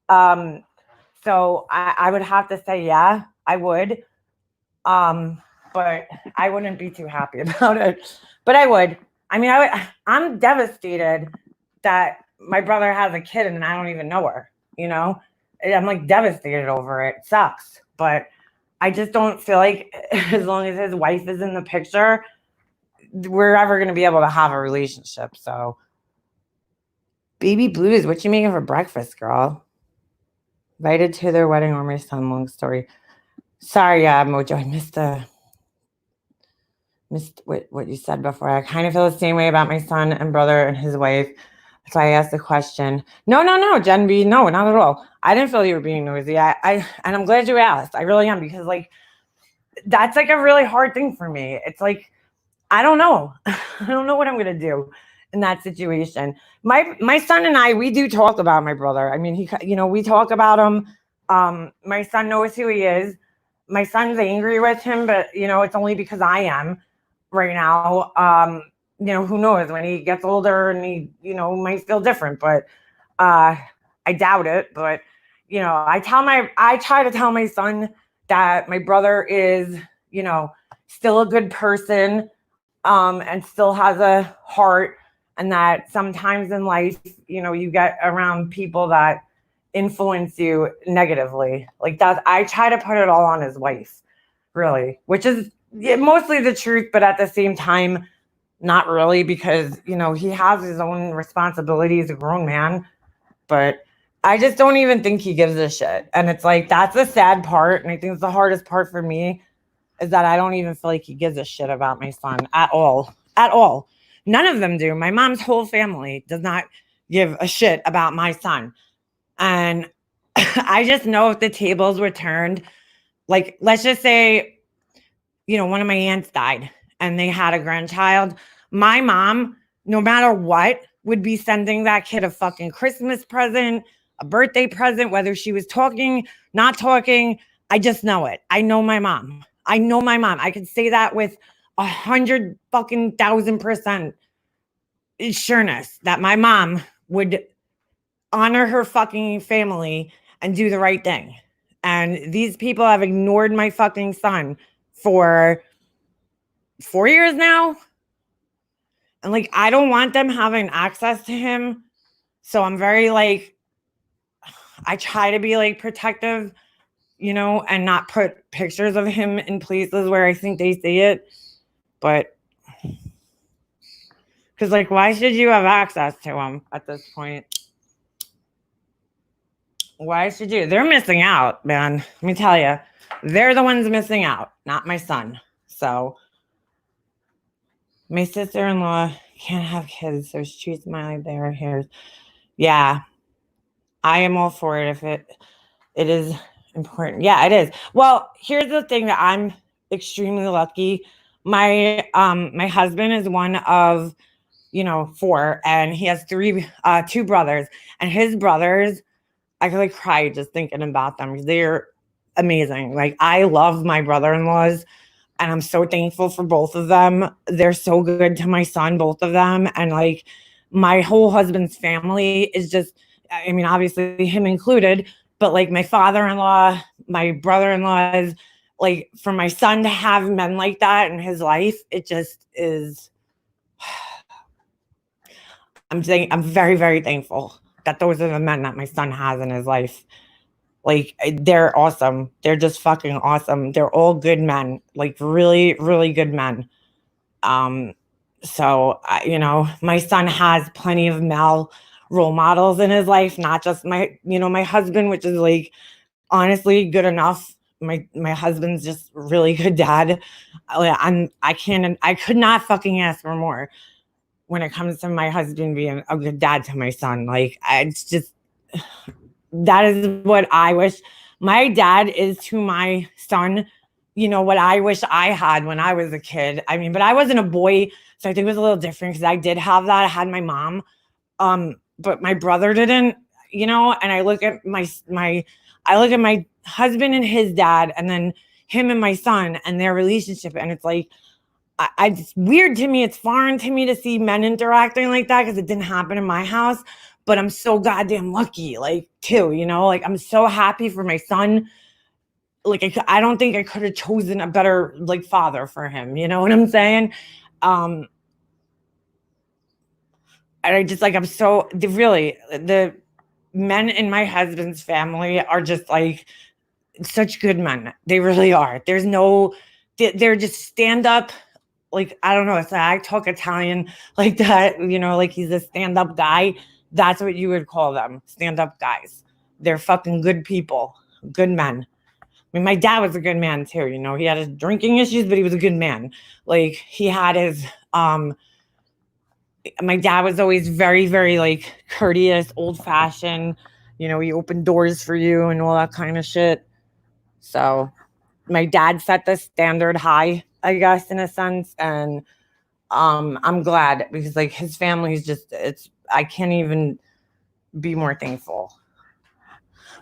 So I would have to say, yeah, I would. But I wouldn't be too happy about it. But I would. I mean, I'm devastated that my brother has a kid and I don't even know her, you know? I'm like devastated over it. It sucks. But I just don't feel like as long as his wife is in the picture, we're ever going to be able to have a relationship. So, baby blues, what you making for breakfast, girl? Invited to their wedding or my son, long story. Sorry, Mojo, I missed what you said before. I kind of feel the same way about my son and brother and his wife. That's why I asked the question. No, Jen B, no, not at all. I didn't feel you were being noisy. And I'm glad you asked. I really am, because like that's like a really hard thing for me. It's like I don't know. I don't know what I'm gonna do in that situation. My son and I, we do talk about my brother. I mean, we talk about him. My son knows who he is. My son's angry with him, but it's only because I am right now. Who knows when he gets older and he, might feel different, but I doubt it. But I try to tell my son that my brother is, still a good person, and still has a heart, and that sometimes in life, you get around people that influence you negatively. Like that, I try to put it all on his wife, really, which is mostly the truth, but at the same time, not really, because he has his own responsibilities, a grown man. But I just don't even think he gives a shit, and it's like that's the sad part, and I think it's the hardest part for me, is that I don't even feel like he gives a shit about my son at all. At all. None of them do. My mom's whole family does not give a shit about my son. And I just know if the tables were turned, like, let's just say, one of my aunts died and they had a grandchild. My mom, no matter what, would be sending that kid a fucking Christmas present, a birthday present, whether she was talking, not talking. I just know it. I know my mom. I can say that with 100,000% sureness that my mom would honor her fucking family and do the right thing. And these people have ignored my fucking son for 4 years now. And like, I don't want them having access to him. So I'm very like, I try to be like protective, and not put pictures of him in places where I think they see it. But because like, why should you have access to him at this point? Why should you? They're missing out, man. Let me tell you, they're the ones missing out, not my son. So my sister-in-law can't have kids, so she treats my like they are hers. Yeah, I am all for it if it is important. Yeah, it is. Well, here's the thing that I'm extremely lucky. My husband is one of 4, and he has 2 brothers, and his brothers, I could like cry just thinking about them. They're amazing. Like, I love my brother-in-laws, and I'm so thankful for both of them. They're so good to my son, both of them. And like, my whole husband's family is just, I mean, obviously him included, but like my father-in-law, my brother-in-laws, like for my son to have men like that in his life, it just is. I'm very, very thankful that those are the men that my son has in his life. Like, they're awesome. They're just fucking awesome. They're all good men, like really, really good men. So, my son has plenty of male role models in his life, not just my husband, which is like, honestly, good enough. My husband's just really good dad. I could not fucking ask for more when it comes to my husband being a good dad to my son. Like, it's just, that is what I wish my dad is to my son, what I wish I had when I was a kid. I mean, but I wasn't a boy, so I think it was a little different because I did have that. I had my mom, but my brother didn't. you know, and I look at my husband and his dad, and then him and my son and their relationship, and it's like, it's weird to me. It's foreign to me to see men interacting like that because it didn't happen in my house. But I'm so goddamn lucky, like, too, you know, like, I'm so happy for my son. Like, I don't think I could have chosen a better, like, father for him. You know what I'm saying? And I just, like, I'm so, really, the men in my husband's family are just, like, such good men. They really are. There's no, they're just stand up. Like, I don't know. It's like, I talk Italian like that, you know, like he's a stand up guy. That's what you would call them, stand up guys. They're fucking good people, good men. I mean, my dad was a good man too. You know, he had his drinking issues, but he was a good man. Like, he had his, my dad was always very, very, like, courteous, old fashioned. You know, he opened doors for you and all that kind of shit. So my dad set the standard high, I guess, in a sense. And I'm glad because, like, his family is just, I can't even be more thankful.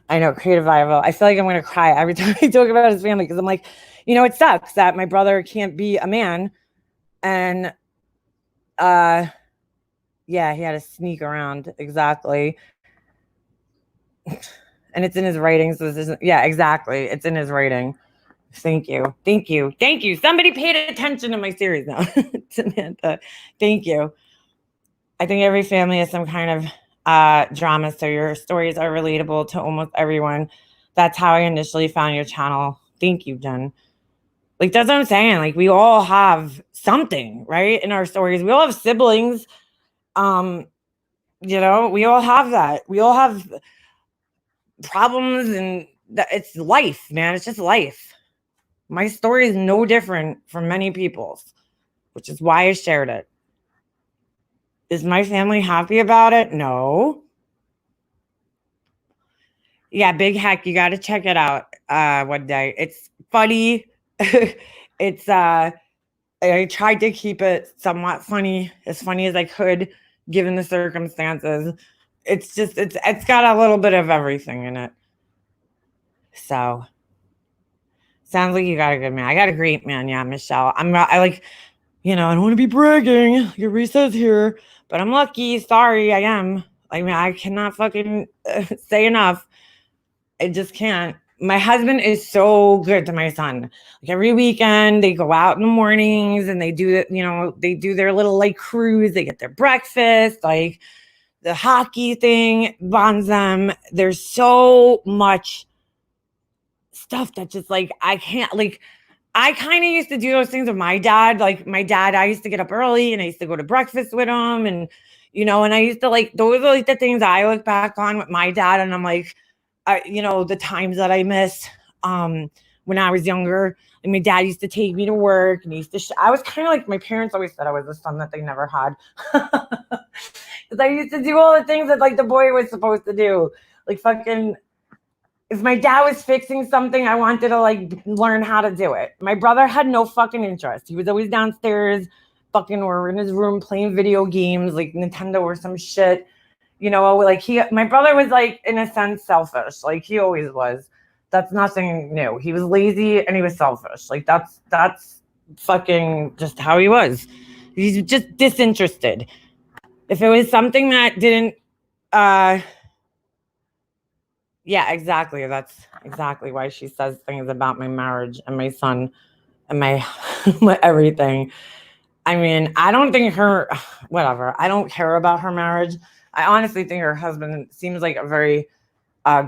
I know, Creative Viral. I feel like I'm going to cry every time I talk about his family because I'm like, you know, it sucks that my brother can't be a man. And yeah, he had to sneak around. Exactly. And it's in his writing. So this isn't, yeah, exactly. It's in his writing. Thank you. Thank you. Thank you. Somebody paid attention to my series now. Samantha. Thank you. I think every family has some kind of drama, so your stories are relatable to almost everyone. That's how I initially found your channel. Thank you, Jen. Like, that's what I'm saying. Like, we all have something, right, in our stories. We all have siblings. You know, we all have that. We all have problems, and it's life, man. It's just life. My story is no different from many people's, which is why I shared it. Is my family happy about it? No. Yeah, Big Heck, you got to check it out one day. It's funny. It's I tried to keep it somewhat funny as I could given the circumstances. It's just it's got a little bit of everything in it. So sounds like you got a good man. I got a great man, yeah, Michelle. I like, you know, I don't want to be bragging. Your Reese says here, but I'm lucky. Sorry, I am. I mean, I cannot fucking say enough. I just can't. My husband is so good to my son. Like, every weekend, they go out in the mornings and they do, you know, they do their little, like, cruise. They get their breakfast, like the hockey thing bonds them. There's so much stuff that just, like, I can't, like, I kind of used to do those things with my dad. Like, my dad, I used to get up early and I used to go to breakfast with him. And, you know, and I used to, like, those are, like, the things I look back on with my dad. And I'm like, you know, the times that I miss when I was younger. And my dad used to take me to work, and he used to, I was kind of like, my parents always said I was the son that they never had. Because I used to do all the things that, like, the boy was supposed to do. Like, fucking, if my dad was fixing something, I wanted to, like, learn how to do it. My brother had no fucking interest. He was always downstairs fucking, or in his room playing video games, like Nintendo or some shit. You know, like, my brother was, like, in a sense, selfish. Like, he always was. That's nothing new. He was lazy and he was selfish. Like, that's fucking just how he was. He's just disinterested. If it was something that didn't, yeah, exactly. That's exactly why she says things about my marriage and my son and my everything. I mean, I don't think whatever. I don't care about her marriage. I honestly think her husband seems like a very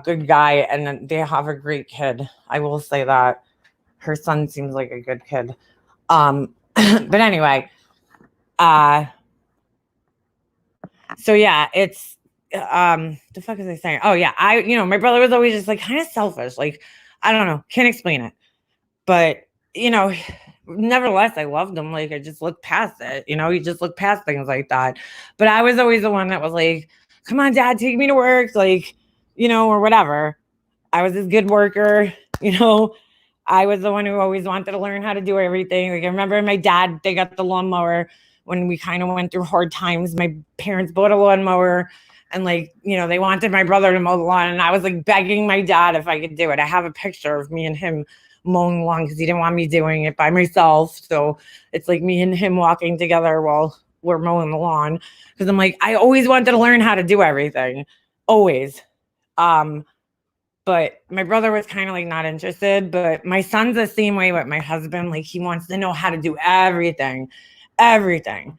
good guy, and they have a great kid. I will say that. Her son seems like a good kid. But anyway, so yeah, it's the fuck is I saying? Oh yeah, you know, my brother was always just, like, kind of selfish. Like, I don't know, can't explain it. But, you know, nevertheless, I loved him. Like, I just looked past it. You know, you just look past things like that. But I was always the one that was like, come on, Dad, take me to work. Like, you know, or whatever. I was this good worker, you know. I was the one who always wanted to learn how to do everything. Like, I remember my dad, they got the lawnmower when we kind of went through hard times. My parents bought a lawnmower, And like, you know, they wanted my brother to mow the lawn, and I was like begging my dad if I could do it. I have a picture of me and him mowing the lawn because he didn't want me doing it by myself. So it's like me and him walking together while we're mowing the lawn. Because I'm like, I always wanted to learn how to do everything. Always. But my brother was kind of like not interested. But my son's the same way with my husband. Like he wants to know how to do everything. Everything.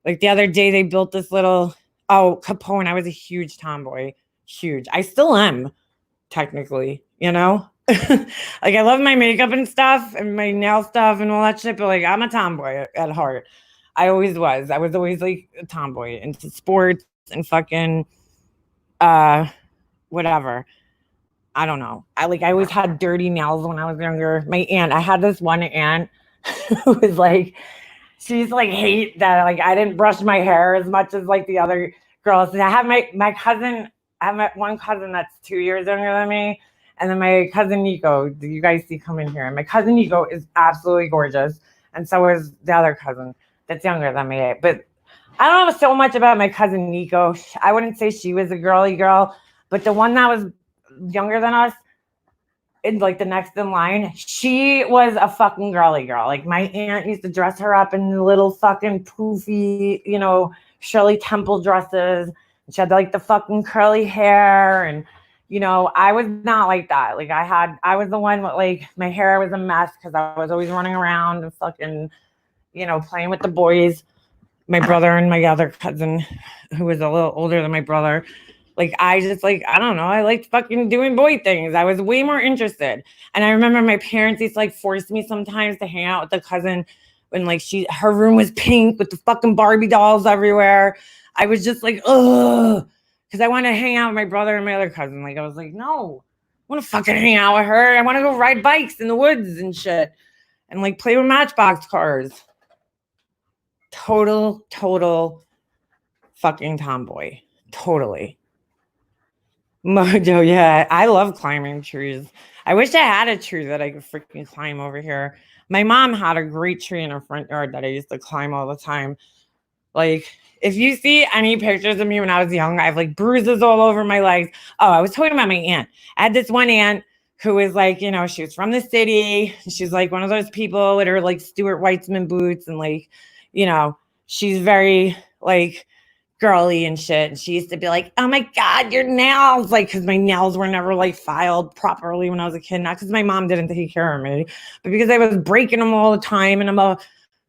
Like the other day they built this little Capone. I was a huge tomboy. Huge. I still am, technically, you know? Like I love my makeup and stuff and my nail stuff and all that shit, but like I'm a tomboy at heart. I always was. I was always like a tomboy into sports and fucking whatever. I don't know. I always had dirty nails when I was younger. My aunt, I had this one aunt who was like, she's like hate that like I didn't brush my hair as much as like the other girls. And I have my cousin, I have one cousin that's 2 years younger than me. And then my cousin Nico, you guys see come in here. And my cousin Nico is absolutely gorgeous. And so is the other cousin that's younger than me. But I don't know so much about my cousin Nico. I wouldn't say she was a girly girl. But the one that was younger than us, in like the next in line, she was a fucking girly girl. Like my aunt used to dress her up in little fucking poofy, you know, Shirley Temple dresses. She had like the fucking curly hair and you know, I was not like that. Like I was the one with like my hair was a mess because I was always running around and fucking, you know, playing with the boys. My brother and my other cousin, who was a little older than my brother. Like I just like, I don't know. I liked fucking doing boy things. I was way more interested. And I remember my parents used to like force me sometimes to hang out with the cousin when like her room was pink with the fucking Barbie dolls everywhere. I was just like, ugh. Because I want to hang out with my brother and my other cousin. Like, I was like, no, I want to fucking hang out with her. I want to go ride bikes in the woods and shit. And, like, play with Matchbox cars. Total fucking tomboy. Totally. Mojo, yeah. I love climbing trees. I wish I had a tree that I could freaking climb over here. My mom had a great tree in her front yard that I used to climb all the time. Like, if you see any pictures of me when I was young, I have like bruises all over my legs. Oh, I was talking about my aunt. I had this one aunt who was like, you know, she was from the city. She's like one of those people with her like Stuart Weitzman boots and like, you know, she's very like girly and shit. And she used to be like, oh my God, your nails. Like, because my nails were never like filed properly when I was a kid. Not because my mom didn't take care of me, but because I was breaking them all the time and I'm a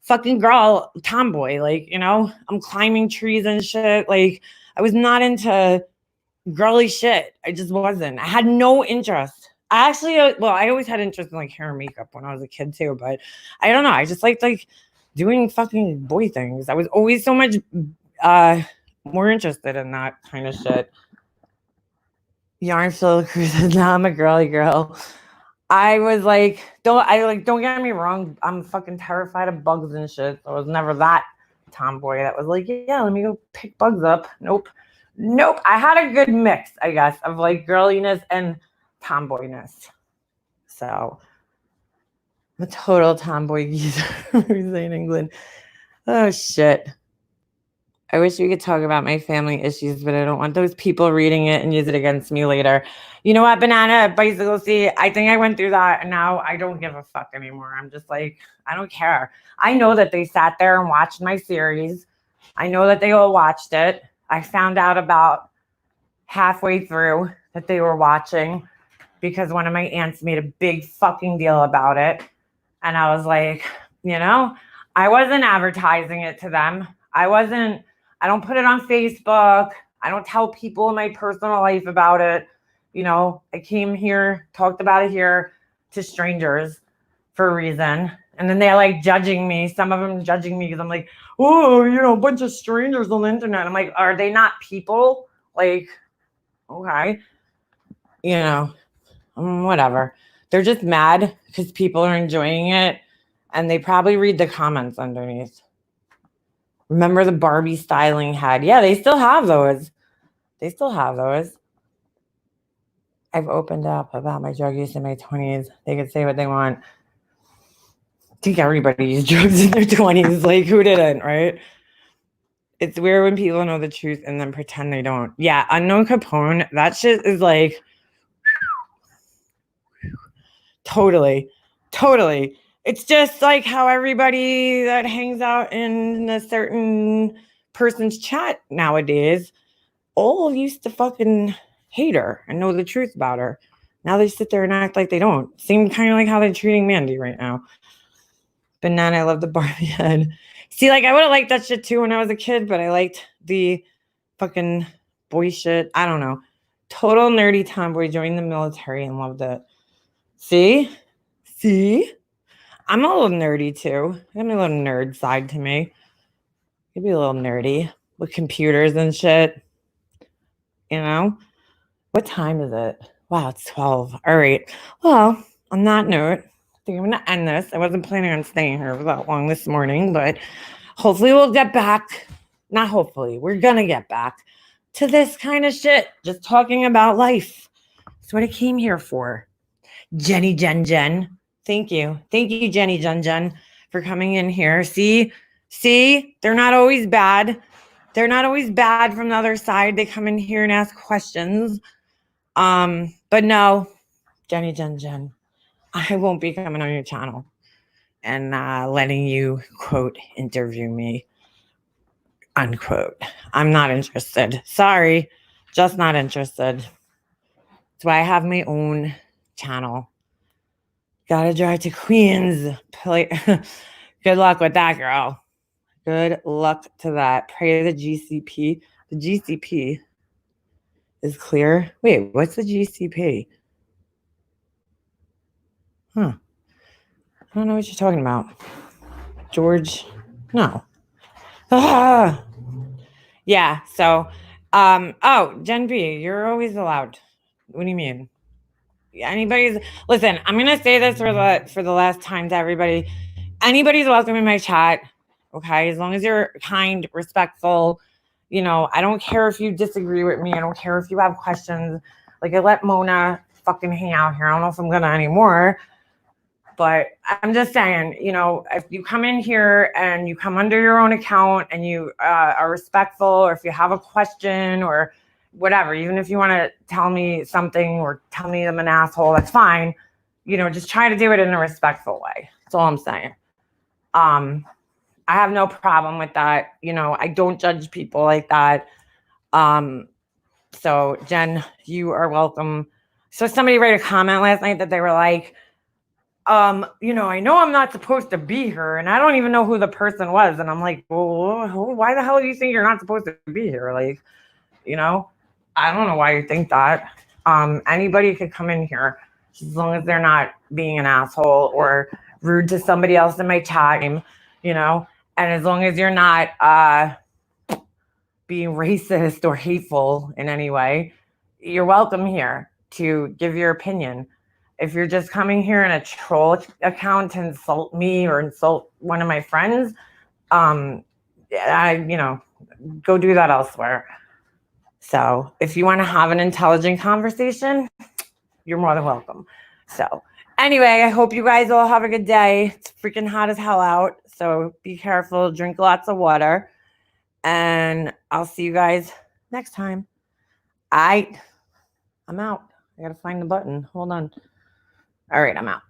fucking girl, tomboy, like, you know, I'm climbing trees and shit. Like, I was not into girly shit. I just wasn't. I had no interest. I actually, I always had interest in like hair and makeup when I was a kid too, but I don't know. I just liked like doing fucking boy things. I was always so much more interested in that kind of shit. Yarn Phil Cruz says, now I'm a girly girl. I was like, don't get me wrong. I'm fucking terrified of bugs and shit. So I was never that tomboy that was like, yeah, let me go pick bugs up. Nope. I had a good mix, I guess, of like girliness and tomboyness. So I'm a total tomboy geezer in England. Oh shit. I wish we could talk about my family issues, but I don't want those people reading it and use it against me later. You know what, Banana, Bicycle C, I think I went through that and now I don't give a fuck anymore. I'm just like, I don't care. I know that they sat there and watched my series. I know that they all watched it. I found out about halfway through that they were watching because one of my aunts made a big fucking deal about it. And I was like, you know, I wasn't advertising it to them. I don't put it on Facebook. I don't tell people in my personal life about it. You know, I came here, talked about it here to strangers for a reason. And then they're like judging me. Some of them judging me because I'm like, oh, you know, a bunch of strangers on the internet. I'm like, are they not people? Like, okay. You know, whatever. They're just mad because people are enjoying it. And they probably read the comments underneath. Remember the Barbie styling head? Yeah, they still have those. I've opened up about my drug use in my 20s. They could say what they want. I think everybody used drugs in their 20s. Like, who didn't, right? It's weird when people know the truth and then pretend they don't. Yeah, Unknown Capone, that shit is like totally. It's just like how everybody that hangs out in a certain person's chat nowadays all used to fucking hate her and know the truth about her. Now they sit there and act like they don't. Seem kind of like how they're treating Mandy right now. Banana, I love the Barbie head. See, like I would have liked that shit too when I was a kid, but I liked the fucking boy shit. I don't know. Total nerdy tomboy, joined the military and loved it. See? I'm a little nerdy too. I have a little nerd side to me. Could be a little nerdy with computers and shit. You know? What time is it? Wow, it's 12. All right. Well, on that note, I think I'm going to end this. I wasn't planning on staying here for that long this morning, but hopefully we'll get back. Not hopefully. We're going to get back to this kind of shit. Just talking about life. That's what I came here for. Jenny Jen. Thank you. Thank you, Jenny Jen, for coming in here. See, they're not always bad. They're not always bad from the other side. They come in here and ask questions. But no, Jenny Jen, I won't be coming on your channel and letting you, quote, interview me, unquote. I'm not interested. Sorry, just not interested. That's why I have my own channel. Gotta drive to Queens. Good luck with that, girl. Good luck to that. Pray the GCP. The GCP is clear. Wait, what's the GCP? Huh. I don't know what you're talking about. George. No. Ah. Yeah, so oh, Gen B, you're always allowed. What do you mean? Listen, I'm gonna say this for the last time to everybody. Anybody's welcome in my chat. Okay, as long as you're kind, respectful, you know, I don't care if you disagree with me. I don't care if you have questions. Like I let Mona fucking hang out here. I don't know if I'm gonna anymore. But I'm just saying, you know, if you come in here and you come under your own account and you are respectful, or if you have a question or whatever, even if you want to tell me something or tell me I'm an asshole, that's fine. You know, just try to do it in a respectful way. That's all I'm saying. I have no problem with that. You know, I don't judge people like that. So Jen, you are welcome. So somebody wrote a comment last night that they were like, you know, I know I'm not supposed to be here, and I don't even know who the person was. And I'm like, well, why the hell do you think you're not supposed to be here? Like, you know, I don't know why you think that. Anybody could come in here as long as they're not being an asshole or rude to somebody else in my time, you know, and as long as you're not being racist or hateful in any way, you're welcome here to give your opinion. If you're just coming here in a troll account to insult me or insult one of my friends, you know, go do that elsewhere. So if you want to have an intelligent conversation, you're more than welcome. So anyway, I hope you guys all have a good day. It's freaking hot as hell out. So be careful, drink lots of water, and I'll see you guys next time. I'm out. I got to find the button. Hold on. All right, I'm out.